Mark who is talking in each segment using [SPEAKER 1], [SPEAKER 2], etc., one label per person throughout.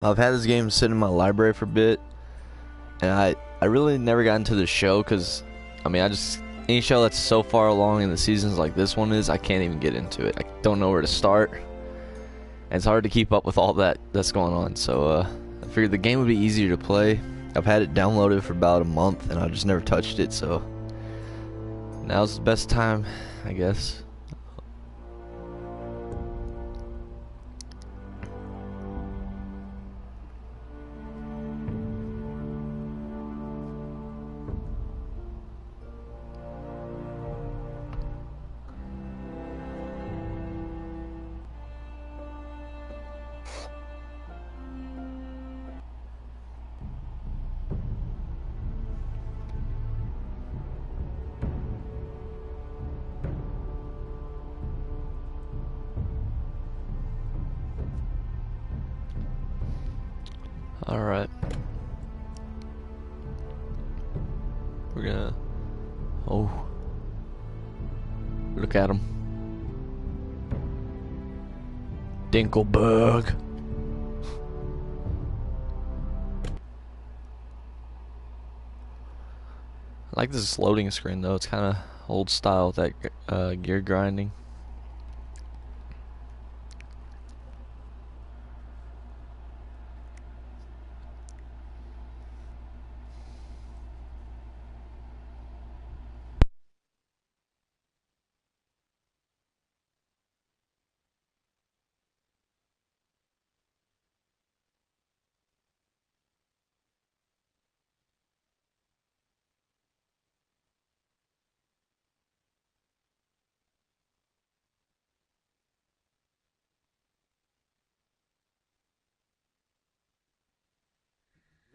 [SPEAKER 1] I've had this game sitting in my library for a bit, and I really never got into the show because, I mean, any show that's so far along in the seasons like this one is, I can't even get into it. I don't know where to start, and it's hard to keep up with all that's going on. So I figured the game would be easier to play. I've had it downloaded for about a month, and I just never touched it, so now's the best time, I guess. Alright. We're gonna... Oh. Look at him. Dinkelberg. I like this loading screen though. It's kind of old style with that gear grinding.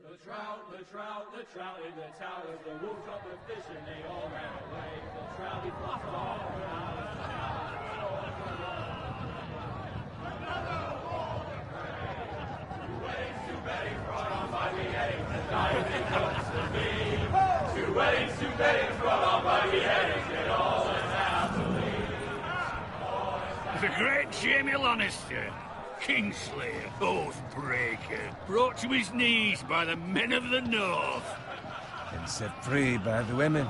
[SPEAKER 2] The trout in the towers, the wolves got the fish and they all ran away. The trout, he flopped all around. Another wall to pray. Two weddings, two beddings brought on by beheadings, and dying it comes to me. Two weddings, two beddings brought on by beheadings, and all unhappily.
[SPEAKER 3] The great Jamie Lannister, Kingslayer, Oathbreaker, brought to his knees by the men of the North.
[SPEAKER 4] And set free by the women.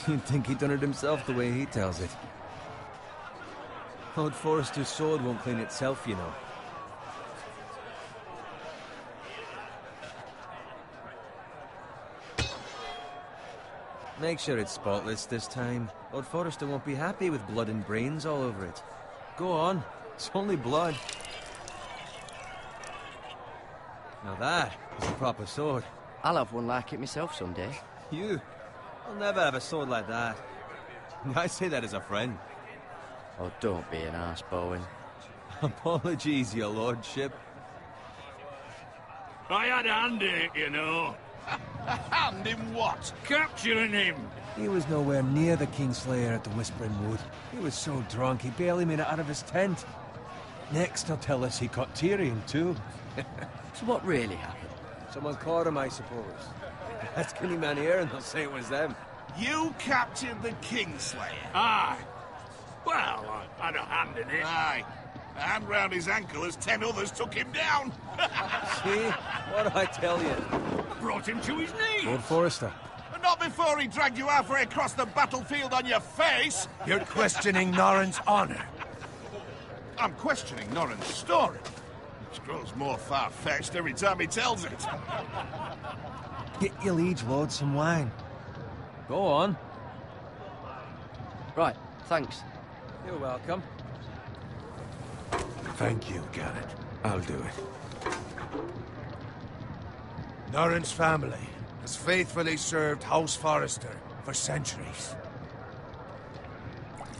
[SPEAKER 4] You'd think he'd done it himself the way he tells it. Lord Forrester's sword won't clean itself, you know. Make sure it's spotless this time. Lord Forrester won't be happy with blood and brains all over it. Go on. It's only blood. Now that is a proper sword.
[SPEAKER 5] I'll have one like it myself someday.
[SPEAKER 4] You? I'll never have a sword like that. I say that as a friend.
[SPEAKER 5] Oh, don't be an arse, Bowen.
[SPEAKER 4] Apologies, your lordship.
[SPEAKER 3] I had a hand in it, you know.
[SPEAKER 6] A hand in what?
[SPEAKER 3] Capturing him.
[SPEAKER 4] He was nowhere near the Kingslayer at the Whispering Wood. He was so drunk he barely made it out of his tent. Next he'll tell us he caught Tyrion too.
[SPEAKER 5] So what really happened?
[SPEAKER 4] Someone caught him, I suppose. Ask any man here and they'll say it was them.
[SPEAKER 6] You captured the Kingslayer?
[SPEAKER 3] Aye. Well, I had a hand in it.
[SPEAKER 6] Aye. A hand round his ankle as 10 others took him down.
[SPEAKER 4] See? What do I tell you?
[SPEAKER 3] I brought him to his knees.
[SPEAKER 4] Lord Forrester.
[SPEAKER 6] And not before he dragged you halfway across the battlefield on your face.
[SPEAKER 4] You're questioning Norrin's honor.
[SPEAKER 6] I'm questioning Norrin's story. Which grows more far-fetched every time he tells it.
[SPEAKER 4] Get your liege lord some wine. Go on.
[SPEAKER 5] Right, thanks.
[SPEAKER 4] You're welcome.
[SPEAKER 7] Thank you, Garrett. I'll do it. Norrin's family has faithfully served House Forrester for centuries.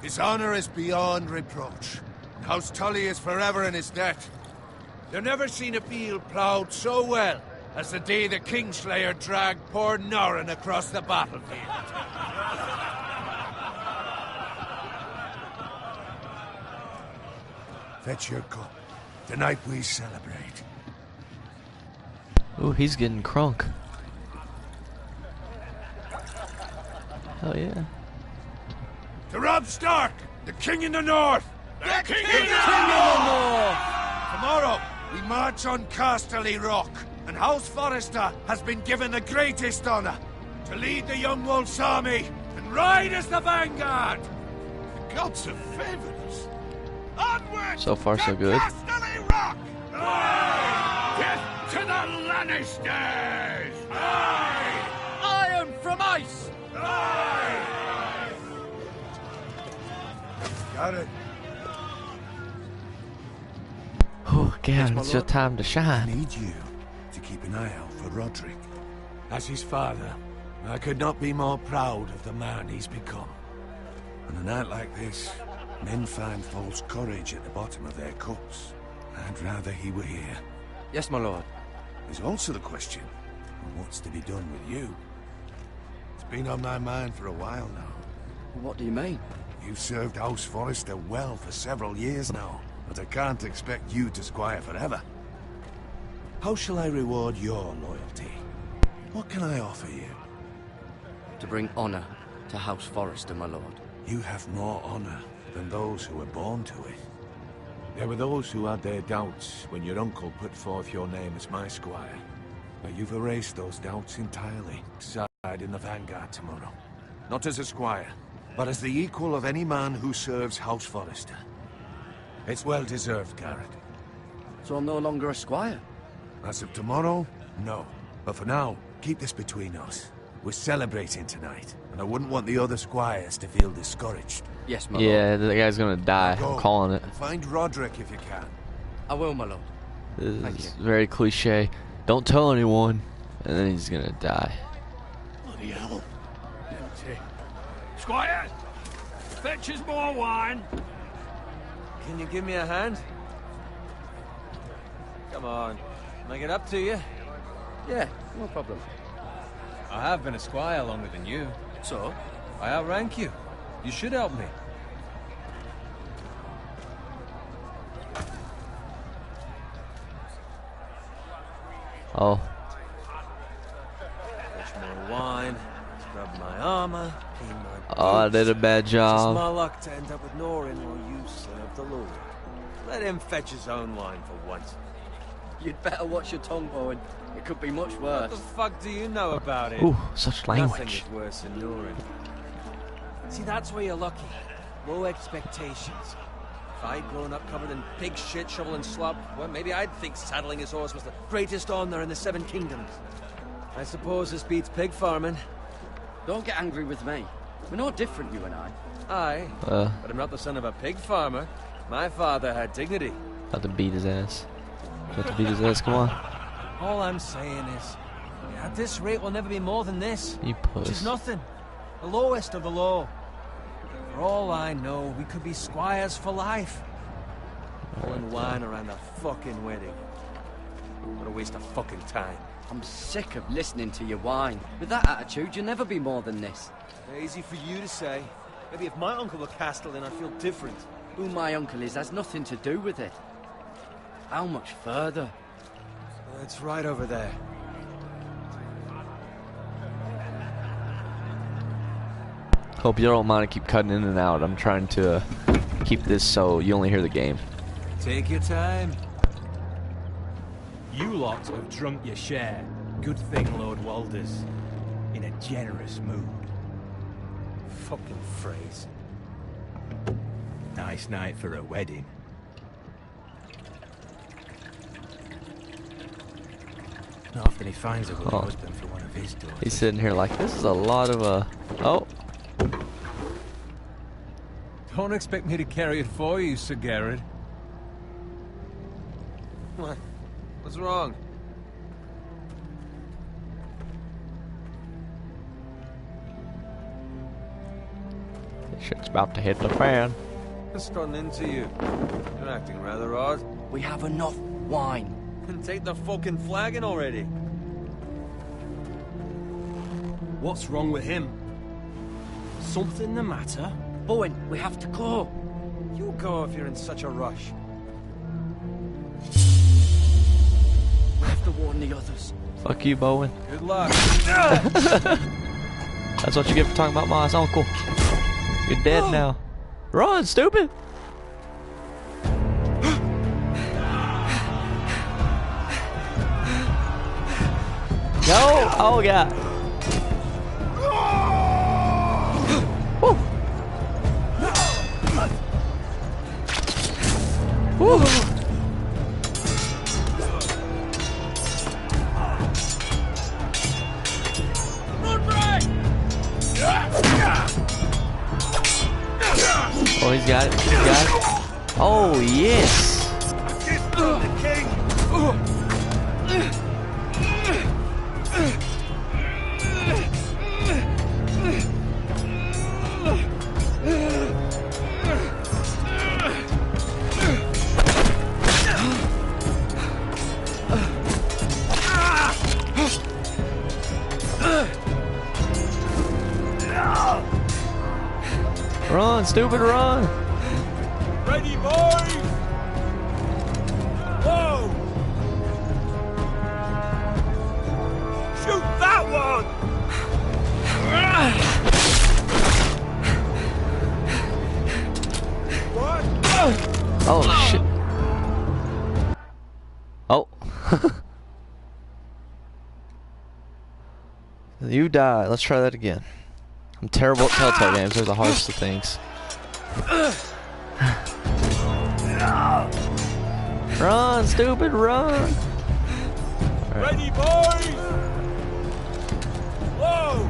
[SPEAKER 7] His honor is beyond reproach. House Tully is forever in his debt. You've never seen a field ploughed so well as the day the Kingslayer dragged poor Norrin across the battlefield. Fetch your cup. Tonight we celebrate.
[SPEAKER 1] Ooh, he's getting crunk. Hell yeah.
[SPEAKER 7] To Robb Stark, the King in the North!
[SPEAKER 6] The King
[SPEAKER 4] King of the North!
[SPEAKER 7] Tomorrow, We march on Casterly Rock, and House Forrester has been given the greatest honor to lead the young wolf's army and ride as the vanguard.
[SPEAKER 6] The gods have favored us. Onward!
[SPEAKER 1] So far, so
[SPEAKER 6] to
[SPEAKER 1] good.
[SPEAKER 6] Casterly Rock!
[SPEAKER 3] Death to the Lannisters!
[SPEAKER 5] Aye! Iron from ice!
[SPEAKER 7] Got it.
[SPEAKER 1] Oh, Garrett, it's your time to
[SPEAKER 4] I
[SPEAKER 1] shine.
[SPEAKER 4] need you to keep an eye out for Roderick.
[SPEAKER 7] As his father, I could not be more proud of the man he's become.
[SPEAKER 4] On a night like this, men find false courage at the bottom of their cups. I'd rather he were here.
[SPEAKER 5] Yes, my lord.
[SPEAKER 4] There's also the question of what's to be done with you.
[SPEAKER 7] It's been on my mind for a while now.
[SPEAKER 5] What do you mean?
[SPEAKER 4] You've served House Forrester well for several years now, but I can't expect you to squire forever. How shall I reward your loyalty? What can I offer you?
[SPEAKER 5] To bring honor to House Forrester, my lord.
[SPEAKER 4] You have more honor than those who were born to it.
[SPEAKER 7] There were those who had their doubts when your uncle put forth your name as my squire.
[SPEAKER 4] But you've erased those doubts entirely.
[SPEAKER 7] Side in the vanguard tomorrow.
[SPEAKER 4] Not as a squire, but as the equal of any man who serves House Forrester.
[SPEAKER 7] It's well deserved, Garrett.
[SPEAKER 5] So I'm no longer a squire?
[SPEAKER 4] As of tomorrow, no. But for now, keep this between us. We're celebrating tonight, and I wouldn't want the other squires to feel discouraged.
[SPEAKER 5] Yes, my lord.
[SPEAKER 1] Yeah, the guy's gonna die.
[SPEAKER 4] Go
[SPEAKER 1] I'm calling it.
[SPEAKER 4] and find Roderick if you can.
[SPEAKER 5] I will, my lord.
[SPEAKER 1] This
[SPEAKER 5] Thank
[SPEAKER 1] is
[SPEAKER 5] you.
[SPEAKER 1] very cliche. Don't tell anyone, and then he's gonna die.
[SPEAKER 6] Bloody hell.
[SPEAKER 3] Squire, fetch us more wine.
[SPEAKER 4] Can you give me a hand? Come on, make it up to you.
[SPEAKER 5] Yeah, no problem.
[SPEAKER 4] I have been a squire longer than you.
[SPEAKER 5] So?
[SPEAKER 4] I outrank you. You should help me.
[SPEAKER 1] Oh,
[SPEAKER 4] Fetch more wine, scrub my armor, clean my boots.
[SPEAKER 1] oh, I did a bad
[SPEAKER 4] It's
[SPEAKER 1] job.
[SPEAKER 4] my luck to end up with Norin while you serve the Lord. Let him fetch his own wine for once.
[SPEAKER 5] You'd better watch your tongue, Bowen. It could be much
[SPEAKER 4] What
[SPEAKER 5] worse.
[SPEAKER 4] the fuck do you know about it?
[SPEAKER 1] Ooh, such
[SPEAKER 4] Nothing
[SPEAKER 1] language.
[SPEAKER 4] is worse than Norin. See, that's where you're lucky. Low expectations. If I'd grown up covered in pig shit, shovel and slop, well, maybe I'd think saddling his horse was the greatest honor in the Seven Kingdoms. I suppose this beats pig farming.
[SPEAKER 5] Don't get angry with me. We're no different, you and I.
[SPEAKER 4] Aye,
[SPEAKER 1] Uh,
[SPEAKER 4] but I'm not the son of a pig farmer. My father had dignity.
[SPEAKER 1] about to beat his ass. About to beat his ass. Come on,
[SPEAKER 4] All I'm saying is, at this rate, we'll never be more than this.
[SPEAKER 1] you
[SPEAKER 4] Which is
[SPEAKER 1] puss.
[SPEAKER 4] nothing. The lowest of the low. For all I know, we could be squires for life. Pulling wine around a fucking wedding. What a waste of fucking time.
[SPEAKER 5] I'm sick of listening to your whine. With that attitude, you'll never be more than this.
[SPEAKER 4] Easy for you to say. Maybe if my uncle were Castellan, I'd feel different.
[SPEAKER 5] Who my uncle is has nothing to do with it. How much further?
[SPEAKER 4] It's right over there.
[SPEAKER 1] Hope you don't mind I keep cutting in and out. I'm trying to keep this so you only hear the game.
[SPEAKER 4] Take your time.
[SPEAKER 8] You lot have drunk your share. Good thing Lord Walder's in a generous mood.
[SPEAKER 4] Fucking phrase.
[SPEAKER 8] Nice night for a wedding. Not often he finds a good
[SPEAKER 1] Oh.
[SPEAKER 8] husband for one of his daughters.
[SPEAKER 1] He's sitting here like, this is a lot of oh,
[SPEAKER 4] Don't expect me to carry it for you, Sir Garrett. What? What's wrong?
[SPEAKER 1] this shit's about to hit the fan.
[SPEAKER 4] What's gotten into you? You're acting rather odd.
[SPEAKER 5] We have enough wine.
[SPEAKER 4] Then take the fucking flagon already.
[SPEAKER 8] What's wrong with him? Something the matter?
[SPEAKER 5] Bowen, we have to go.
[SPEAKER 4] You go if you're in such a rush.
[SPEAKER 5] We have to warn the others.
[SPEAKER 1] Fuck you, Bowen.
[SPEAKER 4] Good luck.
[SPEAKER 1] That's what you get for talking about my uncle. You're dead now. Run, stupid! Go! Oh god. Woo. Woo. Oh, he's got it. He's got it. Oh, yes. Run, stupid, run!
[SPEAKER 7] Ready, boys! Whoa! Shoot that one! What?
[SPEAKER 1] Oh, shit. Oh. You die. Let's try that again. I'm terrible at Telltale games. They're the hardest of things. Run, stupid, run! Right.
[SPEAKER 7] Ready, boys! Whoa!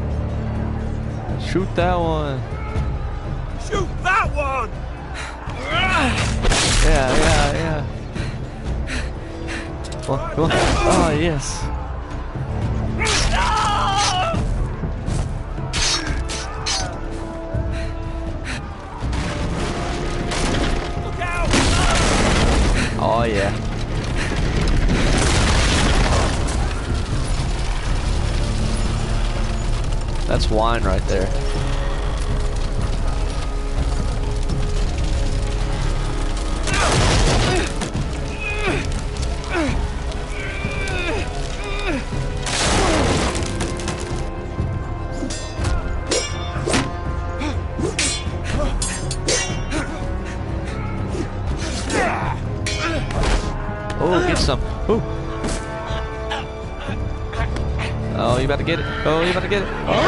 [SPEAKER 1] Shoot that one.
[SPEAKER 7] Shoot that one!
[SPEAKER 1] Yeah. Come on. Oh, yes. Oh yeah. That's wine right there. Oh, get some. Ooh. Oh, you about to get it. Oh, you about to get it. Oh.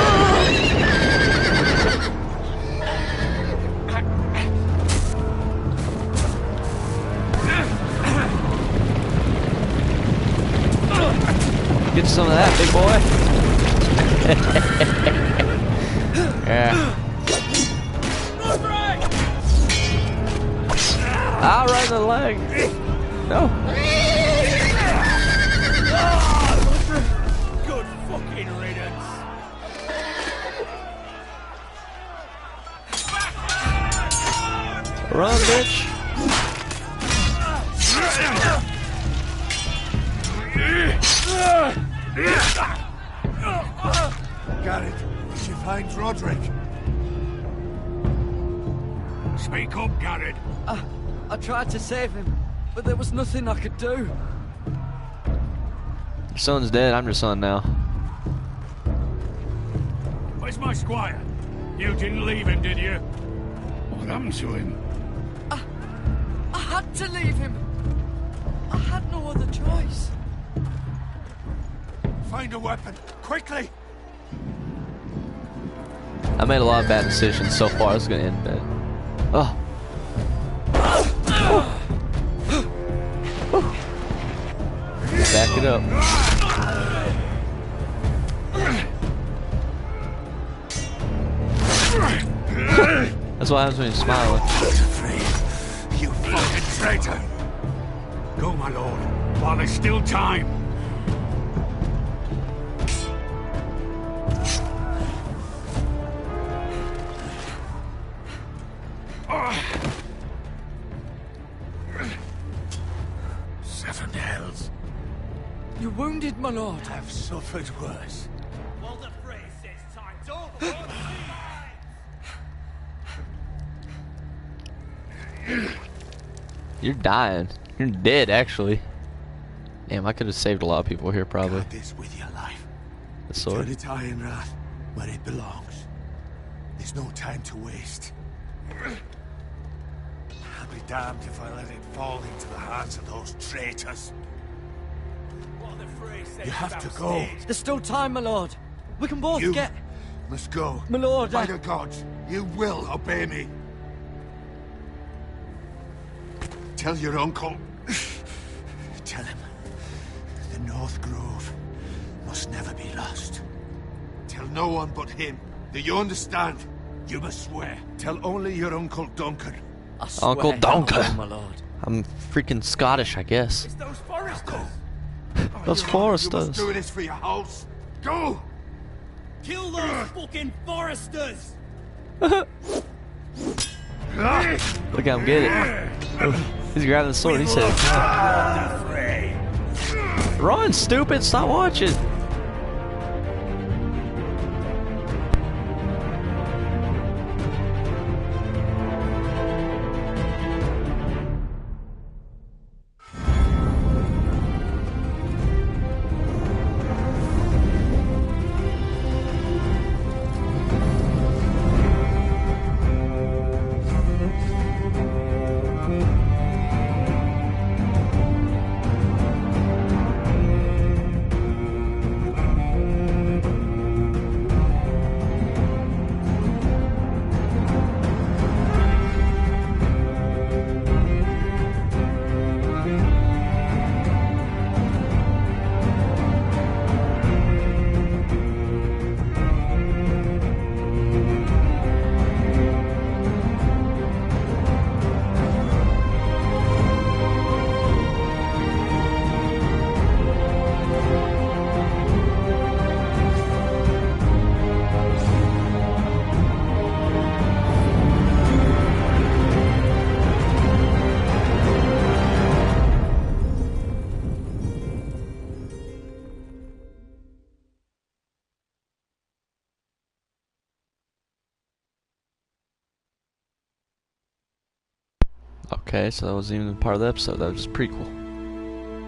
[SPEAKER 1] Get some of that, big boy. Yeah. Ah, right in the leg. No.
[SPEAKER 3] Good fucking riddance.
[SPEAKER 1] Run, bitch.
[SPEAKER 7] Garrett, did you find Roderick?
[SPEAKER 3] Speak up, Garrett.
[SPEAKER 5] I tried to save him, but there was nothing I could do.
[SPEAKER 1] Your son's dead. I'm your son now.
[SPEAKER 3] Where's my squire? You didn't leave him, did you? What happened to him?
[SPEAKER 5] I had to leave him. I had no other choice.
[SPEAKER 7] Find a weapon, quickly!
[SPEAKER 1] I made a lot of bad decisions so far. It's gonna end bad. Oh. Back it up. That's what happens when you're smiling.
[SPEAKER 7] You fucking traitor!
[SPEAKER 3] Go, my lord, while there's still time.
[SPEAKER 7] Seven hells.
[SPEAKER 5] You're wounded, my lord.
[SPEAKER 7] I've suffered worse.
[SPEAKER 2] Walder Frey says time's over.
[SPEAKER 1] You're dying. You're dead, actually. Damn, I could have saved a lot of people here, probably.
[SPEAKER 7] Guard this with your life.
[SPEAKER 1] The sword.
[SPEAKER 7] Turn it Ironrath where it belongs. There's no time to waste. I'll be damned if I let it fall into the hands of those traitors. You have to go.
[SPEAKER 5] There's still time, my lord. We can both
[SPEAKER 7] You
[SPEAKER 5] get...
[SPEAKER 7] must go.
[SPEAKER 5] My lord,
[SPEAKER 7] By the gods, you will obey me. Tell your uncle. Tell him the North Grove must never be lost. Tell no one but him. Do you understand? You must swear. Tell only your Uncle Duncan.
[SPEAKER 5] I swear
[SPEAKER 1] Uncle
[SPEAKER 5] I will,
[SPEAKER 1] Duncan.
[SPEAKER 5] my lord.
[SPEAKER 1] I'm freaking Scottish, I guess.
[SPEAKER 3] It's those foresters!
[SPEAKER 1] Those
[SPEAKER 7] You
[SPEAKER 1] foresters.
[SPEAKER 7] must do this for your house. Go!
[SPEAKER 3] Kill those fucking foresters!
[SPEAKER 1] Look at him get it. He's grabbing the sword. He said, "Run, stupid! Stop watching." Okay, so that wasn't even part of the episode. That was just prequel.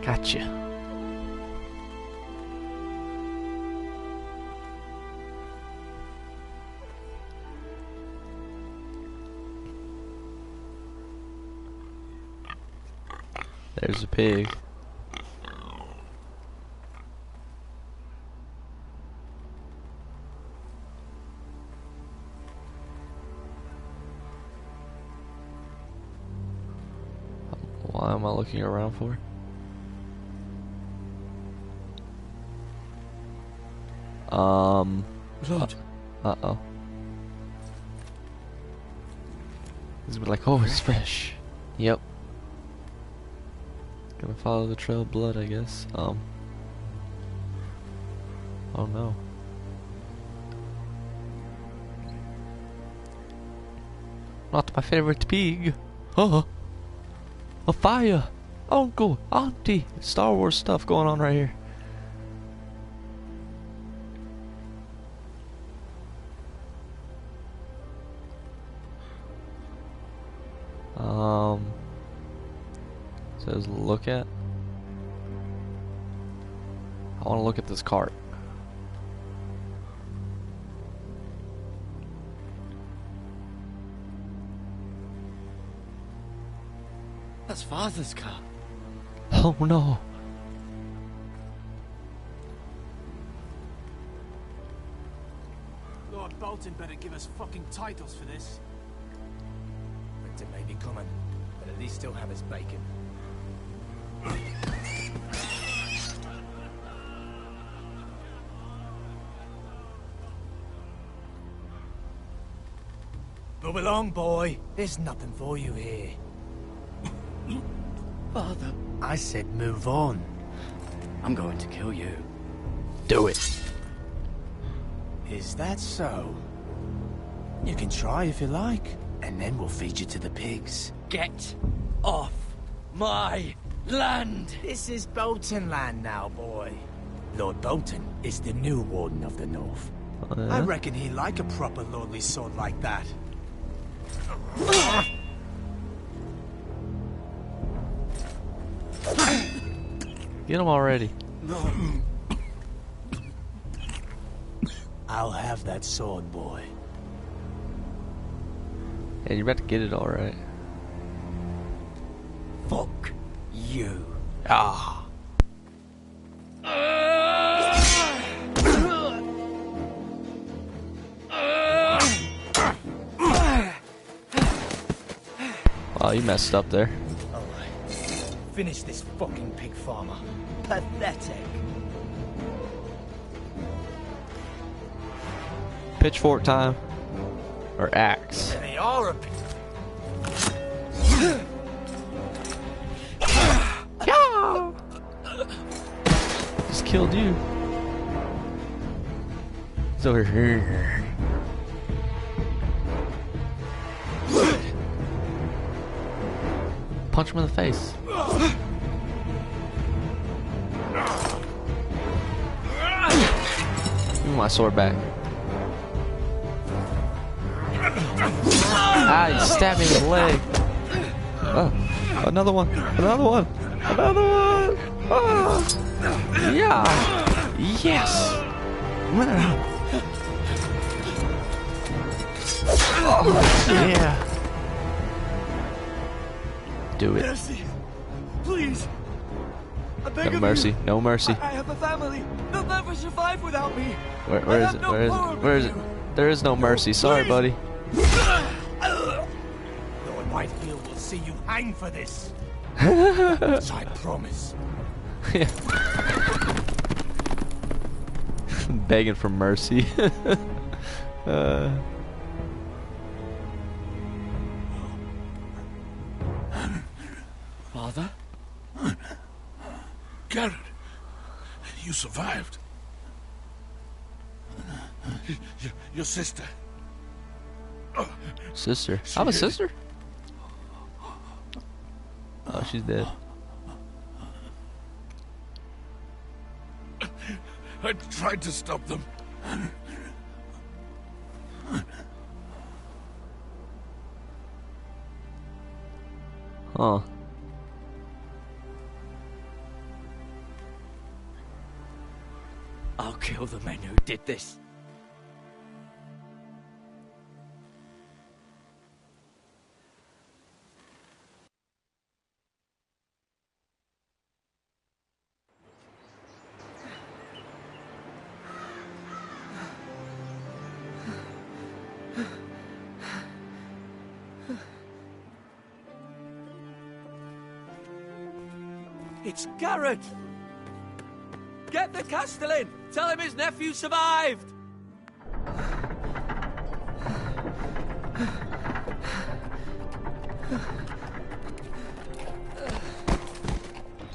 [SPEAKER 1] Gotcha. There's a pig. Why am I looking around for?
[SPEAKER 5] Lord.
[SPEAKER 1] Uh-oh. He's gonna be like, oh, it's fresh. Yep. Gonna follow the trail of blood, I guess. Oh no. Not my favorite pig. Oh. A fire! Uncle! Auntie! Star Wars stuff going on right here. Says look at. I want to look at this cart.
[SPEAKER 5] That's Father's car.
[SPEAKER 1] Oh no.
[SPEAKER 8] Lord Bolton better give us fucking titles for this. Winter may be coming, but at least still have his bacon. Move along, boy. There's nothing for you here.
[SPEAKER 5] Father.
[SPEAKER 8] I said move on.
[SPEAKER 5] I'm going to kill you.
[SPEAKER 1] Do it.
[SPEAKER 8] Is that so? You can try if you like, and then we'll feed you to the pigs.
[SPEAKER 5] Get off my land!
[SPEAKER 8] This is Bolton land now, boy. Lord Bolton is the new Warden of the North. I reckon he'd like a proper lordly sword like that.
[SPEAKER 1] Get him already.
[SPEAKER 8] I'll have that sword, boy.
[SPEAKER 1] Yeah, you're about to get it alright.
[SPEAKER 8] Fuck you.
[SPEAKER 1] Ah. Oh, you messed up there.
[SPEAKER 8] Alright. Finish this fucking pig farmer. Pathetic.
[SPEAKER 1] Pitchfork time. Or axe.
[SPEAKER 8] They are a pig.
[SPEAKER 1] Just killed you. It's over here. Punch him in the face. Give me my sword back. Ah, you stabbed me in the leg. Oh, another one. Another one. Another one. Oh. Yeah. Yes. Oh, yeah. Do it.
[SPEAKER 5] Mercy. Please. I beg
[SPEAKER 1] No
[SPEAKER 5] of
[SPEAKER 1] mercy.
[SPEAKER 5] you.
[SPEAKER 1] No mercy.
[SPEAKER 5] I have a family. They'll never survive without me.
[SPEAKER 1] Where
[SPEAKER 5] I
[SPEAKER 1] is
[SPEAKER 5] have
[SPEAKER 1] it?
[SPEAKER 5] no
[SPEAKER 1] Where is
[SPEAKER 5] power
[SPEAKER 1] it? Where is it?
[SPEAKER 5] with you.
[SPEAKER 1] There is no mercy. Sorry, buddy.
[SPEAKER 8] Lord Whitefield will see you hang for this. I promise.
[SPEAKER 1] Begging for mercy.
[SPEAKER 5] Father?
[SPEAKER 6] Garrett, you survived. Your sister.
[SPEAKER 1] Sister. I have a sister? Oh, she's dead.
[SPEAKER 6] I tried to stop them.
[SPEAKER 1] Huh.
[SPEAKER 5] I'll kill the men who did this. It's Garrett! Get the Castellan! Tell him his nephew survived!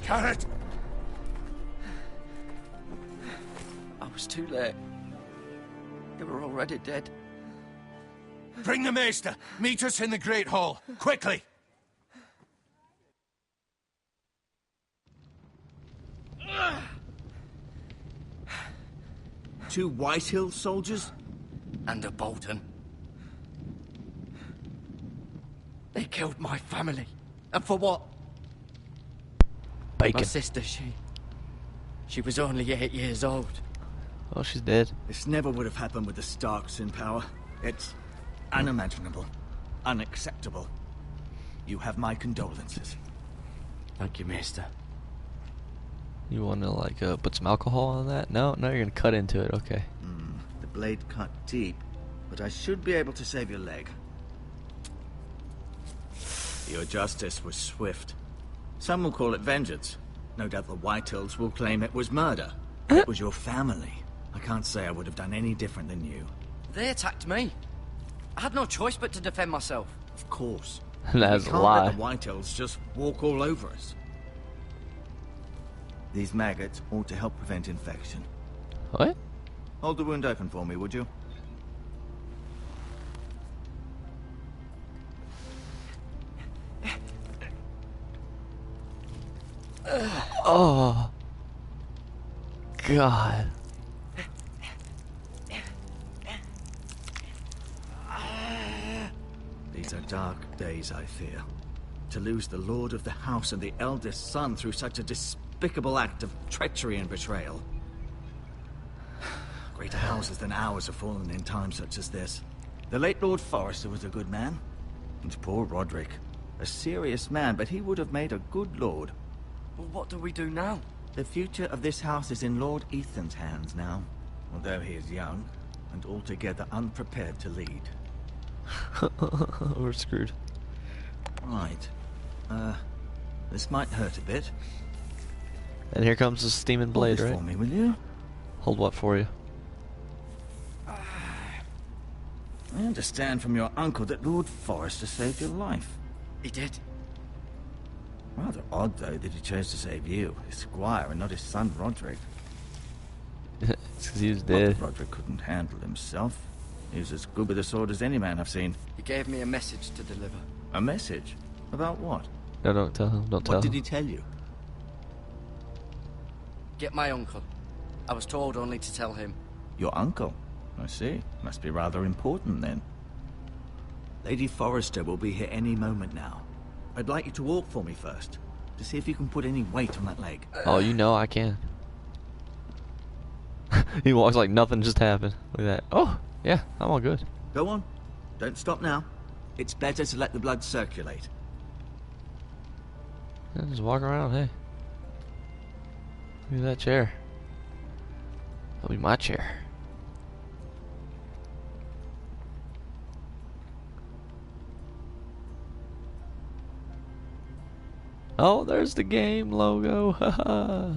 [SPEAKER 6] Garrett!
[SPEAKER 5] I was too late. They were already dead.
[SPEAKER 7] Bring the Maester. Meet us in the Great Hall. Quickly!
[SPEAKER 9] Two Whitehill soldiers?
[SPEAKER 5] And a Bolton. They killed my family. And for what?
[SPEAKER 1] Bacon.
[SPEAKER 5] My sister, she was only 8 years old.
[SPEAKER 1] Oh, she's dead.
[SPEAKER 9] This never would have happened with the Starks in power. It's unimaginable. Unacceptable. You have my condolences.
[SPEAKER 5] Thank you, Maester.
[SPEAKER 1] You want to, like, put some alcohol on that? No? No, you're going to cut into it. Okay.
[SPEAKER 9] The blade cut deep, but I should be able to save your leg. Your justice was swift. Some will call it vengeance. No doubt the Whitehills will claim it was murder. It was your family. I can't say I would have done any different than you.
[SPEAKER 5] They attacked me. I had no choice but to defend myself.
[SPEAKER 9] Of course.
[SPEAKER 1] That's
[SPEAKER 9] We
[SPEAKER 1] a
[SPEAKER 9] can't
[SPEAKER 1] lie.
[SPEAKER 9] let the Whitehills just walk all over us. These maggots ought to help prevent infection.
[SPEAKER 1] What?
[SPEAKER 9] Hold the wound open for me, would you?
[SPEAKER 1] Oh. God.
[SPEAKER 9] These are dark days, I fear. To lose the lord of the house and the eldest son through such a despicable act of treachery and betrayal. Greater houses than ours have fallen in times such as this. The late Lord Forrester was a good man. And poor Roderick. A serious man, but he would have made a good lord.
[SPEAKER 5] Well, what do we do now?
[SPEAKER 9] The future of this house is in Lord Ethan's hands now. Although he is young, and altogether unprepared to lead.
[SPEAKER 1] We're screwed.
[SPEAKER 9] Right. This might hurt a bit.
[SPEAKER 1] And here comes the steaming blade,
[SPEAKER 9] Hold this
[SPEAKER 1] right?
[SPEAKER 9] for me, will you?
[SPEAKER 1] Hold what for you?
[SPEAKER 9] I understand from your uncle that Lord Forrester saved your life.
[SPEAKER 10] He did.
[SPEAKER 9] Rather odd, though, that he chose to save you, his squire, and not his son, Roderick.
[SPEAKER 1] It's because he was
[SPEAKER 9] Not
[SPEAKER 1] dead.
[SPEAKER 9] that Roderick couldn't handle himself. He was as good with a sword as any man I've seen.
[SPEAKER 10] He gave me a message to deliver.
[SPEAKER 9] A message? About what?
[SPEAKER 1] No, don't tell him. Don't tell
[SPEAKER 9] What
[SPEAKER 1] him.
[SPEAKER 9] did he tell you?
[SPEAKER 10] Get my uncle. I was told only to tell him.
[SPEAKER 9] Your uncle? I see. Must be rather important, then. Lady Forrester will be here any moment now. I'd like you to walk for me first, to see if you can put any weight on that leg.
[SPEAKER 1] Oh, you know I can. He walks like nothing just happened. Look at that. Oh, yeah, I'm all good.
[SPEAKER 9] Go on. Don't stop now. It's better to let the blood circulate.
[SPEAKER 1] Yeah, just walk around, hey. Look at that chair. That'll be my chair. Oh, there's the game logo. Haha.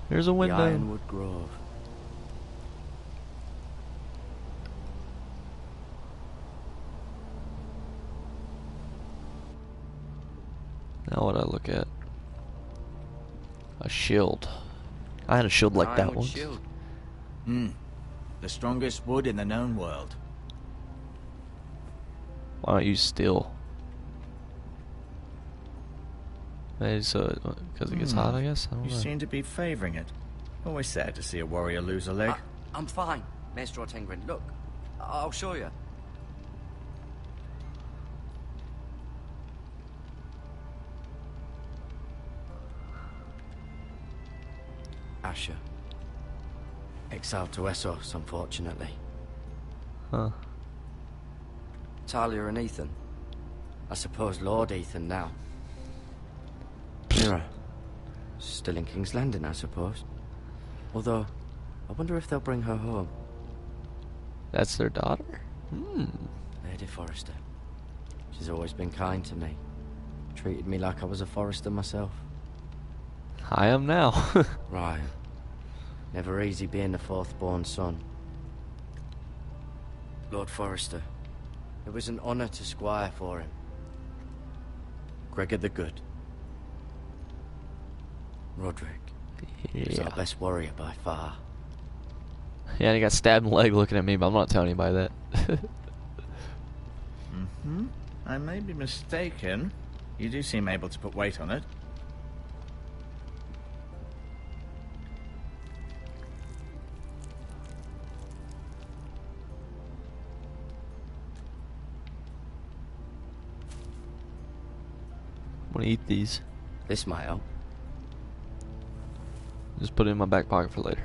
[SPEAKER 1] There's a
[SPEAKER 10] The
[SPEAKER 1] window.
[SPEAKER 10] Ironwood Grove.
[SPEAKER 1] Now what I look at? A shield. I had a shield like that
[SPEAKER 10] Ironwood
[SPEAKER 1] once.
[SPEAKER 10] shield.
[SPEAKER 9] The strongest wood in the known world.
[SPEAKER 1] Why don't you steel? Maybe so, because it gets hot, I guess? I don't
[SPEAKER 9] You
[SPEAKER 1] know.
[SPEAKER 9] seem to be favoring it. Always sad to see a warrior lose a leg.
[SPEAKER 10] I'm fine, Maestro Tengrin. Look, I'll show you. Asher. Exiled to Essos, unfortunately.
[SPEAKER 1] Huh.
[SPEAKER 10] Talia and Ethan. I suppose Lord Ethan now. Mira. Still in King's Landing, I suppose. Although, I wonder if they'll bring her home.
[SPEAKER 1] That's their daughter?
[SPEAKER 10] Lady Forrester. She's always been kind to me. Treated me like I was a Forrester myself.
[SPEAKER 1] I am now.
[SPEAKER 10] Right. Never easy being the fourth-born son. Lord Forrester. It was an honor to squire for him. Gregor the Good. Roderick. He was our best warrior by far.
[SPEAKER 1] Yeah, and he got stabbed in the leg looking at me, but I'm not telling anybody that.
[SPEAKER 9] I may be mistaken. You do seem able to put weight on it.
[SPEAKER 1] I'm gonna eat these.
[SPEAKER 10] This might help.
[SPEAKER 1] Just put it in my back pocket for later.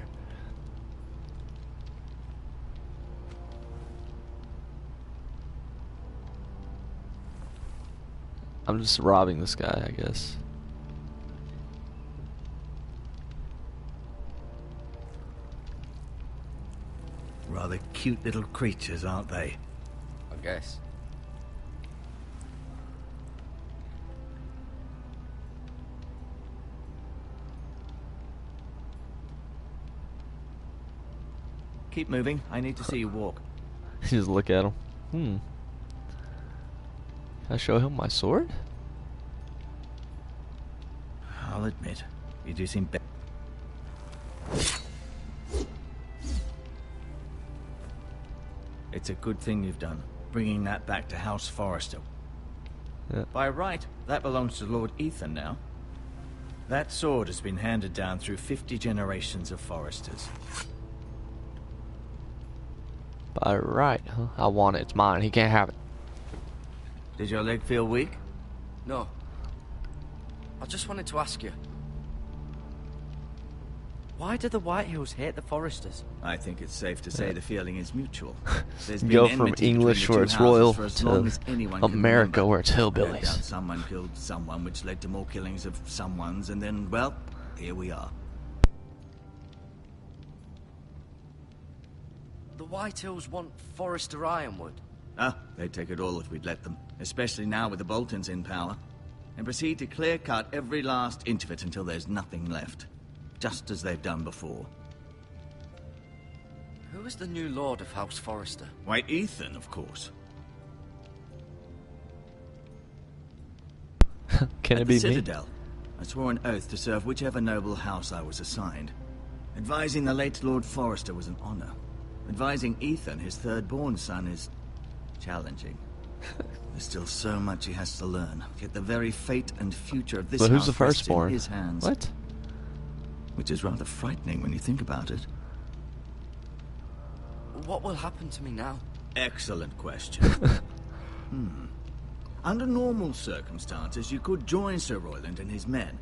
[SPEAKER 1] I'm just robbing this guy, I guess.
[SPEAKER 9] Rather cute little creatures, aren't they?
[SPEAKER 10] I guess.
[SPEAKER 9] Keep moving. I need to see you walk.
[SPEAKER 1] Just look at him. Can I show him my sword?
[SPEAKER 9] I'll admit, you do seem It's a good thing you've done, bringing that back to House Forrester.
[SPEAKER 1] Yeah.
[SPEAKER 9] By right, that belongs to Lord Ethan now. That sword has been handed down through 50 generations of Forresters.
[SPEAKER 1] By right, huh? I want it. It's mine. He can't have it.
[SPEAKER 9] Did your leg feel weak?
[SPEAKER 10] No. I just wanted to ask you. Why do the Whitehills hate the Forresters?
[SPEAKER 9] I think it's safe to say the feeling is mutual. There's
[SPEAKER 1] Go
[SPEAKER 9] been
[SPEAKER 1] from
[SPEAKER 9] enmity
[SPEAKER 1] English
[SPEAKER 9] between the
[SPEAKER 1] where
[SPEAKER 9] two
[SPEAKER 1] it's
[SPEAKER 9] houses
[SPEAKER 1] royal
[SPEAKER 9] for as
[SPEAKER 1] to
[SPEAKER 9] long as anyone can
[SPEAKER 1] America
[SPEAKER 9] remember.
[SPEAKER 1] where it's
[SPEAKER 9] No
[SPEAKER 1] hillbillies.
[SPEAKER 9] doubt someone killed someone, which led to more killings of someones, and then, well, here we are.
[SPEAKER 10] The Whitehills want Forrester Ironwood.
[SPEAKER 9] Ah, they'd take it all if we'd let them, especially now with the Boltons in power, and proceed to clear-cut every last inch of it until there's nothing left, just as they've done before.
[SPEAKER 10] Who is the new Lord of House Forrester?
[SPEAKER 9] Why, Ethan, of course.
[SPEAKER 1] Can
[SPEAKER 9] At
[SPEAKER 1] it be
[SPEAKER 9] the
[SPEAKER 1] me?
[SPEAKER 9] Citadel, I swore an oath to serve whichever noble house I was assigned. Advising the late Lord Forrester was an honor. Advising Ethan, his third-born son, is challenging. There's still so much he has to learn. Yet the very fate and future of this
[SPEAKER 1] But who's
[SPEAKER 9] house
[SPEAKER 1] the
[SPEAKER 9] rests
[SPEAKER 1] firstborn?
[SPEAKER 9] in his hands.
[SPEAKER 1] What?
[SPEAKER 9] Which is rather frightening when you think about it.
[SPEAKER 10] What will happen to me now?
[SPEAKER 9] Excellent question. Under normal circumstances, you could join Sir Royland and his men.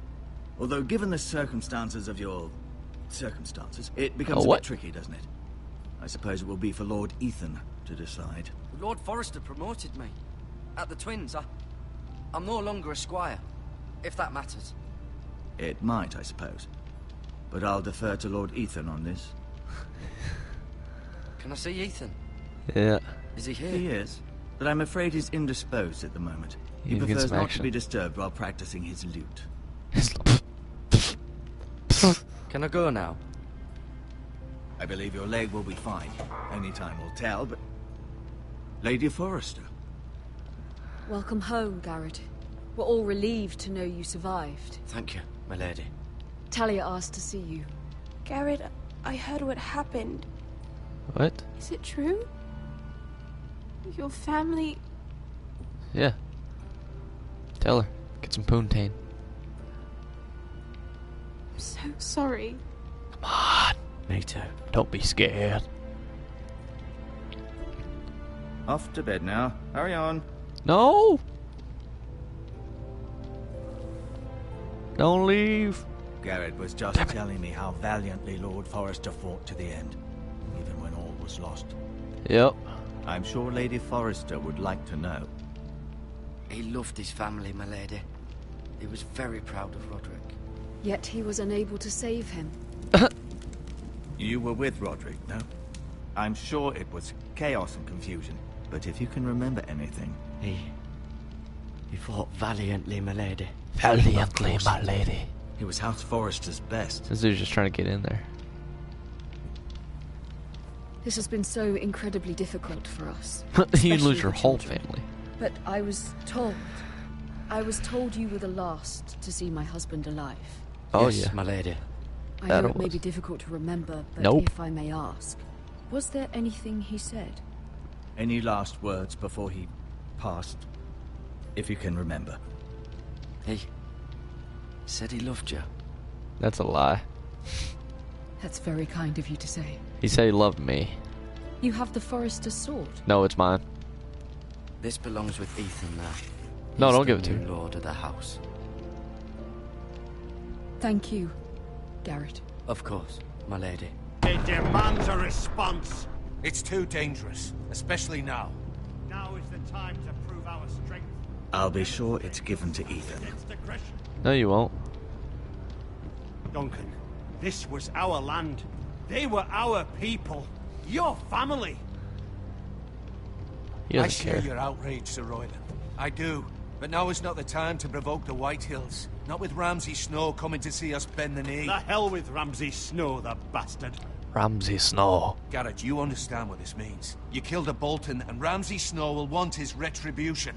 [SPEAKER 9] Although, given the circumstances of your circumstances, it becomes a
[SPEAKER 1] what?
[SPEAKER 9] bit tricky, doesn't it? I suppose it will be for Lord Ethan to decide.
[SPEAKER 10] Lord Forrester promoted me. At the Twins, I'm no longer a squire, if that matters.
[SPEAKER 9] It might, I suppose. But I'll defer to Lord Ethan on this.
[SPEAKER 10] Can I see Ethan?
[SPEAKER 1] Yeah.
[SPEAKER 10] Is he here?
[SPEAKER 9] He is, but I'm afraid he's indisposed at the moment. He
[SPEAKER 1] You can get
[SPEAKER 9] prefers
[SPEAKER 1] some
[SPEAKER 9] not
[SPEAKER 1] action.
[SPEAKER 9] to be disturbed while practicing his lute.
[SPEAKER 10] Can I go now?
[SPEAKER 9] I believe your leg will be fine. Only time will tell, but... Lady Forrester.
[SPEAKER 11] Welcome home, Garrett. We're all relieved to know you survived.
[SPEAKER 10] Thank you, my lady.
[SPEAKER 11] Talia asked to see you.
[SPEAKER 12] Garrett, I heard what happened.
[SPEAKER 1] What?
[SPEAKER 12] Is it true? Your family...
[SPEAKER 1] Yeah. Tell her. Get some poontang.
[SPEAKER 12] I'm so sorry.
[SPEAKER 1] Come on.
[SPEAKER 10] Me too.
[SPEAKER 1] Don't be scared.
[SPEAKER 9] Off to bed now. Hurry on.
[SPEAKER 1] No! Don't leave.
[SPEAKER 8] Garrett was just telling me how valiantly Lord Forrester fought to the end, even when all was lost.
[SPEAKER 1] Yep.
[SPEAKER 9] I'm sure Lady Forrester would like to know.
[SPEAKER 10] He loved his family, my lady. He was very proud of Roderick.
[SPEAKER 11] Yet he was unable to save him.
[SPEAKER 9] You were with Roderick, no? I'm sure it was chaos and confusion, but if you can remember anything...
[SPEAKER 10] He fought valiantly, my lady.
[SPEAKER 1] Valiantly, my lady.
[SPEAKER 9] He was House Forrester's best.
[SPEAKER 1] This dude's just trying to get in there.
[SPEAKER 11] This has been so incredibly difficult for us.
[SPEAKER 1] You
[SPEAKER 11] especially
[SPEAKER 1] lose your
[SPEAKER 11] the
[SPEAKER 1] whole
[SPEAKER 11] children.
[SPEAKER 1] family.
[SPEAKER 11] But I was told you were the last to see my husband alive.
[SPEAKER 1] Oh,
[SPEAKER 10] Yes,
[SPEAKER 1] yeah.
[SPEAKER 10] my lady.
[SPEAKER 11] I
[SPEAKER 1] That
[SPEAKER 11] know
[SPEAKER 1] it
[SPEAKER 11] it may
[SPEAKER 1] was.
[SPEAKER 11] be difficult to remember, but
[SPEAKER 1] Nope.
[SPEAKER 11] if I may ask, was there anything he said?
[SPEAKER 9] Any last words before he passed? If you can remember.
[SPEAKER 10] He said he loved you.
[SPEAKER 1] That's a lie.
[SPEAKER 11] That's very kind of you to say.
[SPEAKER 1] He said he loved me.
[SPEAKER 11] You have the Forrester's sword.
[SPEAKER 1] No, it's mine.
[SPEAKER 10] This belongs with Ethan now.
[SPEAKER 1] No,
[SPEAKER 10] He's
[SPEAKER 1] don't
[SPEAKER 10] the
[SPEAKER 1] give it to
[SPEAKER 10] new
[SPEAKER 1] me.
[SPEAKER 10] Lord of the house.
[SPEAKER 11] Thank you, Garrett.
[SPEAKER 10] Of course, my lady.
[SPEAKER 3] It demands a response.
[SPEAKER 7] It's too dangerous, especially now.
[SPEAKER 3] Now is the time to prove our strength
[SPEAKER 9] I'll be sure it's given to Ethan.
[SPEAKER 3] against aggression.
[SPEAKER 1] No, you won't.
[SPEAKER 3] Duncan, this was our land. They were our people. Your family.
[SPEAKER 1] He
[SPEAKER 7] I
[SPEAKER 1] doesn't
[SPEAKER 7] share
[SPEAKER 1] care.
[SPEAKER 7] your outrage, Sir Royland. I do. But now is not the time to provoke the Whitehills. Not with Ramsay Snow coming to see us bend the knee.
[SPEAKER 3] The hell with Ramsay Snow, the bastard.
[SPEAKER 1] Ramsay Snow.
[SPEAKER 7] Garrett, you understand what this means. You killed a Bolton, and Ramsay Snow will want his retribution.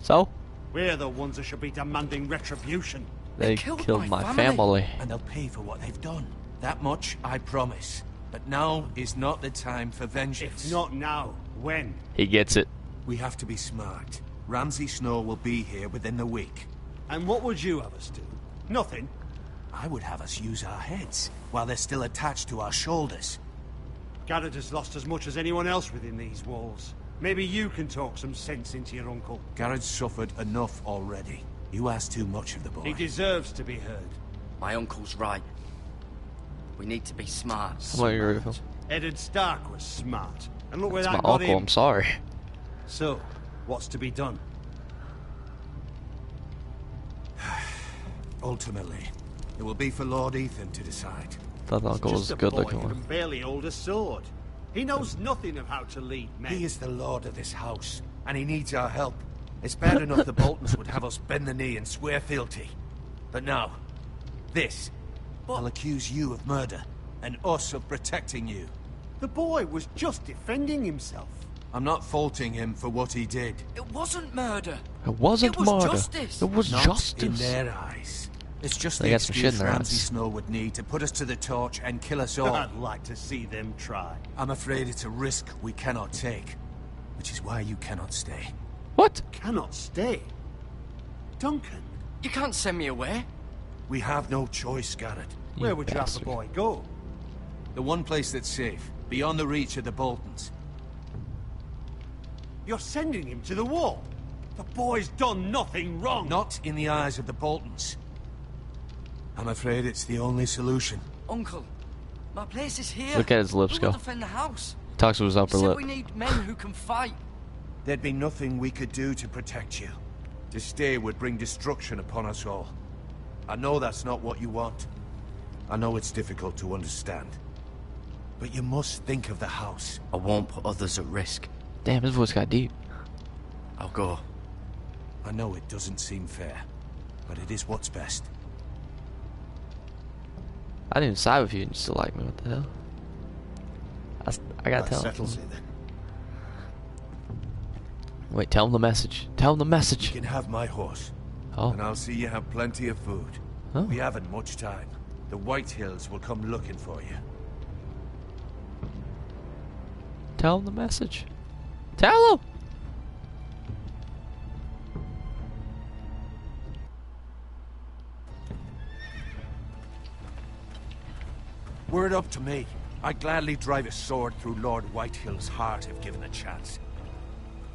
[SPEAKER 1] So?
[SPEAKER 3] We're the ones that should be demanding retribution.
[SPEAKER 1] They killed my family.
[SPEAKER 7] And they'll pay for what they've done. That much I promise. But now is not the time for vengeance.
[SPEAKER 3] If not now, when?
[SPEAKER 1] He gets it.
[SPEAKER 7] We have to be smart. Ramsay Snow will be here within the week.
[SPEAKER 3] And what would you have us do? Nothing.
[SPEAKER 7] I would have us use our heads, while they're still attached to our shoulders.
[SPEAKER 3] Garrett has lost as much as anyone else within these walls. Maybe you can talk some sense into your uncle.
[SPEAKER 7] Garrett's suffered enough already. You ask too much of the boy.
[SPEAKER 3] He deserves to be heard.
[SPEAKER 10] My uncle's right. We need to be smart.
[SPEAKER 1] I'm gonna agree with him.
[SPEAKER 3] Eddard Stark was smart. And look where
[SPEAKER 1] It's
[SPEAKER 3] that
[SPEAKER 1] my
[SPEAKER 3] got
[SPEAKER 1] uncle,
[SPEAKER 3] him.
[SPEAKER 1] I'm sorry.
[SPEAKER 3] So, what's to be done?
[SPEAKER 7] Ultimately, it will be for Lord Ethan to decide.
[SPEAKER 1] Thought the uncle was
[SPEAKER 3] Just a
[SPEAKER 1] a good
[SPEAKER 3] boy
[SPEAKER 1] looking
[SPEAKER 3] who
[SPEAKER 1] one.
[SPEAKER 3] can barely hold a sword.
[SPEAKER 13] He knows nothing of how to lead men.
[SPEAKER 7] He is the lord of this house, and he needs our help. It's bad enough the Boltons would have us bend the knee and swear fealty. But now, this. I'll accuse you of murder, and us of protecting you.
[SPEAKER 13] The boy was just defending himself.
[SPEAKER 7] I'm not faulting him for what he did.
[SPEAKER 5] It wasn't murder.
[SPEAKER 1] It wasn't
[SPEAKER 5] It was
[SPEAKER 1] murder.
[SPEAKER 5] justice.
[SPEAKER 1] It was
[SPEAKER 7] Not
[SPEAKER 1] justice.
[SPEAKER 7] in their eyes. It's just
[SPEAKER 1] They
[SPEAKER 7] the
[SPEAKER 1] got some shit
[SPEAKER 7] excuse
[SPEAKER 1] in their
[SPEAKER 7] Ramsay
[SPEAKER 1] eyes.
[SPEAKER 7] Snow would need to put us to the torch and kill us all.
[SPEAKER 13] I'd like to see them try.
[SPEAKER 7] I'm afraid it's a risk we cannot take, which is why you cannot stay.
[SPEAKER 1] What?
[SPEAKER 13] Cannot stay. Duncan.
[SPEAKER 5] You can't send me away.
[SPEAKER 7] We have no choice, Garrett.
[SPEAKER 13] Where would you have the boy go?
[SPEAKER 7] The one place that's safe, beyond the reach of the Boltons.
[SPEAKER 13] You're sending him to the wall. The boy's done nothing wrong.
[SPEAKER 7] Not in the eyes of the Boltons. I'm afraid it's the only solution.
[SPEAKER 5] Uncle, my place is here.
[SPEAKER 1] Look at his lips
[SPEAKER 5] Who will
[SPEAKER 1] go.
[SPEAKER 5] defend the house?
[SPEAKER 1] Talks to his upper
[SPEAKER 5] He said
[SPEAKER 1] lip.
[SPEAKER 5] we need men who can fight.
[SPEAKER 7] There'd be nothing we could do to protect you. To stay would bring destruction upon us all. I know that's not what you want. I know it's difficult to understand. But you must think of the house.
[SPEAKER 10] I won't put others at risk.
[SPEAKER 1] Damn, his voice got deep.
[SPEAKER 10] I'll go.
[SPEAKER 7] I know it doesn't seem fair, but it is what's best.
[SPEAKER 1] I didn't even side with you and you still like me. What the hell? I gotta
[SPEAKER 13] That
[SPEAKER 1] tell him.
[SPEAKER 13] settles it then.
[SPEAKER 1] Wait, tell him the message. Tell him the message.
[SPEAKER 7] You can have my horse.
[SPEAKER 1] Oh.
[SPEAKER 7] And I'll see you have plenty of food.
[SPEAKER 1] Oh.
[SPEAKER 7] We haven't much time. The White Hills will come looking for you.
[SPEAKER 1] Tell him the message. Tell him!
[SPEAKER 7] Were it up to me, I'd gladly drive a sword through Lord Whitehill's heart if given a chance.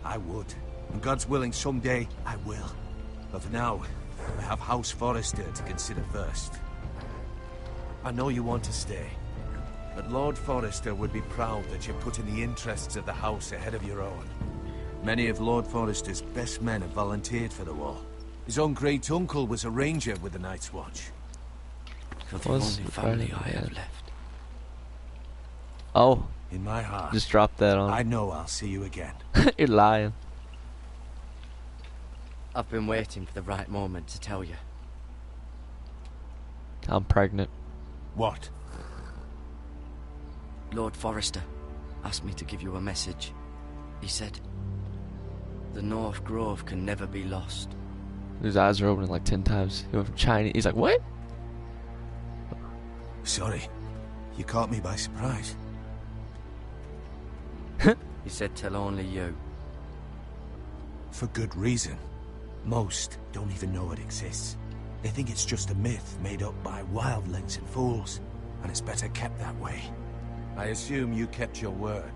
[SPEAKER 7] I would. And God's willing, someday I will. But for now, I have House Forrester to consider first. I know you want to stay, but Lord Forrester would be proud that you're putting the interests of the house ahead of your own. Many of Lord Forrester's best men have volunteered for the war. His own great-uncle was a ranger with the Night's Watch.
[SPEAKER 10] You're the only family I have left.
[SPEAKER 1] Oh.
[SPEAKER 7] In my heart.
[SPEAKER 1] Just drop that on.
[SPEAKER 7] I know I'll see you again.
[SPEAKER 1] You're lying.
[SPEAKER 10] I've been waiting for the right moment to tell you.
[SPEAKER 1] I'm pregnant.
[SPEAKER 7] What?
[SPEAKER 10] Lord Forrester asked me to give you a message. He said, the North Grove can never be lost.
[SPEAKER 1] His eyes are opening like 10 times. He went from Chinese. He's like, what?
[SPEAKER 7] Sorry. You caught me by surprise.
[SPEAKER 10] He said tell only you.
[SPEAKER 7] For good reason. Most don't even know it exists. They think it's just a myth made up by wildlings and fools, and it's better kept that way. I assume you kept your word.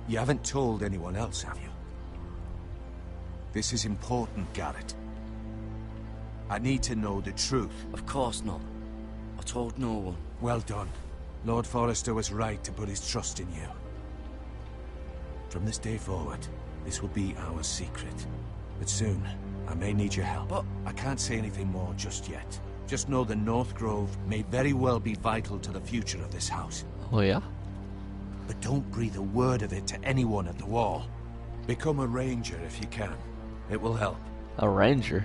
[SPEAKER 7] You haven't told anyone else, have you? This is important, Garrett. I need to know the truth.
[SPEAKER 10] Of course not. I told no one.
[SPEAKER 7] Well done. Lord Forrester was right to put his trust in you. From this day forward, this will be our secret. But soon, I may need your help. But I can't say anything more just yet. Just know the North Grove may very well be vital to the future of this house.
[SPEAKER 1] Oh, yeah?
[SPEAKER 7] But don't breathe a word of it to anyone at the wall. Become a ranger if you can. It will help.
[SPEAKER 1] A ranger?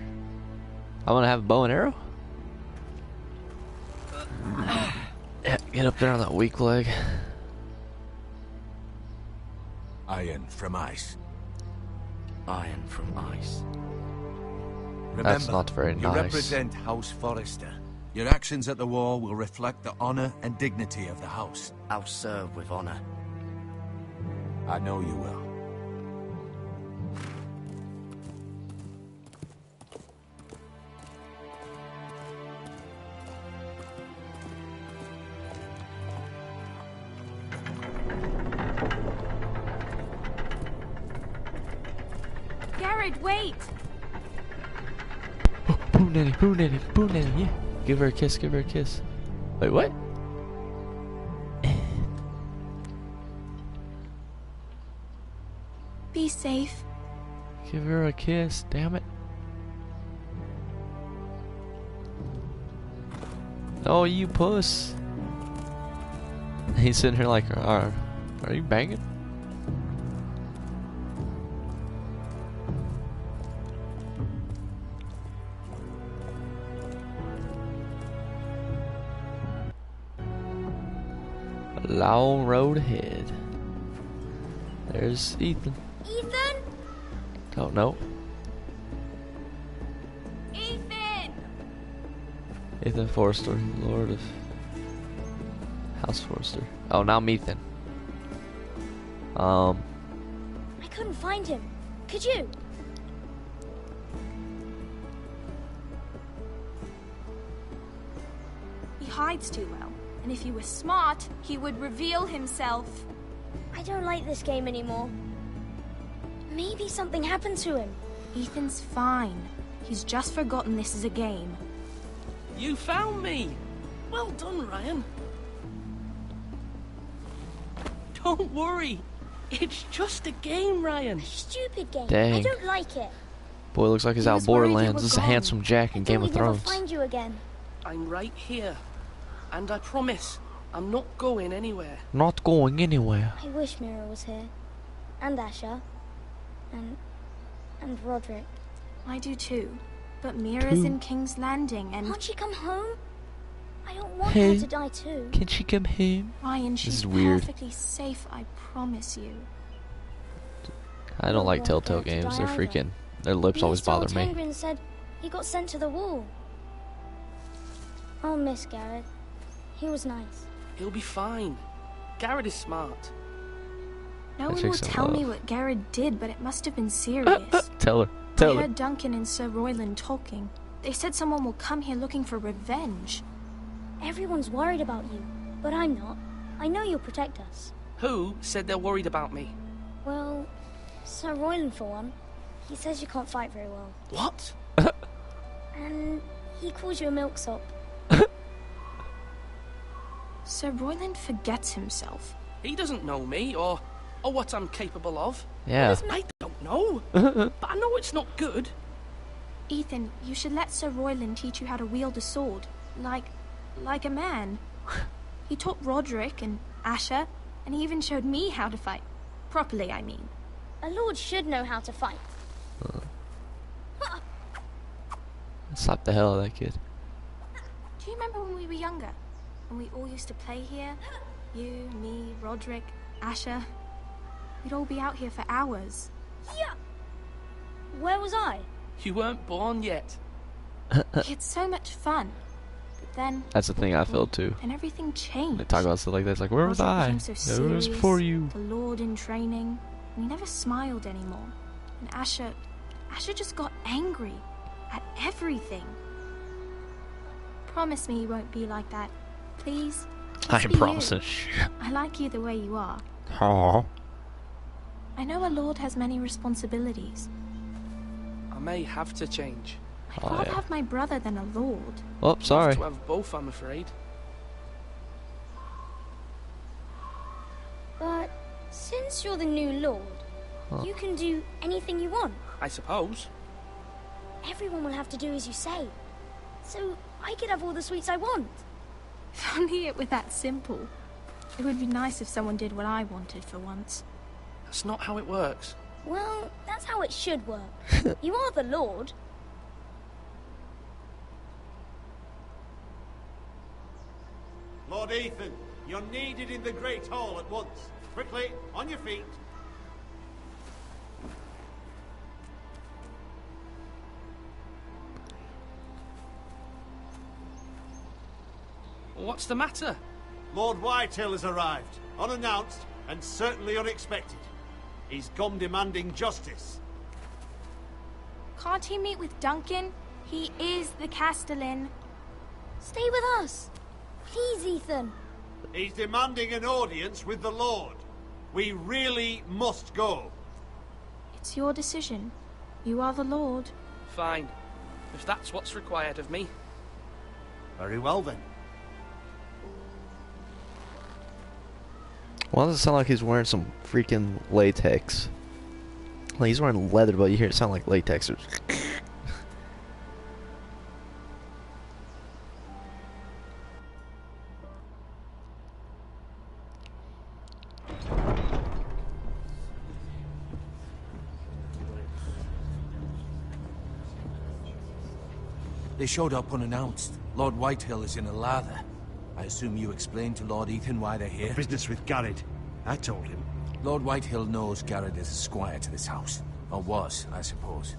[SPEAKER 1] I'm gonna have a bow and arrow? Yeah, get up there on that weak leg.
[SPEAKER 7] Iron from ice.
[SPEAKER 10] Iron from ice.
[SPEAKER 7] Remember,
[SPEAKER 1] That's not very
[SPEAKER 7] you
[SPEAKER 1] nice.
[SPEAKER 7] represent House Forrester. Your actions at the war will reflect the honor and dignity of the house.
[SPEAKER 10] I'll serve with honor.
[SPEAKER 7] I know you will.
[SPEAKER 12] Garrett, wait!
[SPEAKER 1] Boo nanny, boo nanny, boo nanny, yeah. Give her a kiss, give her a kiss. Wait, what?
[SPEAKER 12] Be safe.
[SPEAKER 1] Give her a kiss, damn it. Oh, you puss. He's sitting here like, are you banging? A long road ahead. There's Ethan.
[SPEAKER 12] Ethan?
[SPEAKER 1] Don't know.
[SPEAKER 12] Ethan!
[SPEAKER 1] Ethan Forrester, Lord of House Forrester. Oh, now I'm Ethan.
[SPEAKER 12] I couldn't find him. Could you?
[SPEAKER 14] He hides too well, and if he was smart, he would reveal himself.
[SPEAKER 12] I don't like this game anymore. Maybe something happened to him.
[SPEAKER 14] Ethan's fine. He's just forgotten this is a game.
[SPEAKER 15] You found me! Well done, Ryan. Don't worry. It's just a game, Ryan.
[SPEAKER 12] Stupid game.
[SPEAKER 1] Dang.
[SPEAKER 12] I don't like it.
[SPEAKER 1] Boy, looks like he's out Borderlands. This is a handsome Jack in Game of Thrones.
[SPEAKER 12] I'll find you again.
[SPEAKER 15] I'm right here. And I promise, I'm not going anywhere.
[SPEAKER 1] Not going anywhere.
[SPEAKER 12] I wish Mira was here. And Asher. And Roderick.
[SPEAKER 14] I do too. But Mira's in King's Landing and...
[SPEAKER 12] Can't she come home? I don't want
[SPEAKER 1] Hey,
[SPEAKER 12] her to die too.
[SPEAKER 1] Can she come home?
[SPEAKER 14] Ryan,
[SPEAKER 1] This
[SPEAKER 14] she's
[SPEAKER 1] is weird.
[SPEAKER 14] perfectly safe, I promise you.
[SPEAKER 1] I don't like Telltale games. They're freaking... Their lips always bother me.
[SPEAKER 12] Tenggrin said he got sent to the wall. I'll miss Garrett. He was nice.
[SPEAKER 15] He'll be fine. Garrett is smart.
[SPEAKER 14] No one will
[SPEAKER 1] chick's in
[SPEAKER 14] tell me
[SPEAKER 1] love.
[SPEAKER 14] what Garrett did, but it must have been serious.
[SPEAKER 1] Tell her.
[SPEAKER 14] I
[SPEAKER 1] Tell her.
[SPEAKER 14] heard Duncan and Sir Royland talking. They said someone will come here looking for revenge.
[SPEAKER 12] Everyone's worried about you, but I'm not. I know you'll protect us.
[SPEAKER 15] Who said they're worried about me?
[SPEAKER 12] Well, Sir Royland for one. He says you can't fight very well.
[SPEAKER 15] What?
[SPEAKER 12] And he calls you a milksop.
[SPEAKER 14] Sir Royland forgets himself.
[SPEAKER 15] He doesn't know me or what I'm capable of.
[SPEAKER 1] Yeah.
[SPEAKER 15] I don't know. But I know it's not good.
[SPEAKER 14] Ethan, you should let Sir Royland teach you how to wield a sword. Like a man. He taught Roderick and Asher, and he even showed me how to fight. Properly, I mean.
[SPEAKER 12] A lord should know how to fight.
[SPEAKER 1] Slap the hell out of that kid.
[SPEAKER 14] Do you remember when we were younger? When we all used to play here? You, me, Roderick, Asher. We'd all be out here for hours.
[SPEAKER 12] Yeah. Where was I?
[SPEAKER 15] You weren't born yet.
[SPEAKER 14] We had so much fun. But then...
[SPEAKER 1] That's the thing I feel too.
[SPEAKER 14] And everything changed.
[SPEAKER 1] They talk about stuff like that. It's like, where was
[SPEAKER 14] Roderick
[SPEAKER 1] I?
[SPEAKER 14] became so
[SPEAKER 1] It was
[SPEAKER 14] serious,
[SPEAKER 1] before you.
[SPEAKER 14] The Lord in training. And he never smiled anymore. And Asher just got angry. At everything. Promise me you won't be like that. Please?
[SPEAKER 1] I
[SPEAKER 14] Just
[SPEAKER 1] ain't
[SPEAKER 14] be you.
[SPEAKER 1] promising shit.
[SPEAKER 14] I like you the way you are.
[SPEAKER 1] Aw.
[SPEAKER 14] I know a lord has many responsibilities.
[SPEAKER 15] I may have to change.
[SPEAKER 14] I'd
[SPEAKER 1] Oh,
[SPEAKER 14] rather
[SPEAKER 1] yeah.
[SPEAKER 14] have my brother than a lord.
[SPEAKER 1] Oh, sorry.
[SPEAKER 15] To have both, I'm afraid.
[SPEAKER 12] But since you're the new lord, you can do anything you want.
[SPEAKER 15] I suppose.
[SPEAKER 12] Everyone will have to do as you say. So I could have all the sweets I want.
[SPEAKER 14] If only it were that simple. It would be nice if someone did what I wanted for once.
[SPEAKER 15] That's not how it works.
[SPEAKER 12] Well, that's how it should work. You are the lord.
[SPEAKER 13] Lord Ethan, you're needed in the Great Hall at once. Quickly, on your feet.
[SPEAKER 15] What's the matter?
[SPEAKER 13] Lord Whitehill has arrived, unannounced and certainly unexpected. He's come demanding justice.
[SPEAKER 14] Can't he meet with Duncan? He is the Castellan.
[SPEAKER 12] Stay with us. Please, Ethan.
[SPEAKER 13] He's demanding an audience with the Lord. We really must go.
[SPEAKER 14] It's your decision. You are the lord.
[SPEAKER 15] Fine. If that's what's required of me.
[SPEAKER 13] Very well then.
[SPEAKER 1] Why does it sound like he's wearing some freaking latex? Like he's wearing leather, but you hear it sound like latex.
[SPEAKER 7] They showed up unannounced. Lord Whitehill is in a lather. I assume you explained to Lord Ethan why they're here?
[SPEAKER 13] Business with Garrett. I told him.
[SPEAKER 7] Lord Whitehill knows Garrett is a squire to this house. Or was, I suppose.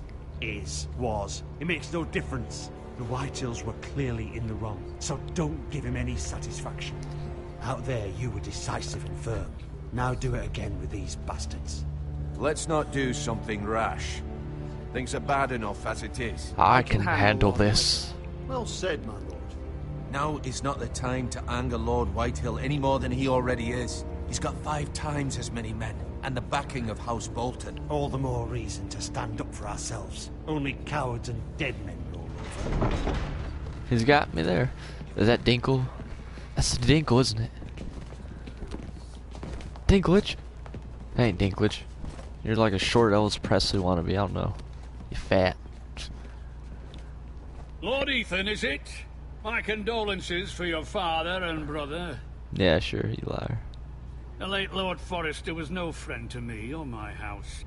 [SPEAKER 13] Was. It makes no difference. The Whitehills were clearly in the wrong, so don't give him any satisfaction. Out there, you were decisive and firm. Now do it again with these bastards.
[SPEAKER 7] Let's not do something rash. Things are bad enough as it is.
[SPEAKER 1] I can handle this.
[SPEAKER 13] Well said, my lord.
[SPEAKER 7] Now is not the time to anger Lord Whitehill any more than he already is. He's got 5 times as many men, and the backing of House Bolton.
[SPEAKER 13] All the more reason to stand up for ourselves. Only cowards and dead men roll over.
[SPEAKER 1] He's got me there. Is that Dinkle? That's the Dinkle, isn't it? Dinklage? That ain't Dinklage. You're like a short Elvis Presley wannabe, I don't know. You fat.
[SPEAKER 3] Lord Ethan, is it? My condolences for your father and brother.
[SPEAKER 1] Yeah, sure, you liar.
[SPEAKER 3] The late Lord Forrester was no friend to me or my house.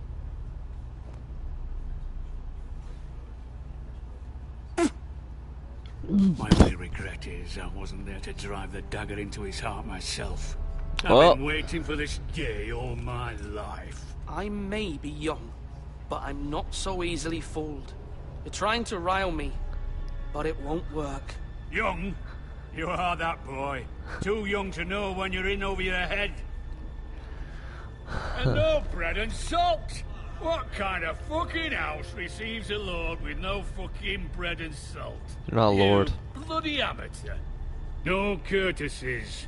[SPEAKER 3] My only regret is I wasn't there to drive the dagger into his heart myself. I've been waiting for this day all my life.
[SPEAKER 15] I may be young, but I'm not so easily fooled. You're trying to rile me, but it won't work.
[SPEAKER 3] Young? You are that boy. Too young to know when you're in over your head. And no bread and salt! What kind of fucking house receives a lord with no fucking bread and salt?
[SPEAKER 1] You're not a lord.
[SPEAKER 3] You bloody amateur. No courtesies.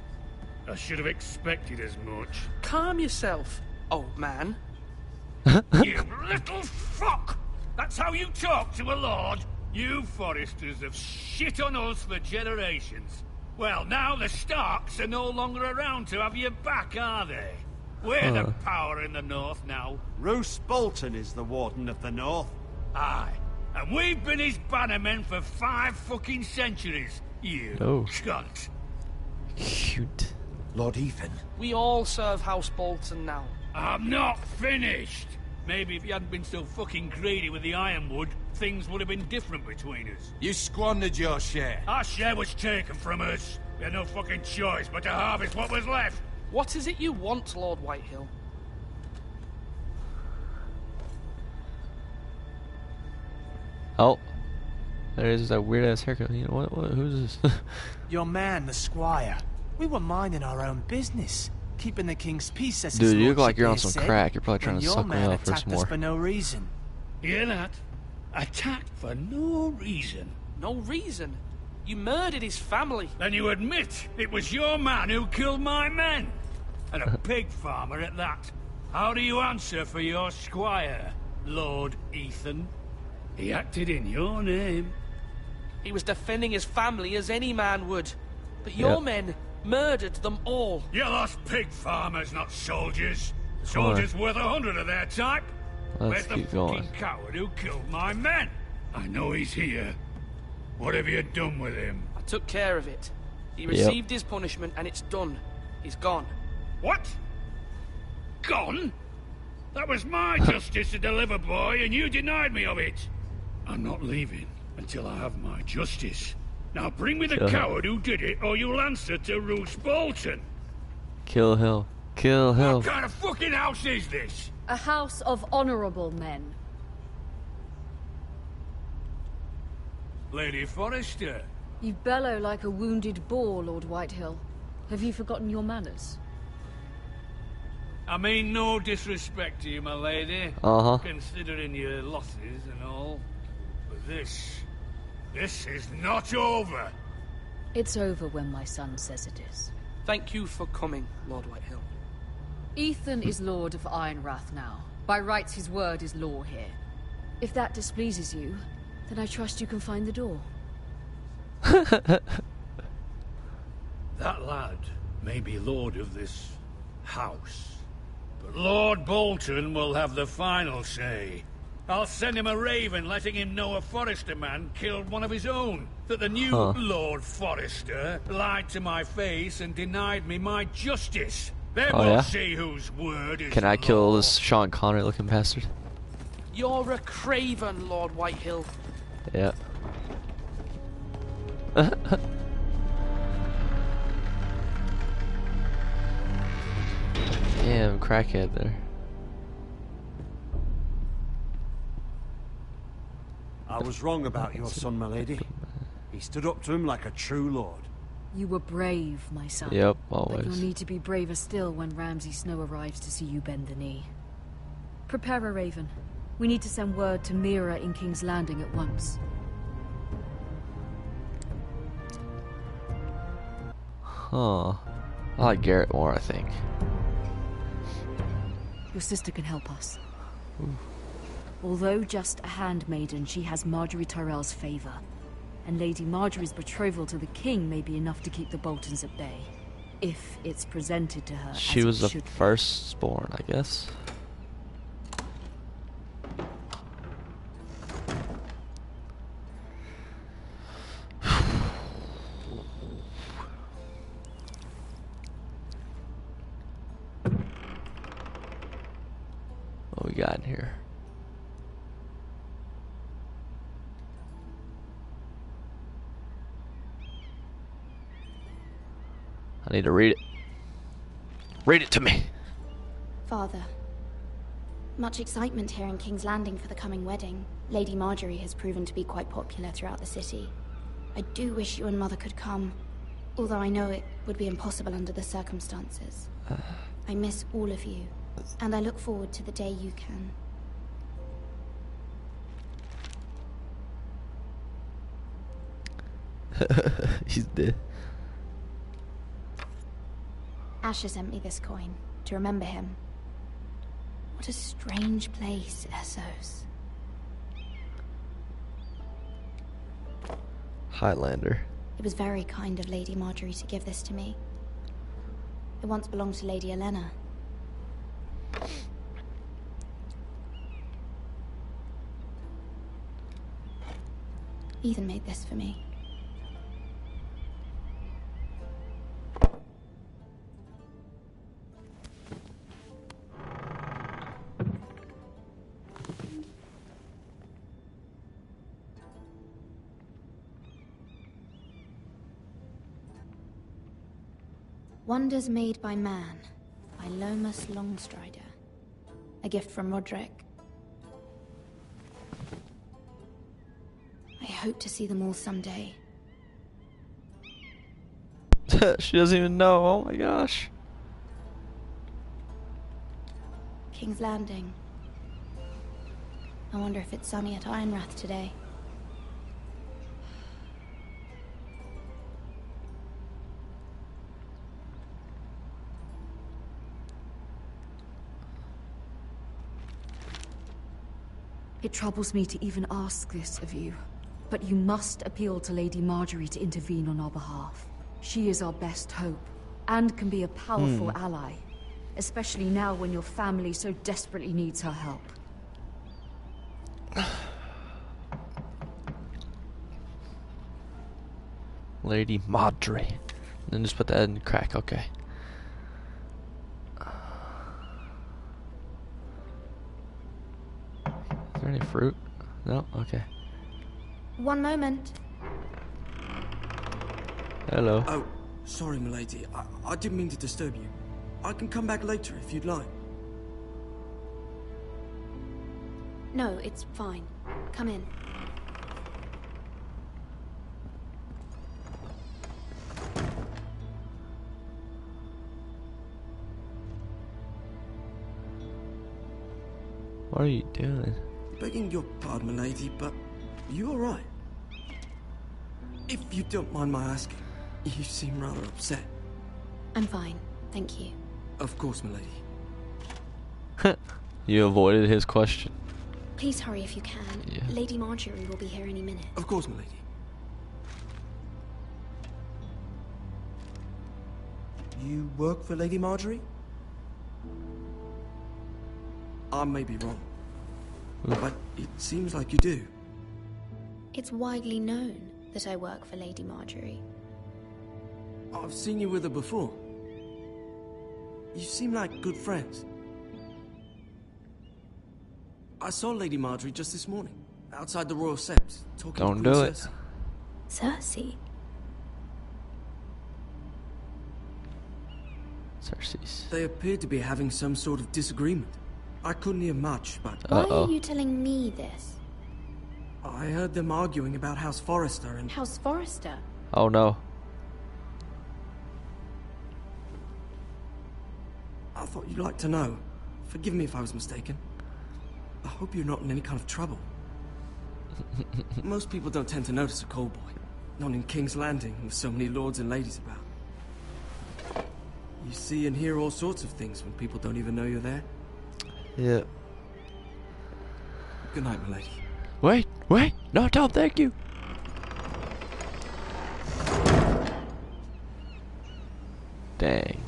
[SPEAKER 3] I should have expected as much.
[SPEAKER 15] Calm yourself, old man.
[SPEAKER 3] You little fuck! That's how you talk to a lord? You Forresters have shit on us for generations. Well, now the Starks are no longer around to have your back, are they? We're the power in the north now.
[SPEAKER 13] Roose Bolton is the Warden of the North.
[SPEAKER 3] Aye. And we've been his bannermen for 5 fucking centuries. You cunt.
[SPEAKER 1] Cute.
[SPEAKER 7] Lord Ethan.
[SPEAKER 15] We all serve House Bolton now.
[SPEAKER 3] I'm not finished. Maybe if you hadn't been so fucking greedy with the ironwood, things would have been different between us.
[SPEAKER 7] You squandered your share.
[SPEAKER 3] Our share was taken from us. We had no fucking choice but to harvest what was left.
[SPEAKER 15] What is it you want, Lord Whitehill?
[SPEAKER 1] Oh. There is that weird ass haircut. You know what who's this?
[SPEAKER 8] Your man, the squire. We were minding our own business. Keeping the king's peace, as
[SPEAKER 1] Dude,
[SPEAKER 8] his
[SPEAKER 1] you look like
[SPEAKER 8] lordship
[SPEAKER 1] you're on
[SPEAKER 8] here
[SPEAKER 1] some
[SPEAKER 8] said,
[SPEAKER 1] crack. You're probably trying
[SPEAKER 8] when
[SPEAKER 1] to
[SPEAKER 8] your
[SPEAKER 1] suck me
[SPEAKER 8] man
[SPEAKER 1] off for
[SPEAKER 8] attacked
[SPEAKER 1] some
[SPEAKER 8] us
[SPEAKER 1] more.
[SPEAKER 8] for no reason.
[SPEAKER 3] Hear that? Attacked for no reason.
[SPEAKER 15] No reason? You murdered his family.
[SPEAKER 3] Then you admit it was your man who killed my men. And a pig farmer at that. How do you answer for your squire, Lord Ethan? He acted in your name.
[SPEAKER 15] He was defending his family as any man would. But your men murdered them all.
[SPEAKER 3] You lost pig farmers, not soldiers. Soldiers worth 100 of their type. Where's the fucking coward who killed my men? I know he's here. What have you done with him?
[SPEAKER 15] I took care of it. He received his punishment and it's done. He's gone.
[SPEAKER 3] What? Gone? That was my justice to deliver, boy, and you denied me of it. I'm not leaving until I have my justice. Now bring me the coward who did it, or you'll answer to Roose Bolton.
[SPEAKER 1] Kill Hill. Kill Hill.
[SPEAKER 3] What kind of fucking house is this?
[SPEAKER 11] A house of honorable men.
[SPEAKER 3] Lady Forrester.
[SPEAKER 11] You bellow like a wounded boar, Lord Whitehill. Have you forgotten your manners?
[SPEAKER 3] I mean no disrespect to you, my lady. Considering your losses and all. But this is not over.
[SPEAKER 11] It's over when my son says it is.
[SPEAKER 15] Thank you for coming, Lord Whitehill.
[SPEAKER 11] Ethan is Lord of Ironrath now. By rights, his word is law here. If that displeases you, then I trust you can find the door.
[SPEAKER 3] That lad may be lord of this house, but Lord Bolton will have the final say. I'll send him a raven letting him know a Forrester man killed one of his own. That the new Lord Forrester lied to my face and denied me my justice. Then we'll see whose word is
[SPEAKER 1] Can I kill this Sean Connery looking bastard?
[SPEAKER 15] You're a craven, Lord Whitehill.
[SPEAKER 1] Yeah. Damn, crackhead there.
[SPEAKER 13] I was wrong about your son, my lady. He stood up to him like a true lord.
[SPEAKER 11] You were brave, my son.
[SPEAKER 1] Yep,
[SPEAKER 11] But
[SPEAKER 1] always.
[SPEAKER 11] you'll need to be braver still when Ramsay Snow arrives to see you bend the knee. Prepare a raven. We need to send word to Mira in King's Landing at once.
[SPEAKER 1] Huh. I like Garrett more, I think.
[SPEAKER 11] Your sister can help us. Although just a handmaiden, she has Marjorie Tyrell's favor. And Lady Marjorie's betrothal to the king may be enough to keep the Boltons at bay. If it's presented to her
[SPEAKER 1] She
[SPEAKER 11] as
[SPEAKER 1] was
[SPEAKER 11] it
[SPEAKER 1] the
[SPEAKER 11] should be.
[SPEAKER 1] firstborn, I guess. What we got in here? I need to read it. Read it to me.
[SPEAKER 12] Father, much excitement here in King's Landing for the coming wedding. Lady Marjorie has proven to be quite popular throughout the city. I do wish you and Mother could come, although I know it would be impossible under the circumstances. I miss all of you, and I look forward to the day you can.
[SPEAKER 1] He's dead.
[SPEAKER 12] Asher sent me this coin to remember him. What a strange place, Essos.
[SPEAKER 1] Highlander.
[SPEAKER 12] It was very kind of Lady Marjorie to give this to me. It once belonged to Lady Elena. Ethan made this for me. Wonders Made by Man, by Lomas Longstrider. A gift from Roderick. I hope to see them all someday.
[SPEAKER 1] She doesn't even know. Oh my gosh.
[SPEAKER 12] King's Landing. I wonder if it's sunny at Ironrath today.
[SPEAKER 11] It troubles me to even ask this of you, but you must appeal to Lady Marjorie to intervene on our behalf. She is our best hope, and can be a powerful ally, especially now when your family so desperately needs her help.
[SPEAKER 1] Lady Marjorie. Then just put that in crack, okay. Is there any fruit? No? Okay.
[SPEAKER 12] One moment.
[SPEAKER 1] Hello.
[SPEAKER 10] Oh, sorry, milady. I didn't mean to disturb you. I can come back later if you'd like.
[SPEAKER 12] No, it's fine. Come in.
[SPEAKER 1] What are you doing?
[SPEAKER 10] Begging your pardon, milady, but you all right? If you don't mind my asking, you seem rather upset.
[SPEAKER 12] I'm fine, thank you.
[SPEAKER 10] Of course, milady.
[SPEAKER 1] You avoided his question.
[SPEAKER 12] Please hurry if you can.
[SPEAKER 1] Yeah.
[SPEAKER 12] Lady Marjorie will be here any minute.
[SPEAKER 10] Of course, milady. You work for Lady Marjorie? I may be wrong, but it seems like you do.
[SPEAKER 12] It's widely known that I work for Lady Marjorie.
[SPEAKER 10] I've seen you with her before. You seem like good friends. I saw Lady Marjorie just this morning, outside the Royal Sept, talking
[SPEAKER 1] Don't
[SPEAKER 10] to
[SPEAKER 1] do
[SPEAKER 10] Princess.
[SPEAKER 12] Cersei?
[SPEAKER 1] Cersei's.
[SPEAKER 16] They appeared to be having some sort of disagreement. I couldn't hear much, but...
[SPEAKER 12] Why are you telling me this?
[SPEAKER 16] I heard them arguing about House Forrester and...
[SPEAKER 12] House Forrester?
[SPEAKER 1] Oh no.
[SPEAKER 16] I thought you'd like to know. Forgive me if I was mistaken. I hope you're not in any kind of trouble. Most people don't tend to notice a call boy. Not in King's Landing, with so many lords and ladies about. You see and hear all sorts of things when people don't even know you're there.
[SPEAKER 1] Yeah.
[SPEAKER 16] Good night, my lady.
[SPEAKER 1] Wait! No, don't, thank you! Dang.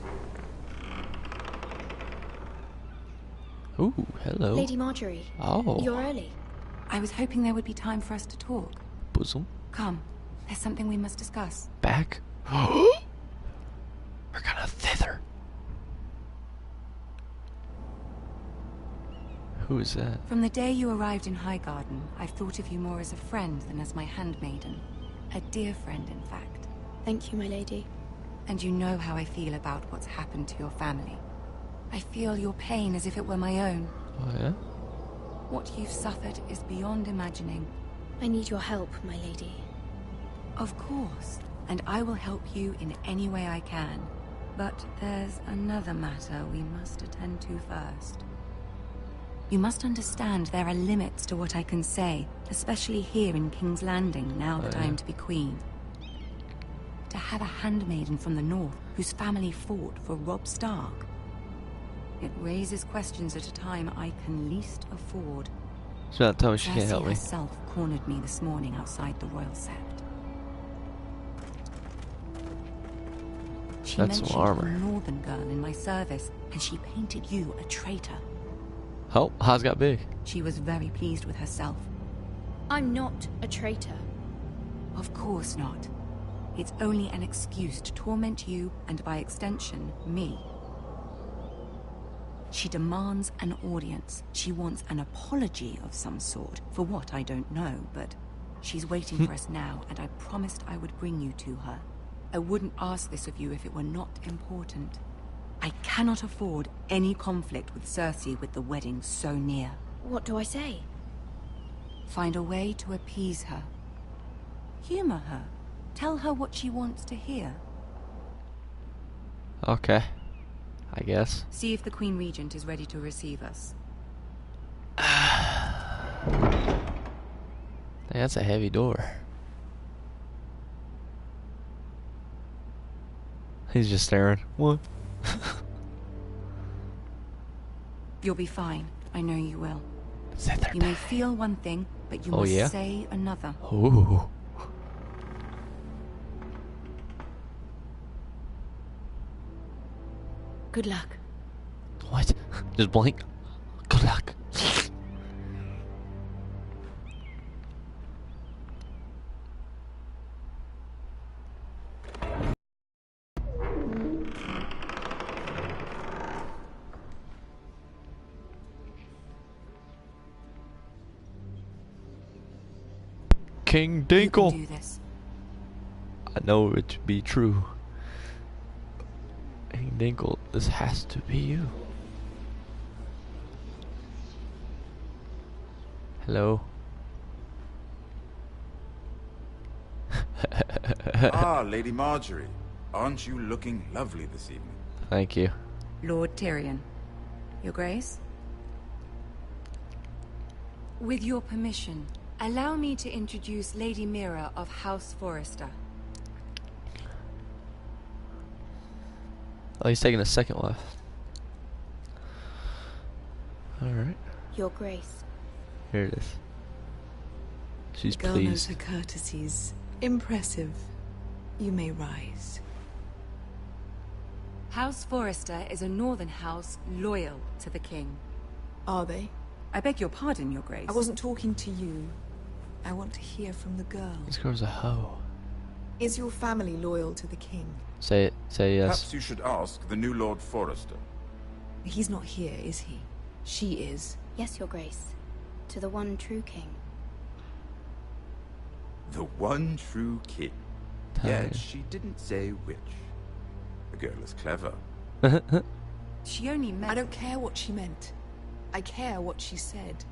[SPEAKER 1] Ooh, hello.
[SPEAKER 12] Lady Marjorie.
[SPEAKER 1] Oh.
[SPEAKER 12] You're early.
[SPEAKER 17] I was hoping there would be time for us to talk.
[SPEAKER 1] Bosom.
[SPEAKER 17] Come. There's something we must discuss.
[SPEAKER 1] Back? We're gonna thither. Who is that?
[SPEAKER 17] From the day you arrived in Highgarden, I've thought of you more as a friend than as my handmaiden. A dear friend, in fact.
[SPEAKER 12] Thank you, my lady.
[SPEAKER 17] And you know how I feel about what's happened to your family. I feel your pain as if it were my own.
[SPEAKER 1] Oh, yeah?
[SPEAKER 17] What you've suffered is beyond imagining.
[SPEAKER 12] I need your help, my lady.
[SPEAKER 17] Of course, and I will help you in any way I can. But there's another matter we must attend to first. You must understand there are limits to what I can say, especially here in King's Landing, now that I am to be queen. To have a handmaiden from the north whose family fought for Robb Stark. It raises questions at a time I can least afford.
[SPEAKER 1] She's not telling me she can't help me.
[SPEAKER 17] Cersei herself cornered me this morning outside the Royal Sept. She
[SPEAKER 1] That's some armor.
[SPEAKER 17] mentioned a northern girl in my service, and she painted you a traitor.
[SPEAKER 1] Oh, Haas got big.
[SPEAKER 17] She was very pleased with herself.
[SPEAKER 12] I'm not a traitor.
[SPEAKER 17] Of course not. It's only an excuse to torment you, and by extension, me. She demands an audience. She wants an apology of some sort. For what, I don't know, but she's waiting for us now, and I promised I would bring you to her. I wouldn't ask this of you if it were not important. I cannot afford any conflict with Cersei with the wedding so near.
[SPEAKER 12] What do I say?
[SPEAKER 17] Find a way to appease her. Humor her. Tell her what she wants to hear.
[SPEAKER 1] Okay. I guess.
[SPEAKER 17] See if the Queen Regent is ready to receive us.
[SPEAKER 1] That's a heavy door. He's just staring. What?
[SPEAKER 17] You'll be fine. I know you will.
[SPEAKER 1] Zither
[SPEAKER 17] You may feel one thing, but you must say another.
[SPEAKER 1] Ooh.
[SPEAKER 12] Good luck.
[SPEAKER 1] What? Just blink. Good luck. King Dinkle.
[SPEAKER 17] You can do this.
[SPEAKER 1] I know it to be true. King Dinkle, this has to be you. Hello.
[SPEAKER 18] Ah, Lady Marjorie. Aren't you looking lovely this evening?
[SPEAKER 1] Thank you.
[SPEAKER 17] Lord Tyrion. Your Grace? With your permission, allow me to introduce Lady Mira of House Forrester.
[SPEAKER 1] Oh, he's taking a second wife. Alright.
[SPEAKER 12] Your Grace.
[SPEAKER 1] Here it is. She's
[SPEAKER 19] The girl knows
[SPEAKER 1] pleased.
[SPEAKER 19] her courtesies. Impressive. You may rise.
[SPEAKER 17] House Forrester is a northern house loyal to the king.
[SPEAKER 19] Are they?
[SPEAKER 17] I beg your pardon, Your Grace.
[SPEAKER 19] I wasn't talking to you. I want to hear from the girl.
[SPEAKER 1] This girl's a hoe.
[SPEAKER 19] Is your family loyal to the king?
[SPEAKER 1] Say it. Say yes.
[SPEAKER 18] Perhaps you should ask the new Lord Forrester.
[SPEAKER 19] He's not here, is he? She is.
[SPEAKER 12] Yes, Your Grace. To the one true king.
[SPEAKER 18] The one true king.
[SPEAKER 1] Tell
[SPEAKER 18] Yet
[SPEAKER 1] me.
[SPEAKER 18] she didn't say which. The girl is clever.
[SPEAKER 17] She only meant...
[SPEAKER 19] I don't care what she meant. I care what she said.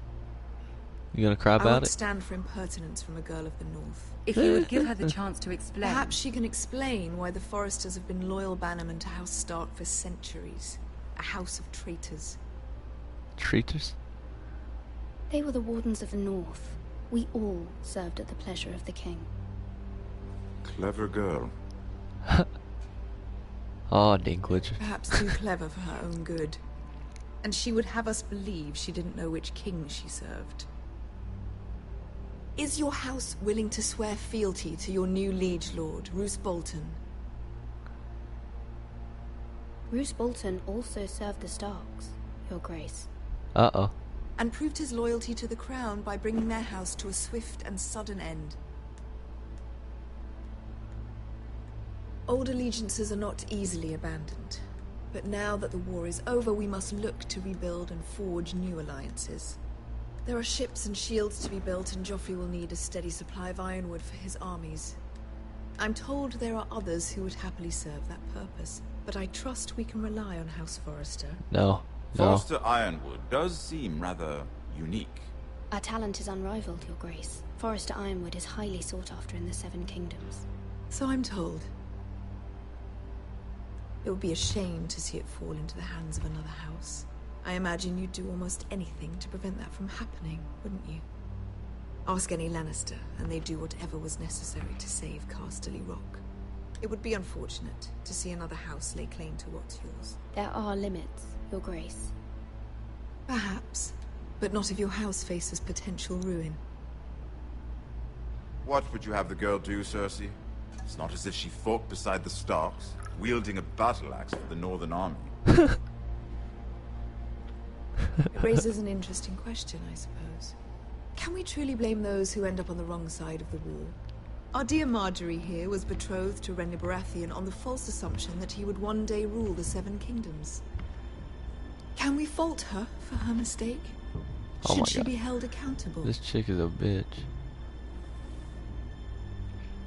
[SPEAKER 1] You gonna cry
[SPEAKER 19] I
[SPEAKER 1] about
[SPEAKER 19] won't
[SPEAKER 1] it?
[SPEAKER 19] stand for impertinence from a girl of the North.
[SPEAKER 17] If you would give her the chance to explain...
[SPEAKER 19] Perhaps she can explain why the Forresters have been loyal bannermen to House Stark for centuries. A house of traitors.
[SPEAKER 1] Traitors?
[SPEAKER 12] They were the Wardens of the North. We all served at the pleasure of the king.
[SPEAKER 18] Clever girl.
[SPEAKER 1] Oh, Dinklage.
[SPEAKER 19] Perhaps too clever for her own good. And she would have us believe she didn't know which king she served. Is your house willing to swear fealty to your new liege lord, Roose Bolton?
[SPEAKER 12] Roose Bolton also served the Starks, Your Grace.
[SPEAKER 1] Uh-oh.
[SPEAKER 19] And proved his loyalty to the crown by bringing their house to a swift and sudden end. Old allegiances are not easily abandoned. But now that the war is over, we must look to rebuild and forge new alliances. There are ships and shields to be built, and Joffrey will need a steady supply of ironwood for his armies. I'm told there are others who would happily serve that purpose, but I trust we can rely on House Forrester.
[SPEAKER 1] No.
[SPEAKER 18] Forrester Ironwood does seem rather unique.
[SPEAKER 12] Our talent is unrivaled, Your Grace. Forrester Ironwood is highly sought after in the Seven Kingdoms.
[SPEAKER 19] So I'm told. It would be a shame to see it fall into the hands of another house. I imagine you'd do almost anything to prevent that from happening, wouldn't you? Ask any Lannister, and they'd do whatever was necessary to save Casterly Rock. It would be unfortunate to see another house lay claim to what's yours.
[SPEAKER 12] There are limits, Your Grace.
[SPEAKER 19] Perhaps, but not if your house faces potential ruin.
[SPEAKER 18] What would you have the girl do, Cersei? It's not as if she fought beside the Starks, wielding a battle axe for the Northern Army.
[SPEAKER 19] It raises an interesting question, I suppose. Can we truly blame those who end up on the wrong side of the war? Our dear Marjorie here was betrothed to Renly Baratheon on the false assumption that he would one day rule the Seven Kingdoms. Can we fault her for her mistake?
[SPEAKER 1] Oh my
[SPEAKER 19] Should she
[SPEAKER 1] God.
[SPEAKER 19] be held accountable?
[SPEAKER 1] This chick is a bitch.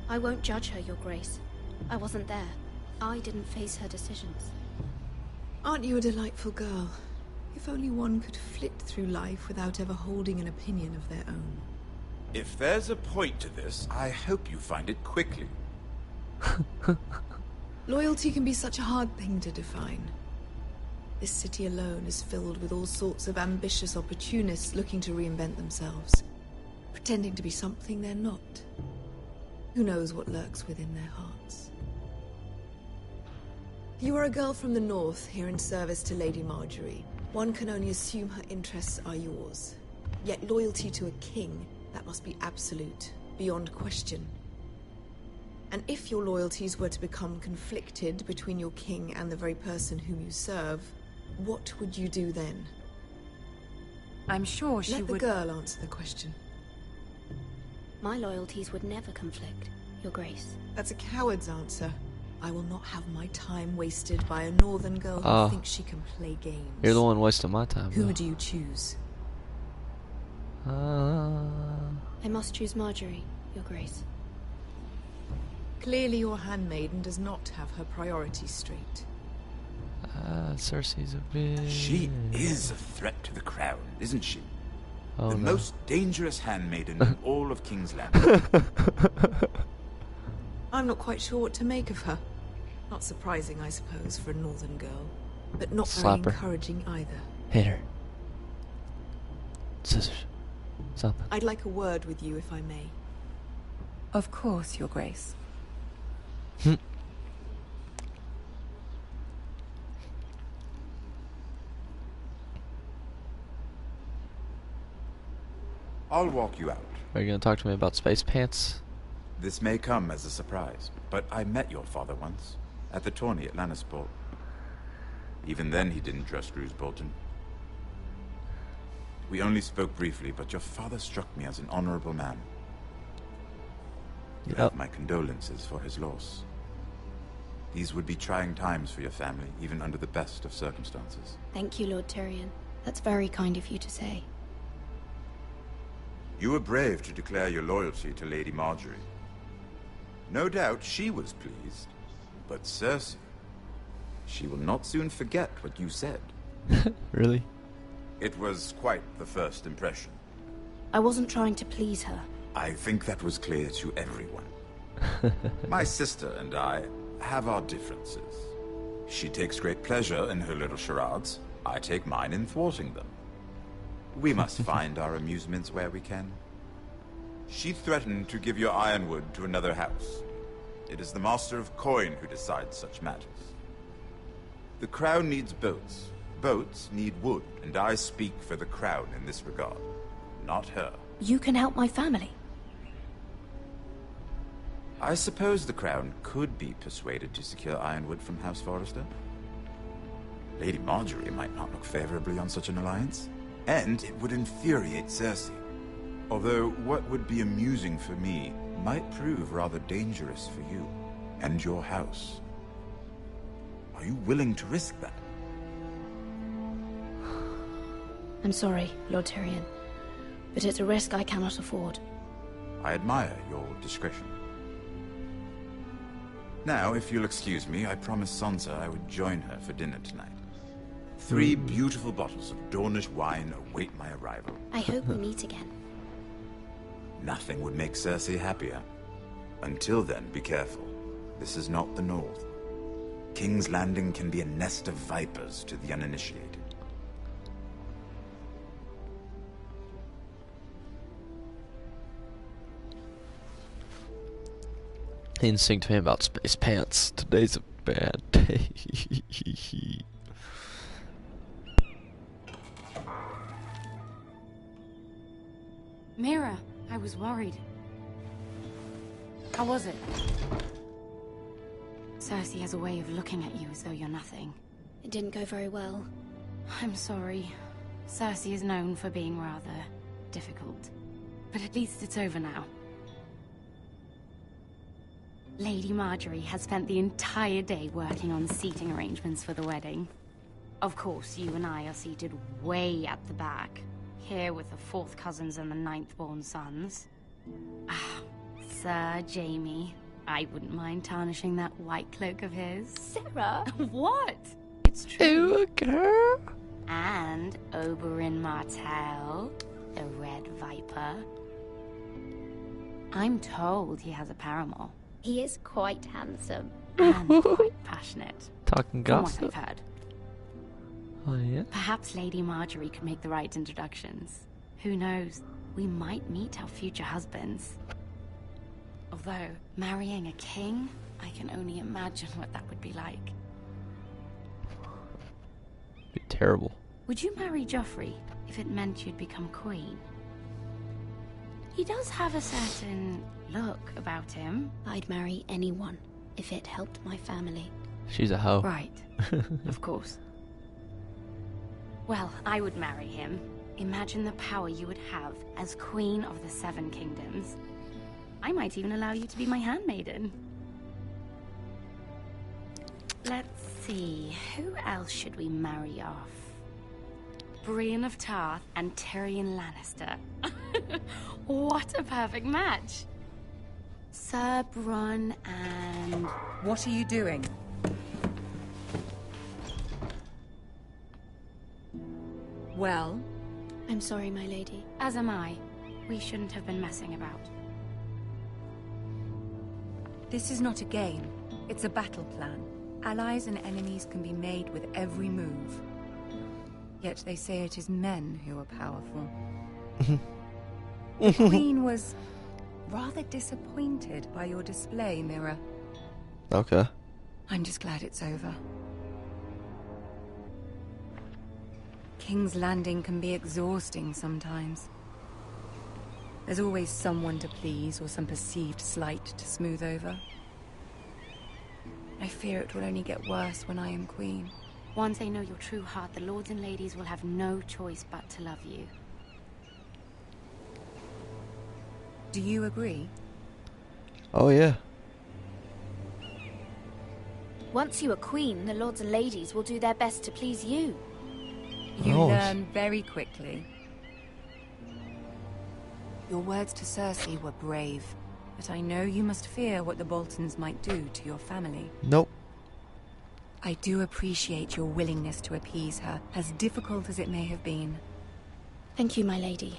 [SPEAKER 12] I won't judge her, Your Grace. I wasn't there. I didn't face her decisions.
[SPEAKER 19] Aren't you a delightful girl? If only one could flit through life without ever holding an opinion of their own.
[SPEAKER 18] If there's a point to this, I hope you find it quickly.
[SPEAKER 19] Loyalty can be such a hard thing to define. This city alone is filled with all sorts of ambitious opportunists looking to reinvent themselves, pretending to be something they're not. Who knows what lurks within their hearts? You are a girl from the north, here in service to Lady Marjorie. One can only assume her interests are yours. Yet loyalty to a king, that must be absolute, beyond question. And if your loyalties were to become conflicted between your king and the very person whom you serve, what would you do then?
[SPEAKER 17] I'm sure she
[SPEAKER 19] would...
[SPEAKER 17] would...
[SPEAKER 19] Let the girl answer the question.
[SPEAKER 12] My loyalties would never conflict, Your Grace.
[SPEAKER 19] That's a coward's answer. I will not have my time wasted by a northern girl who thinks she can play games.
[SPEAKER 1] You're the one wasting my time.
[SPEAKER 19] Who do you choose?
[SPEAKER 12] I must choose Marjorie, Your Grace.
[SPEAKER 19] Clearly your handmaiden does not have her priorities straight.
[SPEAKER 1] Cersei's a bitch.
[SPEAKER 18] She is a threat to the crown, isn't she?
[SPEAKER 1] Oh,
[SPEAKER 18] the
[SPEAKER 1] no.
[SPEAKER 18] most dangerous handmaiden in all of King's Landing.
[SPEAKER 19] I'm not quite sure what to make of her. Not surprising, I suppose, for a northern girl. But not
[SPEAKER 1] Slap her.
[SPEAKER 19] very encouraging either.
[SPEAKER 1] Hit her. Scissors. Something.
[SPEAKER 19] I'd like a word with you, if I may.
[SPEAKER 17] Of course, Your Grace.
[SPEAKER 18] I'll walk you out.
[SPEAKER 1] Are you gonna talk to me about space pants?
[SPEAKER 18] This may come as a surprise, but I met your father once, at the tourney at Lannisport. Even then he didn't trust Roose Bolton. We only spoke briefly, but your father struck me as an honorable man. You have my condolences for his loss. These would be trying times for your family, even under the best of circumstances.
[SPEAKER 12] Thank you, Lord Tyrion. That's very kind of you to say.
[SPEAKER 18] You were brave to declare your loyalty to Lady Marjorie. No doubt she was pleased, but Cersei... She will not soon forget what you said.
[SPEAKER 1] Really?
[SPEAKER 18] It was quite the first impression.
[SPEAKER 12] I wasn't trying to please her.
[SPEAKER 18] I think that was clear to everyone. My sister and I have our differences. She takes great pleasure in her little charades. I take mine in thwarting them. We must find our amusements where we can. She threatened to give your ironwood to another house. It is the Master of Coin who decides such matters. The crown needs boats. Boats need wood, and I speak for the crown in this regard, not her.
[SPEAKER 12] You can help my family.
[SPEAKER 18] I suppose the crown could be persuaded to secure ironwood from House Forrester. Lady Marjorie might not look favorably on such an alliance, and it would infuriate Cersei. Although what would be amusing for me might prove rather dangerous for you and your house. Are you willing to risk that?
[SPEAKER 12] I'm sorry, Lord Tyrion, but it's a risk I cannot afford.
[SPEAKER 18] I admire your discretion. Now, if you'll excuse me, I promised Sansa I would join her for dinner tonight. 3 beautiful bottles of Dornish wine await my arrival.
[SPEAKER 12] I hope we meet again.
[SPEAKER 18] Nothing would make Cersei happier. Until then, be careful. This is not the North. King's Landing can be a nest of vipers to the uninitiated.
[SPEAKER 1] Instinct to me about space pants. Today's a bad day.
[SPEAKER 17] Mira, I was worried. How was it? Cersei has a way of looking at you as though you're nothing.
[SPEAKER 12] It didn't go very well.
[SPEAKER 17] I'm sorry. Cersei is known for being rather difficult. But at least it's over now. Lady Marjorie has spent the entire day working on seating arrangements for the wedding. Of course, you and I are seated way at the back, here with the 4th cousins and the 9th-born sons. Ah, Sir Jaime. I wouldn't mind tarnishing that white cloak of his.
[SPEAKER 12] Sarah!
[SPEAKER 17] What? It's true.
[SPEAKER 1] Ooh, girl.
[SPEAKER 17] And Oberyn Martell, the Red Viper. I'm told he has a paramour.
[SPEAKER 12] He is quite handsome.
[SPEAKER 17] And quite passionate.
[SPEAKER 1] Talking gossip.
[SPEAKER 17] From what I've heard.
[SPEAKER 1] Oh, yeah?
[SPEAKER 17] Perhaps Lady Marjorie could make the right introductions. Who knows? We might meet our future husbands. Although, marrying a king, I can only imagine what that would be like.
[SPEAKER 1] Be terrible.
[SPEAKER 17] Would you marry Joffrey if it meant you'd become queen? He does have a certain look about him.
[SPEAKER 12] I'd marry anyone if it helped my family.
[SPEAKER 1] She's a hoe.
[SPEAKER 17] Right. Of course. Well, I would marry him. Imagine the power you would have as Queen of the 7 Kingdoms. I might even allow you to be my handmaiden. Let's see, who else should we marry off? Brienne of Tarth and Tyrion Lannister. What a perfect match. Sir Bronn and...
[SPEAKER 20] What are you doing? Well?
[SPEAKER 12] I'm sorry, my lady.
[SPEAKER 17] As am I. We shouldn't have been messing about.
[SPEAKER 20] This is not a game. It's a battle plan. Allies and enemies can be made with every move. Yet they say it is men who are powerful. The Queen was rather disappointed by your display, Mira.
[SPEAKER 1] Okay.
[SPEAKER 20] I'm just glad it's over. King's Landing can be exhausting sometimes. There's always someone to please or some perceived slight to smooth over. I fear it will only get worse when I am queen.
[SPEAKER 17] Once they know your true heart, the lords and ladies will have no choice but to love you.
[SPEAKER 20] Do you agree?
[SPEAKER 1] Oh, yeah.
[SPEAKER 12] Once you are queen, the lords and ladies will do their best to please you.
[SPEAKER 20] You learn very quickly. Your words to Cersei were brave, but I know you must fear what the Boltons might do to your family.
[SPEAKER 1] Nope.
[SPEAKER 17] I do appreciate your willingness to appease her, as difficult as it may have been.
[SPEAKER 12] Thank you, my lady.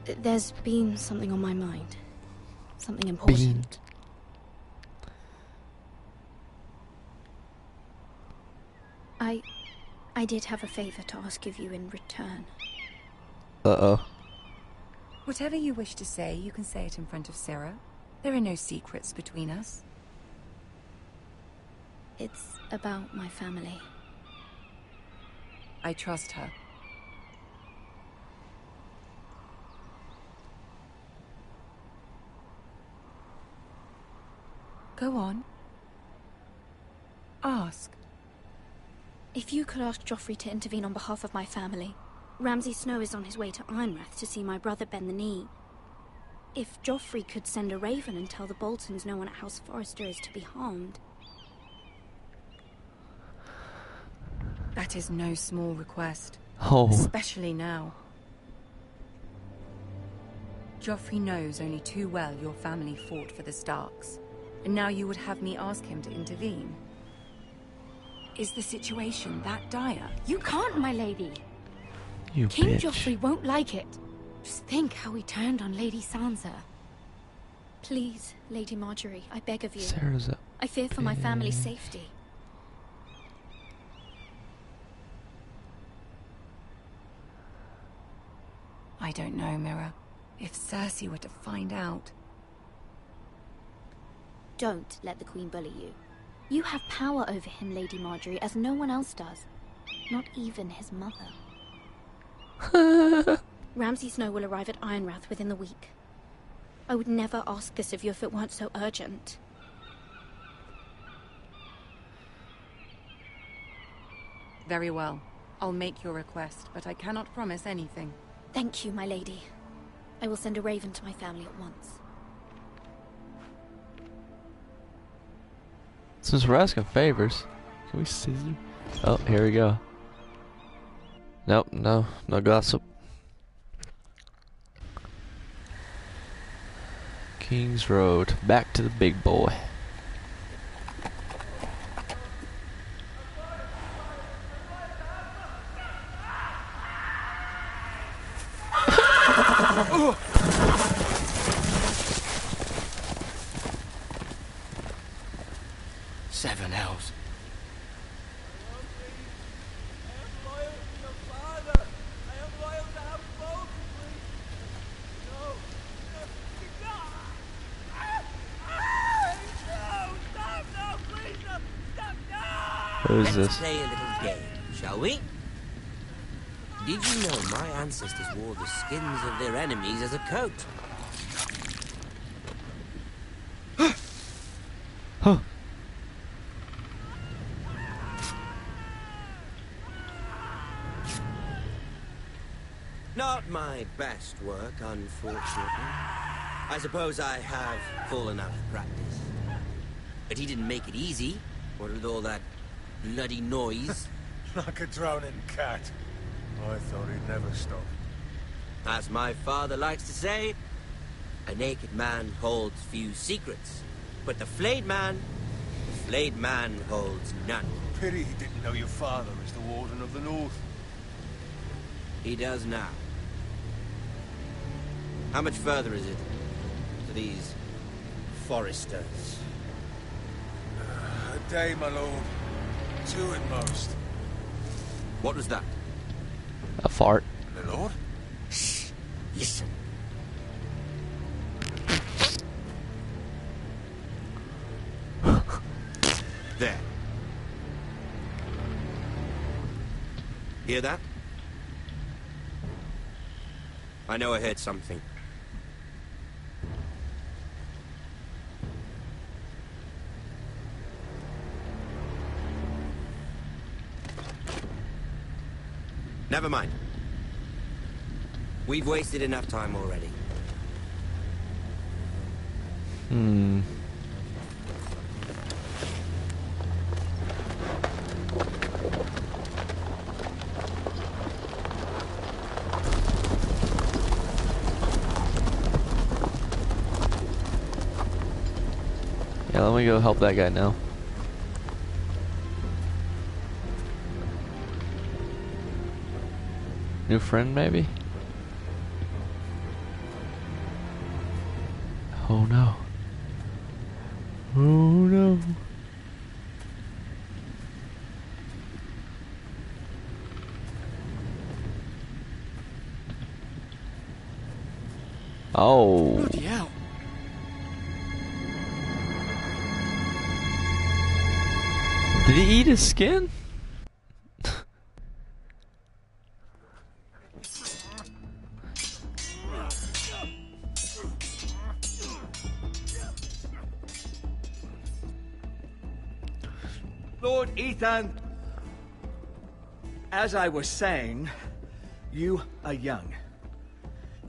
[SPEAKER 12] There's been something on my mind. Something important. I did have a favor to ask of you in return.
[SPEAKER 1] Uh-oh.
[SPEAKER 17] Whatever you wish to say, you can say it in front of Sarah. There are no secrets between us.
[SPEAKER 12] It's about my family.
[SPEAKER 17] I trust her. Go on. Ask.
[SPEAKER 12] If you could ask Joffrey to intervene on behalf of my family. Ramsay Snow is on his way to Ironrath to see my brother bend the knee. If Joffrey could send a raven and tell the Boltons no one at House Forrester is to be harmed.
[SPEAKER 17] That is no small request.
[SPEAKER 1] Oh.
[SPEAKER 17] Especially now. Joffrey knows only too well your family fought for the Starks. And now you would have me ask him to intervene? Is the situation that dire?
[SPEAKER 12] You can't, my lady.
[SPEAKER 1] You
[SPEAKER 12] King
[SPEAKER 1] bitch.
[SPEAKER 12] Joffrey won't like it. Just think how he turned on Lady Sansa. Please, Lady Marjorie, I beg of you.
[SPEAKER 1] Sarah's up.
[SPEAKER 12] I fear for my family's safety.
[SPEAKER 17] I don't know, Mira. If Cersei were to find out...
[SPEAKER 12] Don't let the Queen bully you. You have power over him, Lady Marjorie, as no one else does. Not even his mother. Ramsay Snow will arrive at Ironrath within the week. I would never ask this of you if it weren't so urgent.
[SPEAKER 17] Very well. I'll make your request, but I cannot promise anything.
[SPEAKER 12] Thank you, my lady. I will send a raven to my family at once.
[SPEAKER 1] Since we're asking favors, can we scissor? Oh, here we go. Nope, no gossip. King's Road, back to the big boy.
[SPEAKER 10] Seven hells.
[SPEAKER 1] Who is this?
[SPEAKER 21] Let's play a little game, shall we? Did you know my ancestors wore the skins of their enemies as a coat?
[SPEAKER 1] Huh.
[SPEAKER 21] Not my best work, unfortunately. I suppose I have fallen out of practice. But he didn't make it easy, what with all that bloody noise.
[SPEAKER 7] Like a drowning cat. I thought he'd never stop.
[SPEAKER 21] As my father likes to say, a naked man holds few secrets. But the flayed man holds none.
[SPEAKER 7] Pity he didn't know your father is the Warden of the North.
[SPEAKER 21] He does now. How much further is it to these Forresters?
[SPEAKER 7] A day, my lord. 2 at most.
[SPEAKER 21] What was that?
[SPEAKER 1] A fart.
[SPEAKER 7] My lord?
[SPEAKER 21] Shh. Listen. There. Hear that? I know I heard something. Never mind. We've wasted enough time already.
[SPEAKER 1] Yeah, let me go help that guy now. New friend, maybe? Oh no. Oh no. Oh.
[SPEAKER 16] Bloody hell.
[SPEAKER 1] Did he eat his skin?
[SPEAKER 9] Lord Ethan, as I was saying, you are young.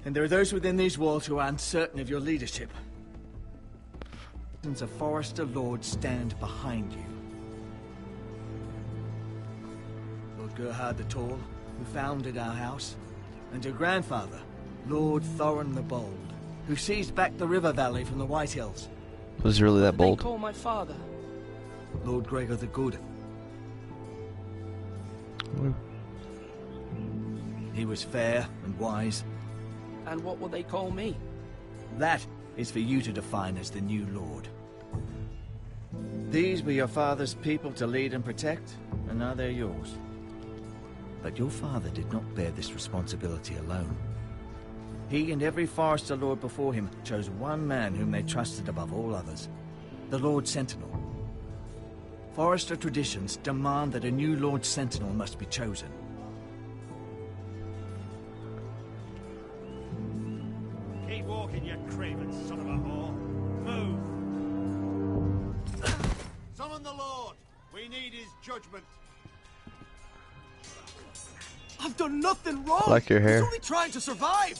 [SPEAKER 9] And there are those within these walls who are uncertain of your leadership. Since a Forrester Lord stand behind you. Lord Gerhard the Tall, who founded our house, and your grandfather, Lord Thorin the Bold, who seized back the river valley from the White Hills.
[SPEAKER 1] Was he really that bold?
[SPEAKER 15] They call my father.
[SPEAKER 9] Lord Gregor the Good. He was fair and wise.
[SPEAKER 15] And what will they call me?
[SPEAKER 9] That is for you to define as the new lord. These were your father's people to lead and protect, and now they're yours. But your father did not bear this responsibility alone. He and every Forrester Lord before him chose one man whom they trusted above all others, the Lord Sentinel. Forrester traditions demand that a new Lord Sentinel must be chosen.
[SPEAKER 13] Keep walking, you craven son of a whore. Move! Summon the Lord! We need his judgment.
[SPEAKER 8] I've done nothing wrong!
[SPEAKER 1] I like your hair.
[SPEAKER 8] I was only trying to survive!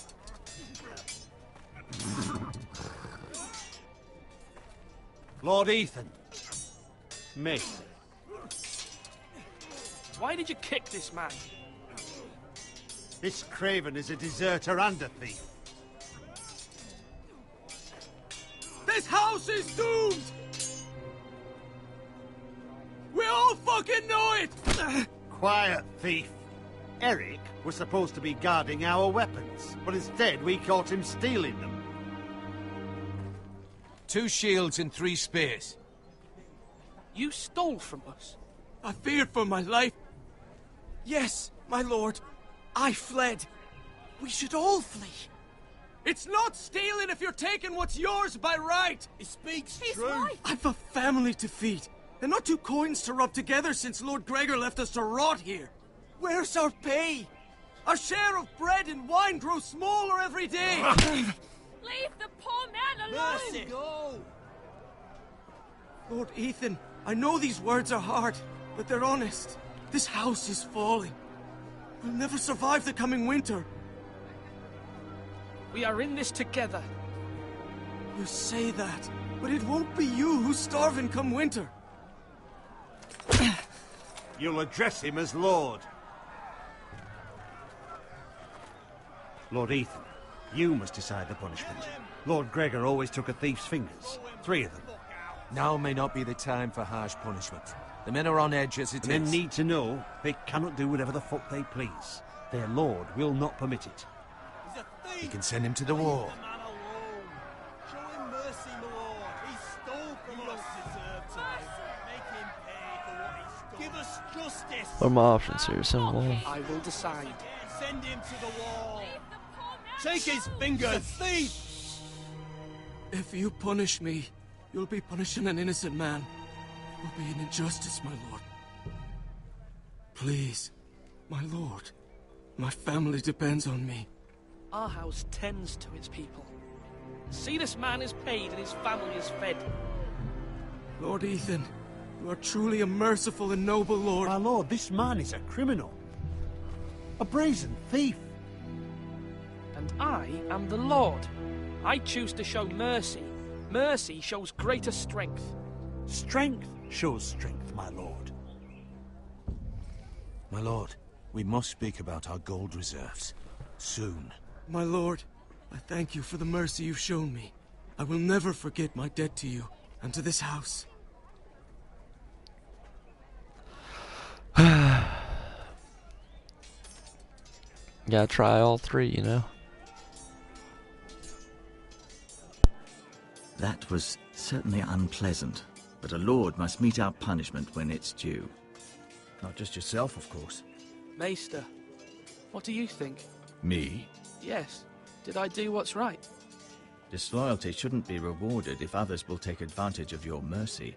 [SPEAKER 13] Lord Ethan. Me.
[SPEAKER 15] Why did you kick this man?
[SPEAKER 13] This craven is a deserter and a thief.
[SPEAKER 8] This house is doomed! We all fucking know it!
[SPEAKER 13] Quiet, thief. Eric was supposed to be guarding our weapons, but instead we caught him stealing them.
[SPEAKER 7] 2 shields and 3 spears.
[SPEAKER 15] You stole from us.
[SPEAKER 8] I feared for my life. Yes, my lord. I fled. We should all flee. It's not stealing if you're taking what's yours by right. He speaks true. Right. I've a family to feed, and not 2 coins to rub together since Lord Gregor left us to rot here. Where's our pay? Our share of bread and wine grows smaller every day.
[SPEAKER 14] Leave the poor man alone!
[SPEAKER 8] Mercy. Go. Lord Ethan, I know these words are hard, but they're honest. This house is falling. We'll never survive the coming winter.
[SPEAKER 15] We are in this together.
[SPEAKER 8] You say that, but it won't be you who's starving come winter.
[SPEAKER 13] You'll address him as Lord. Lord Ethan, you must decide the punishment. Lord Gregor always took a thief's fingers. 3 of them.
[SPEAKER 7] Now may not be the time for harsh punishment. The men are on edge as it is.
[SPEAKER 13] Men need to know they cannot do whatever the fuck they please. Their lord will not permit it.
[SPEAKER 7] You can send him to the war.
[SPEAKER 8] Show him mercy, my lord. He stole from us. Make him pay for what he stole. Give us justice.
[SPEAKER 1] What are my options here? Send wall.
[SPEAKER 15] I will decide.
[SPEAKER 8] Send him to the wall. Take his fingers, thief! If you punish me, you'll be punishing an innocent man. It will be an injustice, my lord. Please, my lord. My family depends on me.
[SPEAKER 15] Our house tends to its people. See, this man is paid and his family is fed.
[SPEAKER 8] Lord Ethan, you are truly a merciful and noble lord.
[SPEAKER 13] My lord, this man is a criminal. A brazen thief.
[SPEAKER 15] And I am the Lord. I choose to show mercy. Mercy shows greater strength.
[SPEAKER 13] Strength shows strength, my lord.
[SPEAKER 7] My lord, we must speak about our gold reserves. Soon.
[SPEAKER 8] My lord, I thank you for the mercy you've shown me. I will never forget my debt to you and to this house.
[SPEAKER 1] Gotta try all three, you know?
[SPEAKER 9] That was certainly unpleasant, but a lord must mete out punishment when it's due.
[SPEAKER 7] Not just yourself, of course.
[SPEAKER 15] Maester, what do you think?
[SPEAKER 9] Me?
[SPEAKER 15] Yes. Did I do what's right?
[SPEAKER 9] Disloyalty shouldn't be rewarded if others will take advantage of your mercy.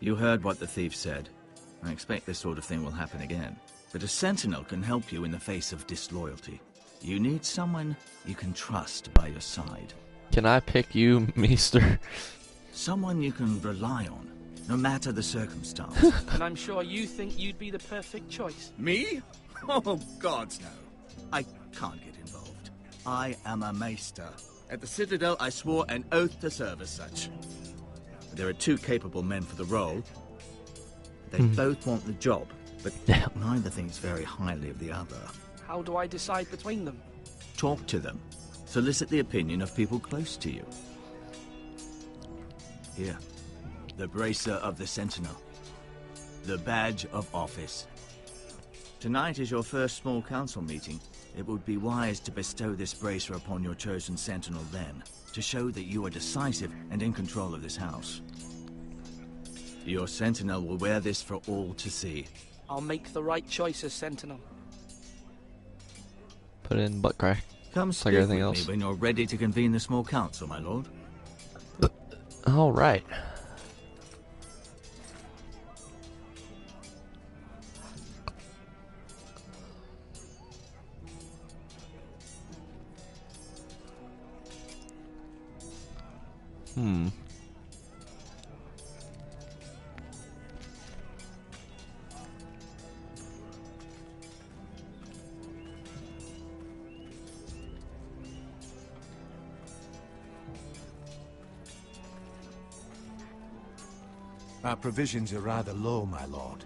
[SPEAKER 9] You heard what the thief said. I expect this sort of thing will happen again. But a sentinel can help you in the face of disloyalty. You need someone you can trust by your side.
[SPEAKER 1] Can I pick you, Meester?
[SPEAKER 9] Someone you can rely on, no matter the circumstance.
[SPEAKER 15] And I'm sure you think you'd be the perfect choice.
[SPEAKER 9] Me? Oh, gods no. I can't get involved. I am a maester. At the Citadel, I swore an oath to serve as such. There are two capable men for the role. They both want the job, but neither thinks very highly of the other.
[SPEAKER 15] How do I decide between them?
[SPEAKER 9] Talk to them. Solicit the opinion of people close to you. Here. The Bracer of the Sentinel. The Badge of Office. Tonight is your first small council meeting. It would be wise to bestow this bracer upon your chosen sentinel then, to show that you are decisive and in control of this house. Your sentinel will wear this for all to see.
[SPEAKER 15] I'll make the right choice as sentinel.
[SPEAKER 1] Put in butt crack.
[SPEAKER 9] Come
[SPEAKER 1] like
[SPEAKER 9] speak
[SPEAKER 1] everything
[SPEAKER 9] with
[SPEAKER 1] else.
[SPEAKER 9] me when you're ready to convene the small council, my lord.
[SPEAKER 1] All right.
[SPEAKER 7] Our provisions are rather low, my lord.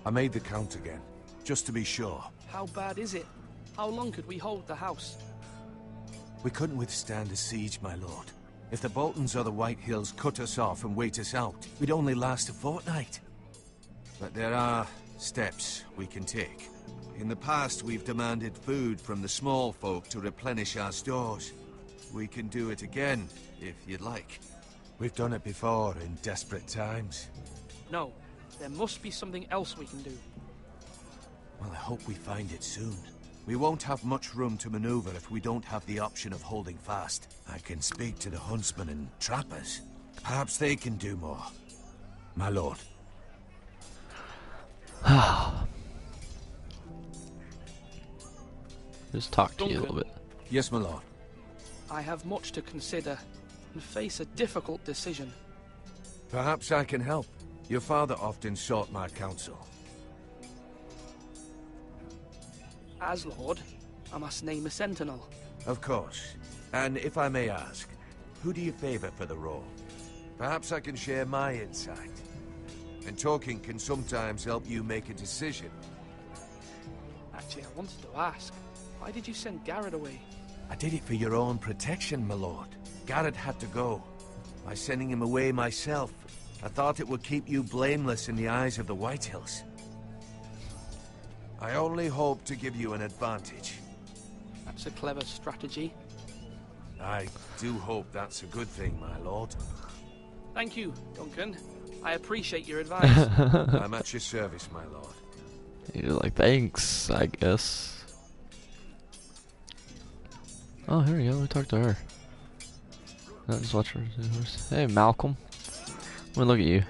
[SPEAKER 7] I made the count again, just to be sure.
[SPEAKER 15] How bad is it? How long could we hold the house?
[SPEAKER 7] We couldn't withstand a siege, my lord. If the Boltons or the White Hills cut us off and wait us out, we'd only last a fortnight. But there are steps we can take. In the past, we've demanded food from the small folk to replenish our stores. We can do it again, if you'd like. We've done it before in desperate times.
[SPEAKER 15] No, there must be something else we can do.
[SPEAKER 7] Well, I hope we find it soon. We won't have much room to maneuver if we don't have the option of holding fast. I can speak to the huntsmen and trappers. Perhaps they can do more. My lord.
[SPEAKER 1] Just talk to you a
[SPEAKER 15] Duncan.
[SPEAKER 1] little bit.
[SPEAKER 7] Yes, my lord.
[SPEAKER 15] I have much to consider and face a difficult decision.
[SPEAKER 7] Perhaps I can help. Your father often sought my counsel.
[SPEAKER 15] As Lord, I must name a sentinel.
[SPEAKER 7] Of course. And if I may ask, who do you favor for the role? Perhaps I can share my insight. And talking can sometimes help you make a decision.
[SPEAKER 15] Actually, I wanted to ask, why did you send Garrett away?
[SPEAKER 7] I did it for your own protection, my lord. Garrett had to go. By sending him away myself, I thought it would keep you blameless in the eyes of the White Hills. I only hope to give you an advantage.
[SPEAKER 15] That's a clever strategy.
[SPEAKER 7] I do hope that's a good thing, my lord.
[SPEAKER 15] Thank you, Duncan. I appreciate your advice.
[SPEAKER 7] I'm at your service, my lord.
[SPEAKER 1] You're like, thanks, I guess. Oh, here we go. We talked to her. No, just watch her. Hey, Malcolm. I'm gonna look at you.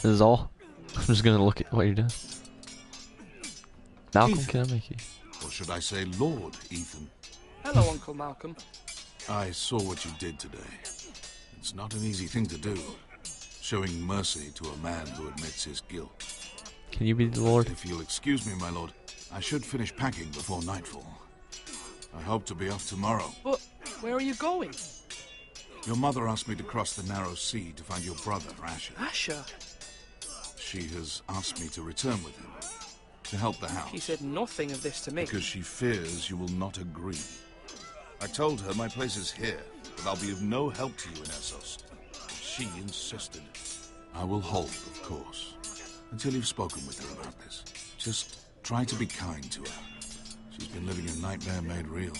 [SPEAKER 1] This is all. I'm just gonna look at what you're doing. Malcolm, can I make you?
[SPEAKER 6] Or should I say Lord Ethan?
[SPEAKER 15] Hello, Uncle Malcolm.
[SPEAKER 6] I saw what you did today. It's not an easy thing to do. Showing mercy to a man who admits his guilt.
[SPEAKER 1] Can you be the Lord?
[SPEAKER 6] If you'll excuse me, my lord, I should finish packing before nightfall. I hope to be off tomorrow.
[SPEAKER 15] But where are you going?
[SPEAKER 6] Your mother asked me to cross the narrow sea to find your brother, Asher.
[SPEAKER 15] Asher?
[SPEAKER 6] She has asked me to return with him, to help the house.
[SPEAKER 15] She said nothing of this to me.
[SPEAKER 6] Because she fears you will not agree. I told her my place is here, but I'll be of no help to you in Essos. She insisted. I will hold, of course, until you've spoken with her about this. Just try to be kind to her. She's been living a nightmare made real.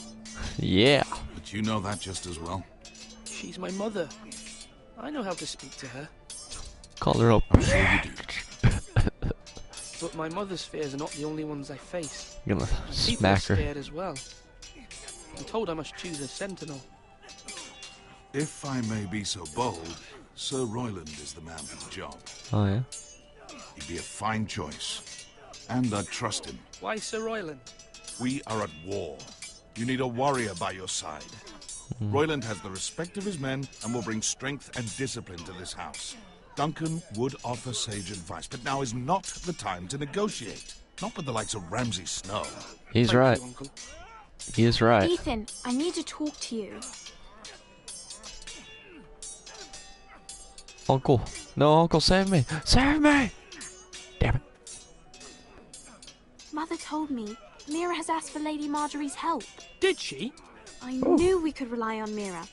[SPEAKER 1] Yeah.
[SPEAKER 6] But you know that just as well.
[SPEAKER 15] She's my mother. I know how to speak to her.
[SPEAKER 1] Call her up.
[SPEAKER 6] I'm sure you do.
[SPEAKER 15] But my mother's fears are not the only ones I face.
[SPEAKER 1] You're gonna
[SPEAKER 15] People are
[SPEAKER 1] smack her.
[SPEAKER 15] scared as well. I'm told I must choose a sentinel.
[SPEAKER 6] If I may be so bold, Sir Royland is the man for the job.
[SPEAKER 1] Oh, yeah?
[SPEAKER 6] He'd be a fine choice. And I'd trust him.
[SPEAKER 15] Why Sir Royland?
[SPEAKER 6] We are at war. You need a warrior by your side. Royland has the respect of his men and will bring strength and discipline to this house. Duncan would offer sage advice, but now is not the time to negotiate. Not with the likes of Ramsay Snow.
[SPEAKER 1] He's right. He is right.
[SPEAKER 14] Ethan, I need to talk to you.
[SPEAKER 1] Uncle. No, Uncle, save me. Save me! Damn it.
[SPEAKER 14] Mother told me Mira has asked for Lady Marjorie's help.
[SPEAKER 15] Did she?
[SPEAKER 14] I knew we could rely on Mira.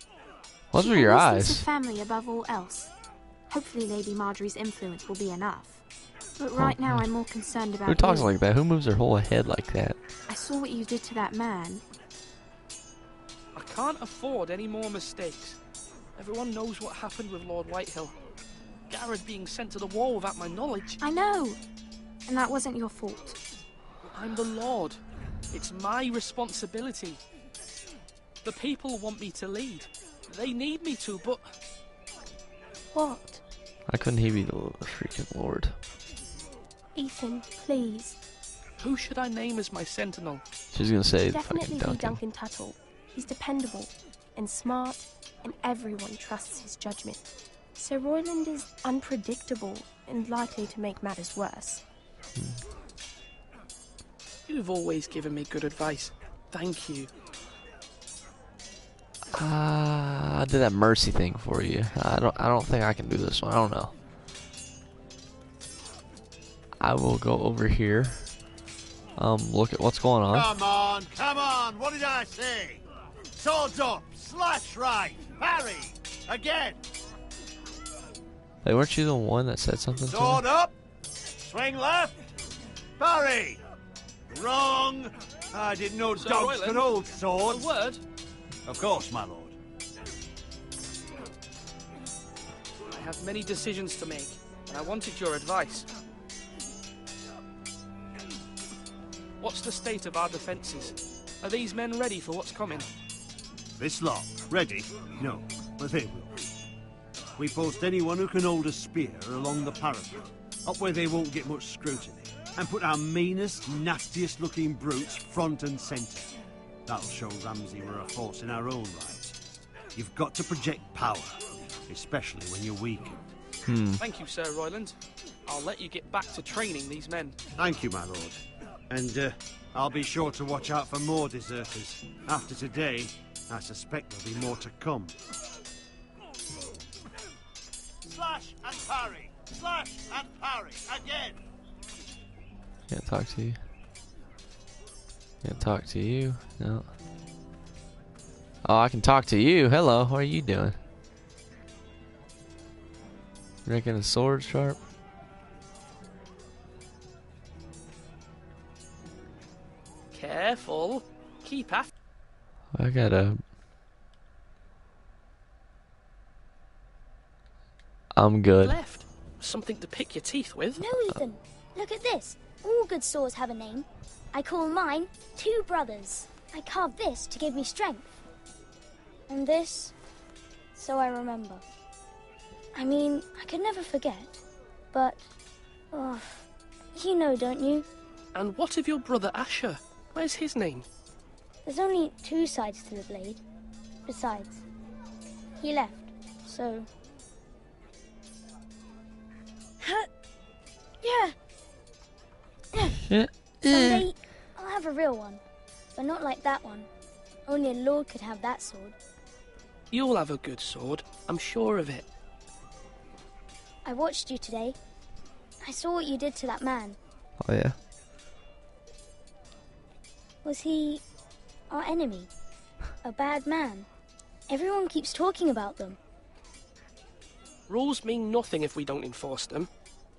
[SPEAKER 1] What's
[SPEAKER 14] She
[SPEAKER 1] with your
[SPEAKER 14] always thinks
[SPEAKER 1] eyes?
[SPEAKER 14] of family above all else. Hopefully Lady Marjorie's influence will be enough. But right now I'm more concerned about
[SPEAKER 1] Who talks
[SPEAKER 14] you.
[SPEAKER 1] like that? Who moves their whole head like that?
[SPEAKER 14] I saw what you did to that man.
[SPEAKER 15] I can't afford any more mistakes. Everyone knows what happened with Lord Whitehill. Garrett being sent to the war without my knowledge.
[SPEAKER 14] I know. And that wasn't your fault.
[SPEAKER 15] I'm the Lord. It's my responsibility. The people want me to lead. They need me to, but...
[SPEAKER 14] What?
[SPEAKER 1] Why couldn't he be the freaking Lord?
[SPEAKER 14] Ethan, please.
[SPEAKER 15] Who should I name as my sentinel?
[SPEAKER 1] She's gonna say
[SPEAKER 14] Definitely
[SPEAKER 1] fucking
[SPEAKER 14] be
[SPEAKER 1] Duncan.
[SPEAKER 14] Duncan Tuttle. He's dependable and smart, and everyone trusts his judgment. Sir Royland is unpredictable and likely to make matters worse.
[SPEAKER 15] You've always given me good advice. Thank you.
[SPEAKER 1] I did that mercy thing for you. I don't think I can do this one. I don't know. I will go over here. Look at what's going on.
[SPEAKER 4] Come on, what did I say? Swords up, slash right, parry, again.
[SPEAKER 1] Hey, weren't you the one that said something to me?
[SPEAKER 4] Sword up, swing left, parry. Wrong. I didn't know
[SPEAKER 15] Sir
[SPEAKER 4] dogs
[SPEAKER 15] Royland,
[SPEAKER 4] could hold swords.
[SPEAKER 15] A word?
[SPEAKER 4] Of course, my lord.
[SPEAKER 15] I have many decisions to make, and I wanted your advice. What's the state of our defences? Are these men ready for what's coming?
[SPEAKER 13] This lot, ready? No, but they will be. We post anyone who can hold a spear along the parapet, up where they won't get much scrutiny, and put our meanest, nastiest looking brutes front and centre. That'll show Ramsay we're a force in our own right. You've got to project power, especially when you're weakened.
[SPEAKER 15] Thank you, Sir Royland. I'll let you get back to training these men.
[SPEAKER 13] Thank you, my lord. And I'll be sure to watch out for more deserters. After today, I suspect there'll be more to come.
[SPEAKER 4] Slash and parry, slash and parry, again.
[SPEAKER 1] Can't talk to you. Can't talk to you. No. Oh, I can talk to you. Hello, how are you doing? Making a sword sharp?
[SPEAKER 15] Careful. Keep after.
[SPEAKER 1] I gotta... I'm good.
[SPEAKER 15] Left. Something to pick your teeth with.
[SPEAKER 22] No, Ethan. Look at this. All good swords have a name. I call mine Two Brothers. I carved this to give me strength. And this, so I remember. I mean, I could never forget. But, oh, you know, don't you?
[SPEAKER 15] And what of your brother Asher? Where's his name?
[SPEAKER 22] There's only two sides to the blade. Besides, he left, so...
[SPEAKER 1] Yeah.
[SPEAKER 22] Someday, I'll have a real one. But not like that one. Only a lord could have that sword.
[SPEAKER 15] You'll have a good sword. I'm sure of it.
[SPEAKER 22] I watched you today. I saw what you did to that man.
[SPEAKER 1] Oh, yeah?
[SPEAKER 22] Was he our enemy? A bad man? Everyone keeps talking about them.
[SPEAKER 15] Rules mean nothing if we don't enforce them.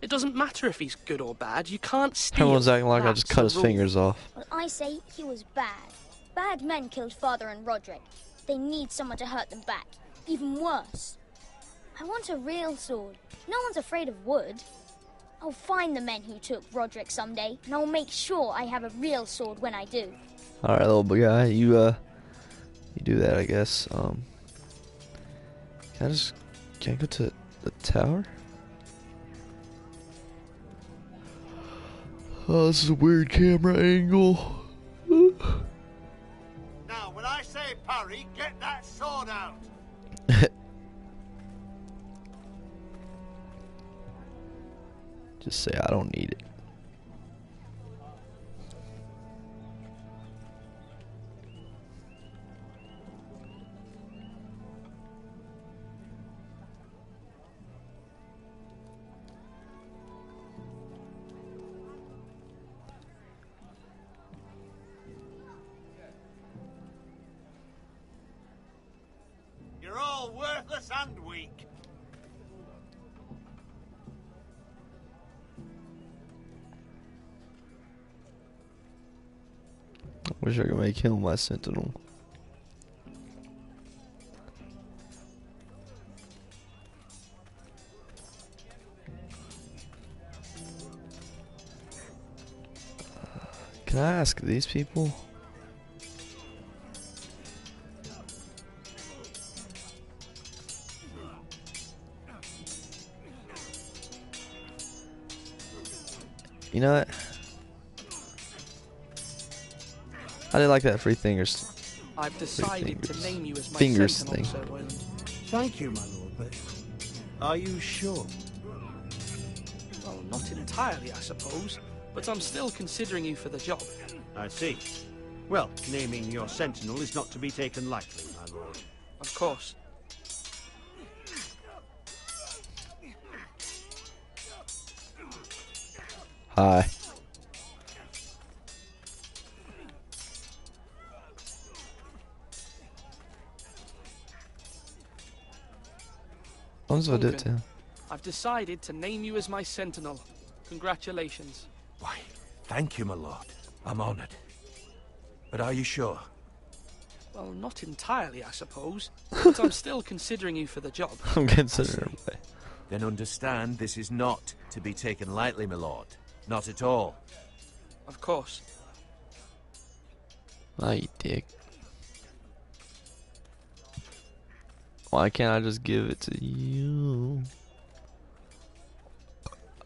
[SPEAKER 15] It doesn't matter if he's good or bad. You can't steal.
[SPEAKER 1] Everyone's acting like I just
[SPEAKER 15] That's
[SPEAKER 1] cut
[SPEAKER 15] the
[SPEAKER 1] his
[SPEAKER 15] rule.
[SPEAKER 1] fingers off.
[SPEAKER 22] Well, I say he was bad. Bad men killed Father and Roderick. They need someone to hurt them back. Even worse. I want a real sword. No one's afraid of wood. I'll find the men who took Roderick someday, and I'll make sure I have a real sword when I do.
[SPEAKER 1] Alright, little guy, you do that, I guess. Can I go to the tower? Oh, this is a weird camera angle.
[SPEAKER 4] Now, when I say parry, get that sword out.
[SPEAKER 1] Just say I don't need it.
[SPEAKER 4] You're all worthless and weak.
[SPEAKER 1] I wish I could make him my sentinel. Can I ask these people? You know what? I did like that free fingers.
[SPEAKER 15] I've decided to name you as my
[SPEAKER 1] fingers
[SPEAKER 15] sentinel,
[SPEAKER 1] thing.
[SPEAKER 15] Sir Royland.
[SPEAKER 13] Thank you, my lord, but are you sure?
[SPEAKER 15] Well, not entirely, I suppose, but I'm still considering you for the job.
[SPEAKER 13] I see. Well, naming your sentinel is not to be taken lightly, my lord.
[SPEAKER 15] Of course.
[SPEAKER 1] Hi. What I did
[SPEAKER 15] Duncan,
[SPEAKER 1] to him?
[SPEAKER 15] I've decided to name you as my sentinel. Congratulations.
[SPEAKER 7] Why, thank you, my lord. I'm honored. But are you sure?
[SPEAKER 15] Well, not entirely, I suppose, but I'm still considering you for the job.
[SPEAKER 1] I'm considering it.
[SPEAKER 7] Then understand this is not to be taken lightly, my lord. Not at all.
[SPEAKER 15] Of course.
[SPEAKER 1] Ah, you dick. Why can't I just give it to you?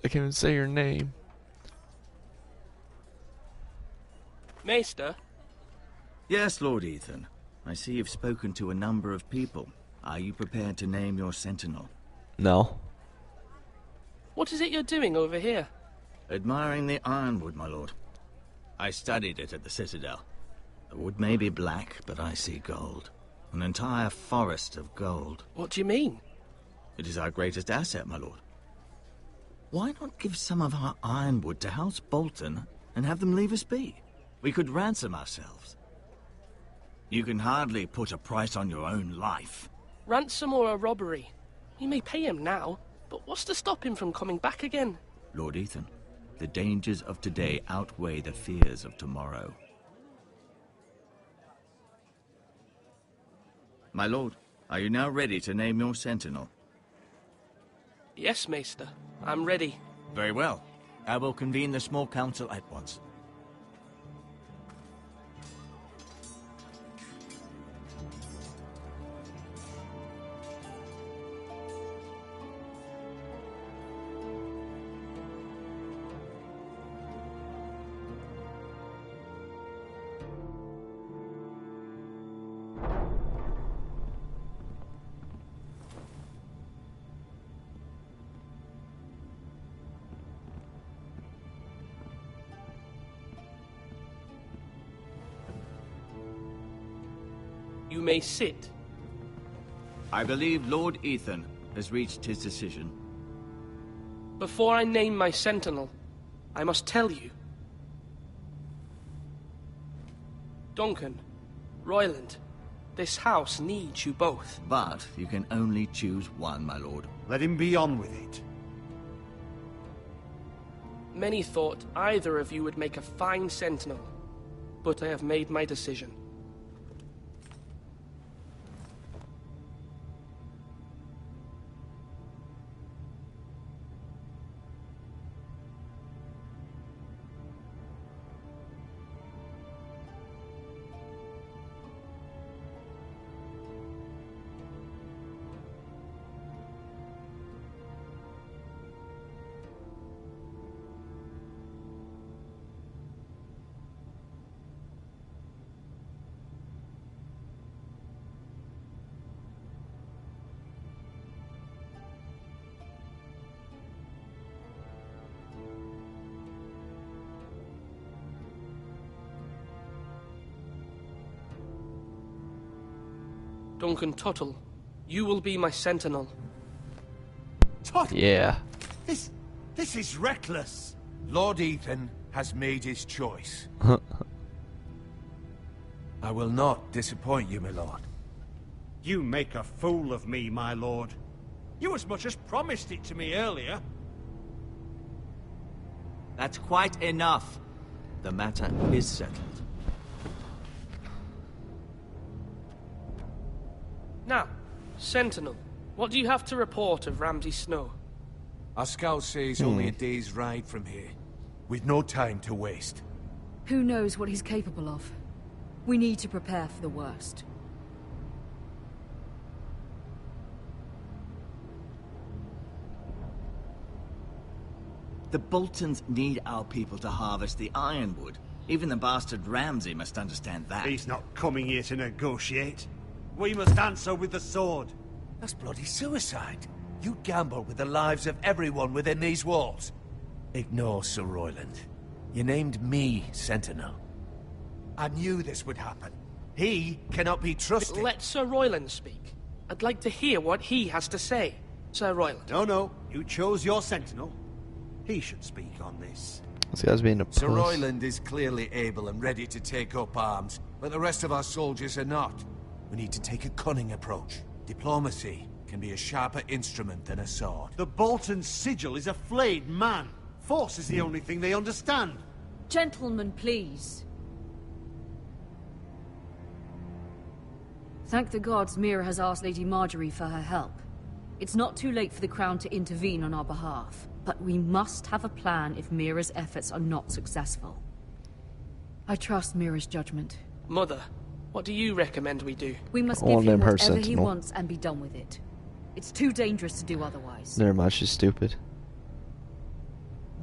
[SPEAKER 1] I can't even say your name.
[SPEAKER 15] Maester?
[SPEAKER 9] Yes, Lord Ethan. I see you've spoken to a number of people. Are you prepared to name your sentinel?
[SPEAKER 1] No.
[SPEAKER 15] What is it you're doing over here?
[SPEAKER 9] Admiring the ironwood, my lord. I studied it at the Citadel. The wood may be black, but I see gold. An entire forest of gold.
[SPEAKER 15] What do you mean?
[SPEAKER 9] It is our greatest asset, my lord. Why not give some of our ironwood to House Bolton and have them leave us be? We could ransom ourselves. You can hardly put a price on your own life.
[SPEAKER 15] Ransom or a robbery? You may pay him now, but what's to stop him from coming back again?
[SPEAKER 9] Lord Ethan, the dangers of today outweigh the fears of tomorrow. My lord, are you now ready to name your sentinel?
[SPEAKER 15] Yes, Maester. I'm ready.
[SPEAKER 9] Very well. I will convene the small council at once.
[SPEAKER 15] You may sit.
[SPEAKER 9] I believe Lord Ethan has reached his decision.
[SPEAKER 15] Before I name my sentinel, I must tell you. Duncan, Royland, this house needs you both.
[SPEAKER 9] But you can only choose one, my lord.
[SPEAKER 13] Let him be on with it.
[SPEAKER 15] Many thought either of you would make a fine sentinel, but I have made my decision. Duncan Tuttle, you will be my sentinel.
[SPEAKER 7] Tuttle?
[SPEAKER 1] Yeah.
[SPEAKER 7] This is reckless. Lord Ethan has made his choice. I will not disappoint you, my lord.
[SPEAKER 13] You make a fool of me, my lord. You as much as promised it to me earlier.
[SPEAKER 9] That's quite enough. The matter is settled.
[SPEAKER 15] Now, Sentinel, what do you have to report of Ramsay Snow?
[SPEAKER 7] Our scouts say he's only a day's ride from here, with no time to waste.
[SPEAKER 11] Who knows what he's capable of? We need to prepare for the worst.
[SPEAKER 9] The Boltons need our people to harvest the ironwood. Even the bastard Ramsay must understand that.
[SPEAKER 13] He's not coming here to negotiate. We must answer with the sword.
[SPEAKER 7] That's bloody suicide. You gamble with the lives of everyone within these walls. Ignore Sir Royland. You named me Sentinel. I knew this would happen. He cannot be trusted.
[SPEAKER 15] Let Sir Royland speak. I'd like to hear what he has to say. Sir Royland.
[SPEAKER 13] No. You chose your sentinel. He should speak on this.
[SPEAKER 1] This guy's being a puss.
[SPEAKER 7] Sir Royland is clearly able and ready to take up arms, but the rest of our soldiers are not. We need to take a cunning approach. Diplomacy can be a sharper instrument than a sword.
[SPEAKER 13] The Bolton sigil is a flayed man. Force is the only thing they understand.
[SPEAKER 11] Gentlemen, please. Thank the gods Mira has asked Lady Marjorie for her help. It's not too late for the Crown to intervene on our behalf, but we must have a plan if Mira's efforts are not successful. I trust Mira's judgment.
[SPEAKER 15] Mother, what do you recommend we do?
[SPEAKER 11] We must give him whatever he wants and be done with it. It's too dangerous to do otherwise.
[SPEAKER 1] Never mind, she's stupid.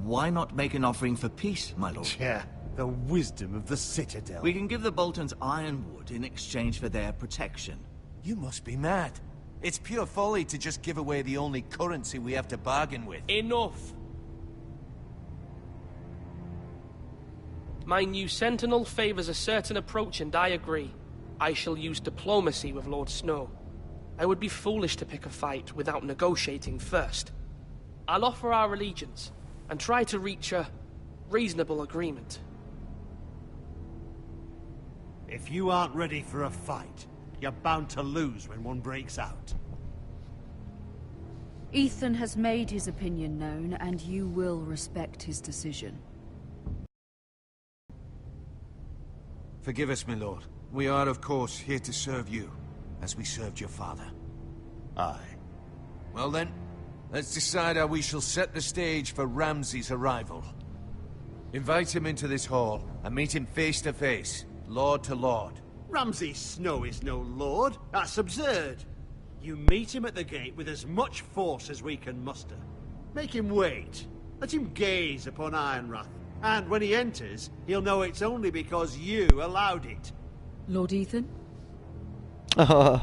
[SPEAKER 9] Why not make an offering for peace, my lord?
[SPEAKER 13] Yeah, the wisdom of the Citadel.
[SPEAKER 9] We can give the Boltons ironwood in exchange for their protection.
[SPEAKER 7] You must be mad. It's pure folly to just give away the only currency we have to bargain with.
[SPEAKER 15] Enough! My new sentinel favors a certain approach, and I agree. I shall use diplomacy with Lord Snow. I would be foolish to pick a fight without negotiating first. I'll offer our allegiance, and try to reach a reasonable agreement.
[SPEAKER 13] If you aren't ready for a fight, you're bound to lose when one breaks out.
[SPEAKER 11] Ethan has made his opinion known, and you will respect his decision.
[SPEAKER 7] Forgive us, my lord. We are, of course, here to serve you, as we served your father.
[SPEAKER 13] Aye.
[SPEAKER 7] Well then, let's decide how we shall set the stage for Ramsay's arrival. Invite him into this hall, and meet him face to face, lord to lord.
[SPEAKER 13] Ramsay Snow is no lord. That's absurd. You meet him at the gate with as much force as we can muster. Make him wait. Let him gaze upon Ironrath. And when he enters, he'll know it's only because you allowed it.
[SPEAKER 11] Lord Ethan?
[SPEAKER 15] I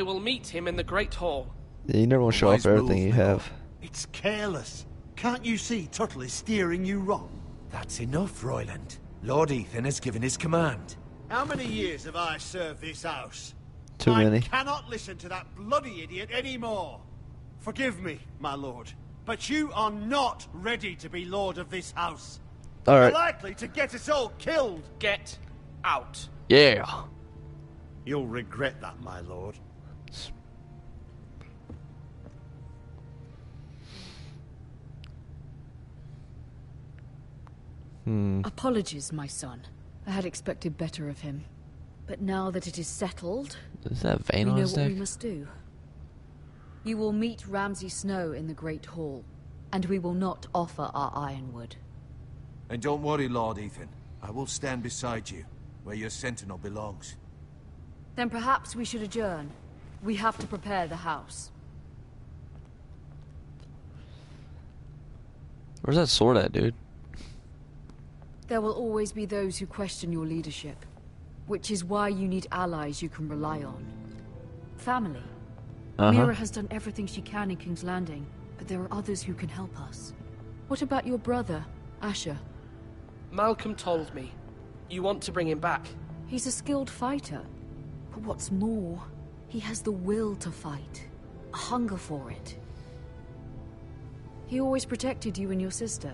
[SPEAKER 15] will meet him in the Great Hall.
[SPEAKER 1] Yeah, you never want to show off everything you have.
[SPEAKER 13] It's careless. Can't you see Tuttle is steering you wrong?
[SPEAKER 7] That's enough, Royland. Lord Ethan has given his command.
[SPEAKER 13] How many years have I served this house?
[SPEAKER 1] Too many.
[SPEAKER 13] I cannot listen to that bloody idiot anymore. Forgive me, my lord, but you are not ready to be lord of this house.
[SPEAKER 1] All right.
[SPEAKER 13] You're likely to get us all killed.
[SPEAKER 15] Get out.
[SPEAKER 1] Yeah.
[SPEAKER 13] You'll regret that, my lord.
[SPEAKER 11] Apologies, my son. I had expected better of him. But now that it is settled,
[SPEAKER 1] Is that vein
[SPEAKER 11] we
[SPEAKER 1] on
[SPEAKER 11] know
[SPEAKER 1] his
[SPEAKER 11] what
[SPEAKER 1] neck?
[SPEAKER 11] we must do. You will meet Ramsay Snow in the Great Hall, and we will not offer our ironwood.
[SPEAKER 7] And don't worry, Lord Ethan. I will stand beside you, where your sentinel belongs.
[SPEAKER 11] Then perhaps we should adjourn. We have to prepare the house.
[SPEAKER 1] Where's that sword at, dude?
[SPEAKER 11] There will always be those who question your leadership, which is why you need allies you can rely on. Family. Mira has done everything she can in King's Landing, but there are others who can help us. What about your brother, Asher?
[SPEAKER 15] Malcolm told me. You want to bring him back?
[SPEAKER 11] He's a skilled fighter. But what's more, he has the will to fight. A hunger for it. He always protected you and your sister.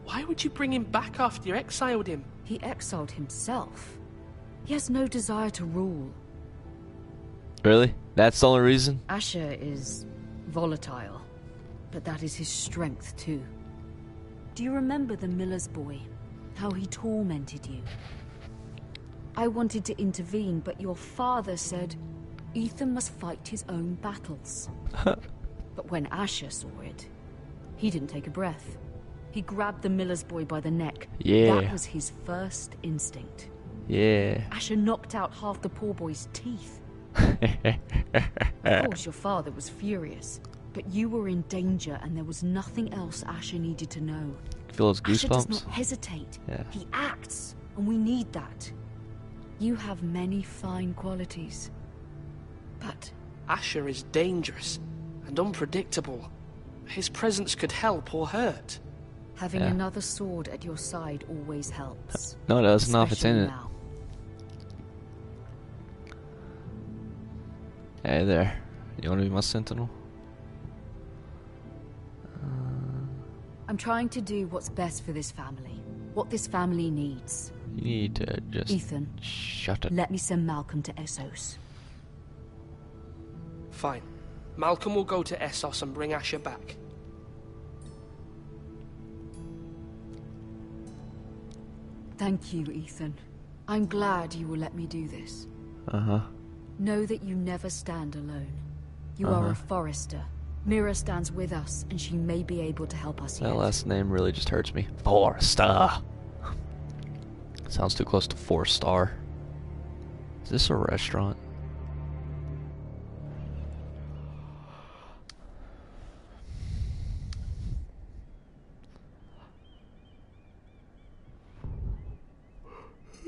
[SPEAKER 15] Why would you bring him back after you exiled him?
[SPEAKER 11] He exiled himself. He has no desire to rule.
[SPEAKER 1] Really? That's the only reason?
[SPEAKER 11] Asher is volatile, but that is his strength too. Do you remember the miller's boy? How he tormented you? I wanted to intervene, but your father said Ethan must fight his own battles. But when Asher saw it, he didn't take a breath. He grabbed the miller's boy by the neck.
[SPEAKER 1] Yeah.
[SPEAKER 11] That was his first instinct.
[SPEAKER 1] Yeah.
[SPEAKER 11] Asher knocked out half the poor boy's teeth. Of course, your father was furious, but you were in danger and there was nothing else Asher needed to know.
[SPEAKER 1] Feel those
[SPEAKER 11] Asher does
[SPEAKER 1] goosebumps?
[SPEAKER 11] not hesitate.
[SPEAKER 1] Yeah.
[SPEAKER 11] He acts, and we need that. You have many fine qualities, but
[SPEAKER 15] Asher is dangerous and unpredictable. His presence could help or hurt.
[SPEAKER 11] having another sword at your side always helps.
[SPEAKER 1] No, it doesn't. Not if it's in it.
[SPEAKER 11] Now.
[SPEAKER 1] Hey there. You want to be my sentinel?
[SPEAKER 11] I'm trying to do what's best for this family. What this family needs.
[SPEAKER 1] You need to just
[SPEAKER 11] Ethan,
[SPEAKER 1] shut it.
[SPEAKER 11] let me send Malcolm to Essos.
[SPEAKER 15] Fine. Malcolm will go to Essos and bring Asher back.
[SPEAKER 11] Thank you, Ethan. I'm glad you will let me do this.
[SPEAKER 1] Uh-huh.
[SPEAKER 11] Know that you never stand alone. You are a Forrester. Mira stands with us, and she may be able to help us
[SPEAKER 1] That
[SPEAKER 11] yet.
[SPEAKER 1] last name really just hurts me. Forrester. Sounds too close to 4-star. Is this a restaurant?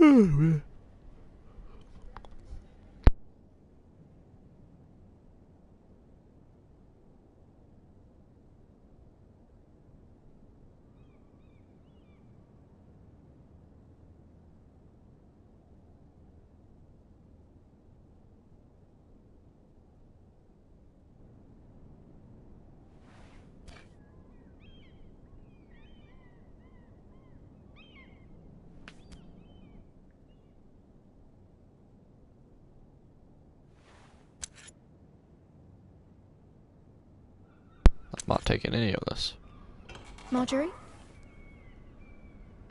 [SPEAKER 1] Oh, man. I'm not taking any of this.
[SPEAKER 12] Marjorie?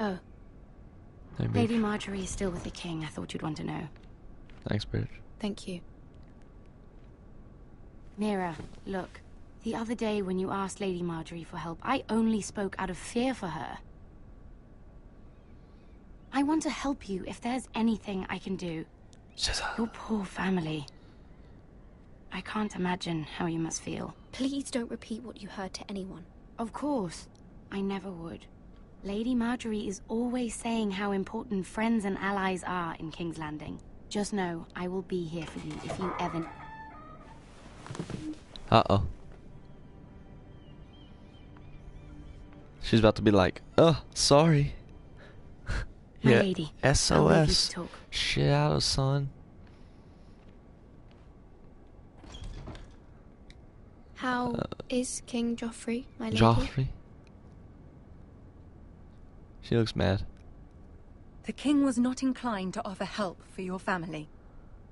[SPEAKER 12] Oh.
[SPEAKER 1] Hey, bitch.
[SPEAKER 17] Lady Marjorie is still with the king. I thought you'd want to know.
[SPEAKER 1] Thanks, bitch.
[SPEAKER 12] Thank you.
[SPEAKER 17] Mira, look. The other day when you asked Lady Marjorie for help, I only spoke out of fear for her. I want to help you if there's anything I can do. Your poor family. I can't imagine how you must feel.
[SPEAKER 12] Please don't repeat what you heard to anyone.
[SPEAKER 17] Of course. I never would. Lady Marjorie is always saying how important friends and allies are in King's Landing. Just know, I will be here for you if you ever...
[SPEAKER 1] Uh-oh. She's about to be like, oh, sorry.
[SPEAKER 17] My lady, I'll leave you to
[SPEAKER 1] SOS.
[SPEAKER 17] talk.
[SPEAKER 1] Shit out of son.
[SPEAKER 12] How is King Joffrey, my lady?
[SPEAKER 1] Joffrey? She looks mad.
[SPEAKER 20] The king was not inclined to offer help for your family.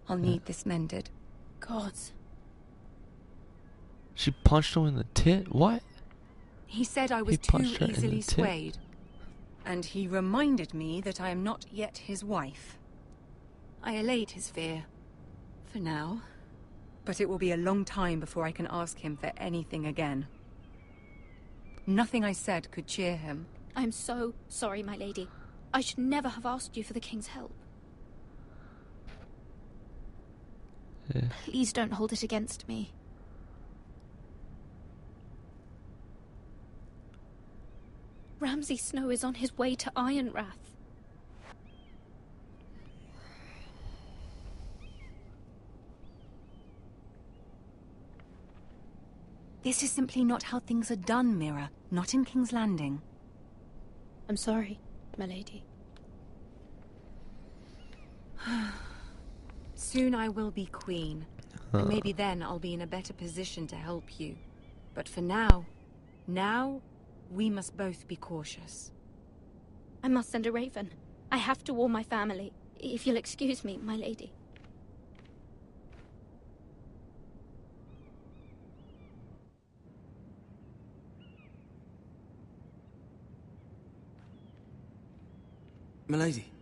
[SPEAKER 20] I'll need this mended.
[SPEAKER 12] Gods.
[SPEAKER 1] She punched him in the tit? What?
[SPEAKER 20] He said I was
[SPEAKER 1] He
[SPEAKER 20] too
[SPEAKER 1] punched her in the
[SPEAKER 20] easily
[SPEAKER 1] tit.
[SPEAKER 20] swayed.
[SPEAKER 17] And he reminded me that I am not yet his wife. I allayed his fear. For now. But it will be a long time before I can ask him for anything again. Nothing I said could cheer him.
[SPEAKER 22] I'm so sorry, my lady. I should never have asked you for the king's help.
[SPEAKER 1] Yeah.
[SPEAKER 22] Please don't hold it against me. Ramsay Snow is on his way to Ironrath.
[SPEAKER 17] This is simply not how things are done, Mira. Not in King's Landing.
[SPEAKER 22] I'm sorry, my lady.
[SPEAKER 17] Soon I will be queen. And maybe then I'll be in a better position to help you. But for now, we must both be cautious.
[SPEAKER 22] I must send a raven. I have to warn my family. If you'll excuse me, my lady.
[SPEAKER 16] Milady.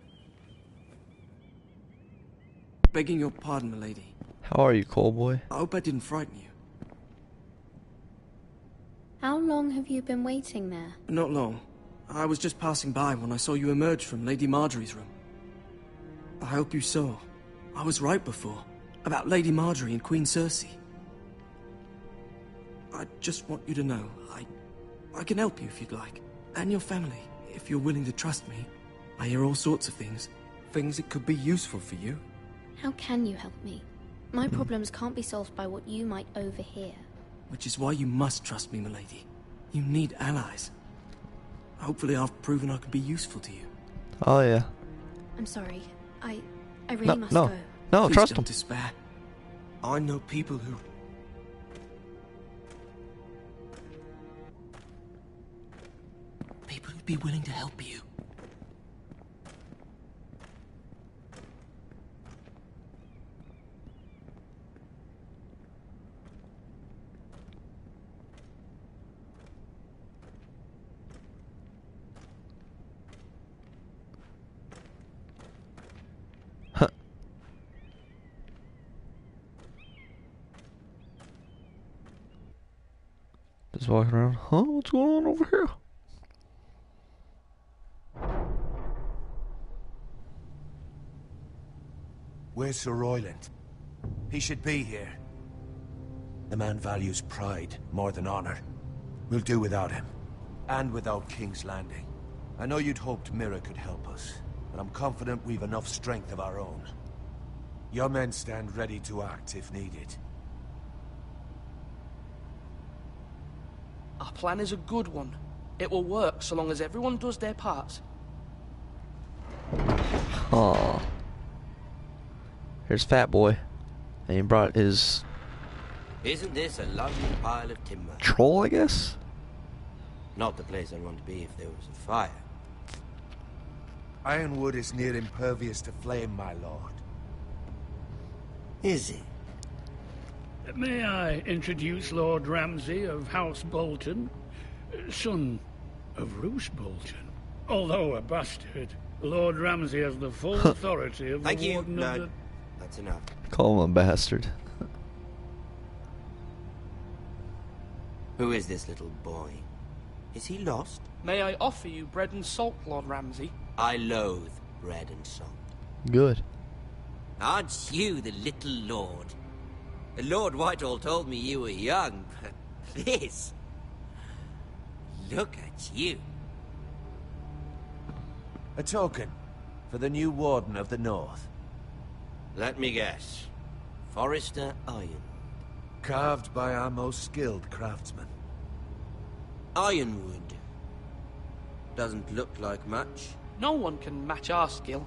[SPEAKER 16] Begging your pardon, milady.
[SPEAKER 1] How are you, Cole boy?
[SPEAKER 16] I hope I didn't frighten you.
[SPEAKER 22] How long have you been waiting there?
[SPEAKER 16] Not long. I was just passing by when I saw you emerge from Lady Marjorie's room. I hope you saw. I was right before. About Lady Marjorie and Queen Cersei. I just want you to know, I can help you if you'd like. And your family, if you're willing to trust me. I hear all sorts of things. Things that could be useful for you.
[SPEAKER 22] How can you help me? My problems can't be solved by what you might overhear.
[SPEAKER 16] Which is why you must trust me, milady. You need allies. Hopefully I've proven I can be useful to you.
[SPEAKER 1] Oh, yeah.
[SPEAKER 22] I'm sorry. I really must
[SPEAKER 1] go. No,
[SPEAKER 16] Please
[SPEAKER 1] trust
[SPEAKER 16] don't
[SPEAKER 1] him.
[SPEAKER 16] despair. I know people who... People who'd be willing to help you.
[SPEAKER 1] Just walking around. Huh? What's going on over here?
[SPEAKER 7] Where's Sir Royland? He should be here. The man values pride more than honor. We'll do without him. And without King's Landing. I know you'd hoped Mira could help us, but I'm confident we've enough strength of our own. Your men stand ready to act if needed.
[SPEAKER 15] Our plan is a good one. It will work so long as everyone does their part.
[SPEAKER 1] Oh. Here's Fat Boy. And he brought his...
[SPEAKER 21] Isn't this a lovely pile of timber?
[SPEAKER 1] troll, I guess?
[SPEAKER 21] Not the place I'd want to be if there was a fire.
[SPEAKER 7] Ironwood is near impervious to flame, my lord.
[SPEAKER 21] Is it?
[SPEAKER 3] May I introduce Lord Ramsay of House Bolton, son of Roose Bolton. Although a bastard, Lord Ramsay has the full authority of the Warden of the...
[SPEAKER 21] That's enough.
[SPEAKER 1] Call him a bastard.
[SPEAKER 21] Who is this little boy? Is he lost?
[SPEAKER 15] May I offer you bread and salt, Lord Ramsay?
[SPEAKER 21] I loathe bread and salt.
[SPEAKER 1] Good.
[SPEAKER 21] Aren't you the little lord? Lord Whitehall told me you were young, but this... Look at you.
[SPEAKER 7] A token for the new Warden of the North.
[SPEAKER 21] Let me guess. Forrester Iron.
[SPEAKER 7] Carved by our most skilled craftsmen.
[SPEAKER 21] Ironwood. Doesn't look like much.
[SPEAKER 15] No one can match our skill.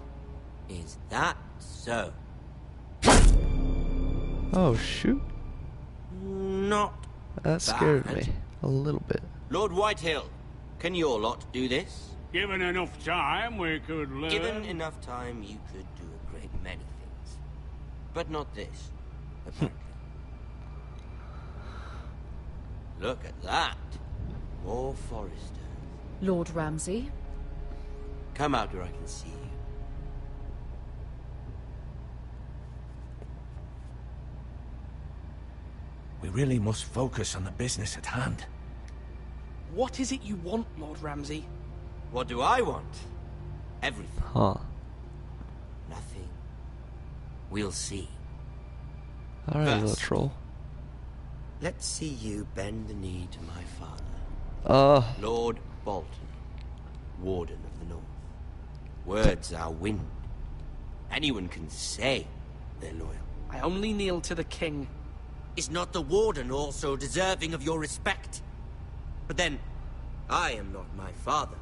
[SPEAKER 21] Is that so?
[SPEAKER 1] Oh, shoot.
[SPEAKER 21] Not
[SPEAKER 1] That scared
[SPEAKER 21] bad.
[SPEAKER 1] me a little bit.
[SPEAKER 21] Lord Whitehill, can your lot do this?
[SPEAKER 3] Given enough time, we could learn...
[SPEAKER 21] Given enough time, you could do a great many things. But not this, apparently. Look at that. More Forresters.
[SPEAKER 11] Lord Ramsay,
[SPEAKER 21] Come out where I can see you.
[SPEAKER 7] We really must focus on the business at hand.
[SPEAKER 15] What is it you want, Lord Ramsay?
[SPEAKER 21] What do I want? Everything.
[SPEAKER 1] Huh.
[SPEAKER 21] Nothing. We'll see.
[SPEAKER 1] Alright, little troll.
[SPEAKER 21] Let's see you bend the knee to my father. Lord Bolton, Warden of the North. Words are wind. Anyone can say they're loyal.
[SPEAKER 15] I only kneel to the king.
[SPEAKER 21] Is not the Warden also deserving of your respect? But then, I am not my father.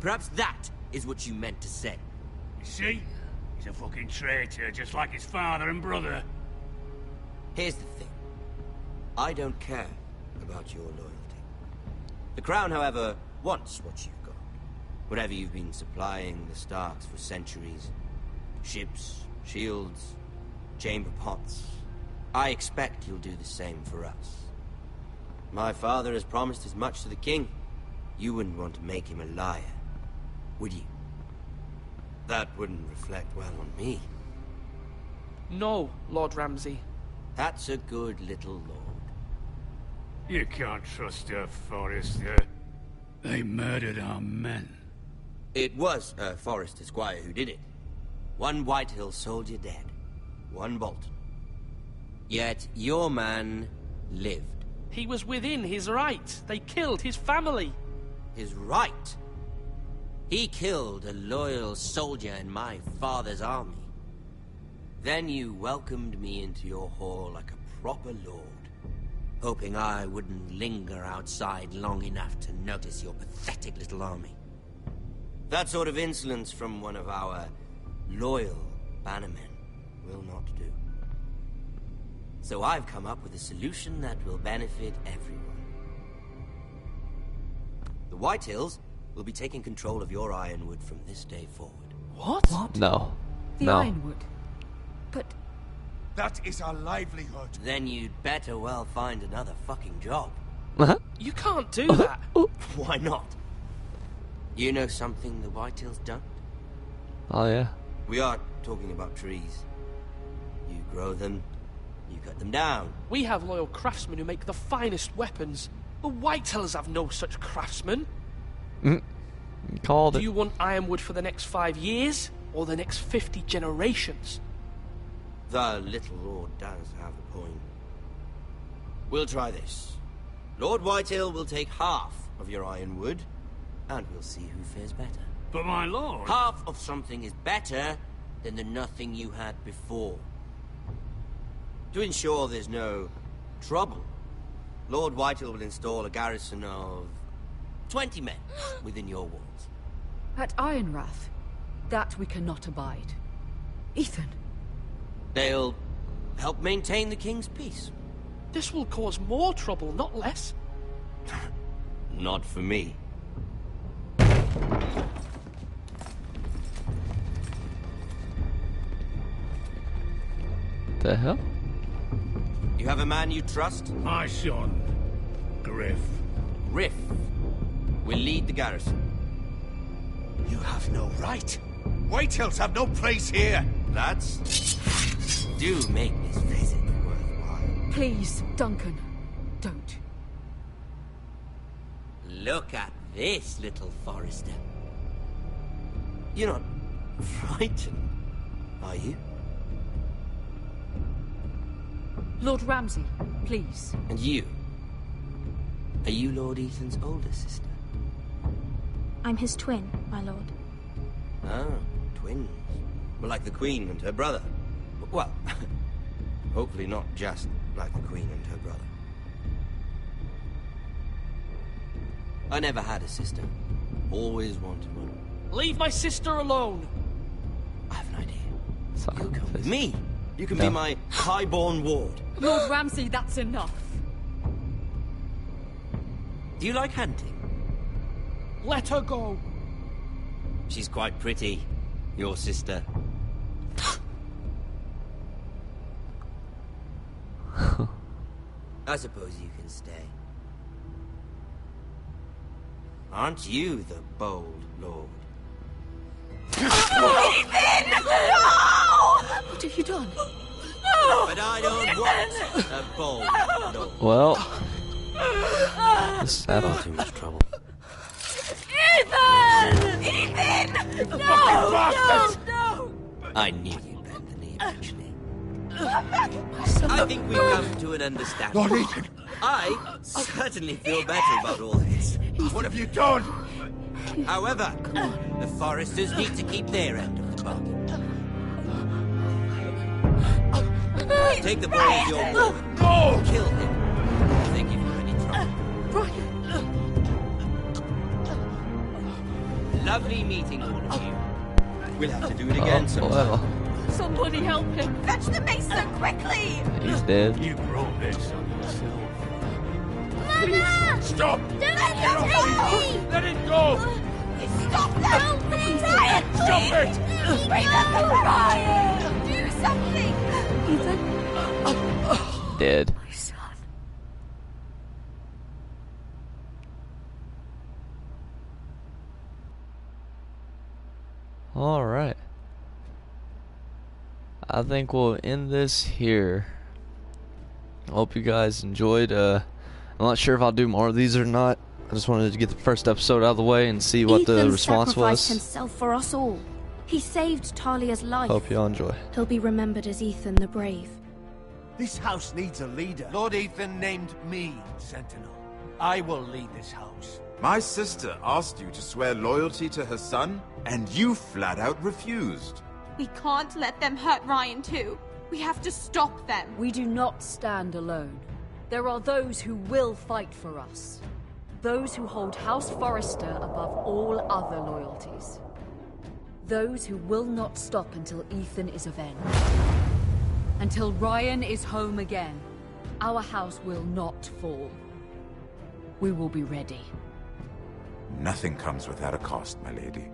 [SPEAKER 21] Perhaps that is what you meant to say.
[SPEAKER 3] You see? He's a fucking traitor, just like his father and brother.
[SPEAKER 21] Here's the thing. I don't care about your loyalty. The Crown, however, wants what you've got. Whatever you've been supplying the Starks for centuries. Ships, shields, chamber pots. I expect you'll do the same for us. My father has promised as much to the king. You wouldn't want to make him a liar, would you? That wouldn't reflect well on me.
[SPEAKER 15] No, Lord Ramsay.
[SPEAKER 21] That's a good little lord.
[SPEAKER 3] You can't trust her, Forrester. They murdered our men.
[SPEAKER 21] It was a Forrester squire who did it. One Whitehill soldier dead. One Bolton. Yet your man lived.
[SPEAKER 15] He was within his right. They killed his family.
[SPEAKER 21] His right? He killed a loyal soldier in my father's army. Then you welcomed me into your hall like a proper lord, hoping I wouldn't linger outside long enough to notice your pathetic little army. That sort of insolence from one of our loyal bannermen will not do. So I've come up with a solution that will benefit everyone. The Whitehills will be taking control of your Ironwood from this day forward.
[SPEAKER 15] What?
[SPEAKER 1] No.
[SPEAKER 11] The Ironwood? But...
[SPEAKER 7] That is our livelihood.
[SPEAKER 21] Then you'd better well find another fucking job.
[SPEAKER 15] You can't do that.
[SPEAKER 21] Why not? You know something the Whitehills don't?
[SPEAKER 1] Oh, yeah.
[SPEAKER 21] We are talking about trees. You grow them, you cut them down.
[SPEAKER 15] We have loyal craftsmen who make the finest weapons. The Whitehills have no such craftsmen.
[SPEAKER 1] Called it.
[SPEAKER 15] Do you want Ironwood for the next 5 years, or the next 50 generations?
[SPEAKER 21] The little lord does have a point. We'll try this. Lord Whitehill will take half of your Ironwood, and we'll see who fares better.
[SPEAKER 3] But my lord...
[SPEAKER 21] Half of something is better than the nothing you had before. To ensure there's no trouble, Lord Whitehill will install a garrison of 20 men within your walls.
[SPEAKER 11] At Ironrath? That we cannot abide. Ethan.
[SPEAKER 21] They'll help maintain the king's peace.
[SPEAKER 15] This will cause more trouble, not less.
[SPEAKER 21] Not for me.
[SPEAKER 1] The hell?
[SPEAKER 21] You have a man you trust?
[SPEAKER 3] My son, Griff.
[SPEAKER 21] Griff will lead the garrison.
[SPEAKER 7] You have no right. Whitehills have no place here.
[SPEAKER 21] Lads, do make this visit worthwhile.
[SPEAKER 11] Please, Duncan, don't.
[SPEAKER 21] Look at this, little Forrester. You're not frightened, are you?
[SPEAKER 11] Lord Ramsay, please.
[SPEAKER 21] And you? Are you Lord Ethan's older sister?
[SPEAKER 14] I'm his twin, my lord.
[SPEAKER 21] Ah, twins. Well, like the Queen and her brother. Well, hopefully not just like the Queen and her brother. I never had a sister. Always wanted one.
[SPEAKER 15] Leave my sister alone!
[SPEAKER 21] I have an idea.
[SPEAKER 1] Sorry.
[SPEAKER 21] You come with me. You can be my highborn ward.
[SPEAKER 11] Lord Ramsay, that's enough.
[SPEAKER 21] Do you like hunting?
[SPEAKER 15] Let her go.
[SPEAKER 21] She's quite pretty, your sister. I suppose you can stay. Aren't you the bold lord?
[SPEAKER 20] Ethan! No!
[SPEAKER 11] What have you done?
[SPEAKER 20] No!
[SPEAKER 21] But I don't want a bold no.
[SPEAKER 1] Well, this is happening.
[SPEAKER 21] Too much trouble.
[SPEAKER 20] Ethan! Ethan! No! No! No!
[SPEAKER 21] I knew you'd bend the knee eventually. I think we've come to an understanding.
[SPEAKER 7] Lord Ethan!
[SPEAKER 21] I certainly feel better about all this.
[SPEAKER 7] What have you done?
[SPEAKER 21] However, the Foresters need to keep their end of the bargain. Take the boy as your woman.
[SPEAKER 7] No!
[SPEAKER 21] Kill him if they give you any trouble. Lovely meeting all of you. We'll have to do it again sometime.
[SPEAKER 20] Somebody help him! Fetch the mason quickly!
[SPEAKER 1] He's dead.
[SPEAKER 3] You brought this on yourself.
[SPEAKER 22] Mother!
[SPEAKER 7] Stop!
[SPEAKER 22] Don't let him take me!
[SPEAKER 7] Let it go!
[SPEAKER 20] Stop them!
[SPEAKER 22] Help me!
[SPEAKER 20] Ryan,
[SPEAKER 7] Stop
[SPEAKER 20] please!
[SPEAKER 7] it!
[SPEAKER 20] Remember Ryan! Do something!
[SPEAKER 1] Dead.
[SPEAKER 11] My son.
[SPEAKER 1] All right. I think we'll end this here. I hope you guys enjoyed. I'm not sure if I'll do more of these or not. I just wanted to get the first episode out of the way and see what the response
[SPEAKER 12] sacrificed
[SPEAKER 1] was.
[SPEAKER 12] himself for us all. He saved Talia's life.
[SPEAKER 1] Hope y'all enjoy.
[SPEAKER 12] He'll be remembered as Ethan the Brave.
[SPEAKER 4] This house needs a leader.
[SPEAKER 7] Lord Ethan named me Sentinel. I will lead this house.
[SPEAKER 18] My sister asked you to swear loyalty to her son, and you flat out refused.
[SPEAKER 20] We can't let them hurt Ryan too. We have to stop them.
[SPEAKER 11] We do not stand alone. There are those who will fight for us. Those who hold House Forrester above all other loyalties. Those who will not stop until Ethan is avenged. Until Ryan is home again, our house will not fall. We will be ready.
[SPEAKER 18] Nothing comes without a cost, my lady.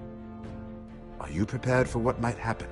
[SPEAKER 18] Are you prepared for what might happen?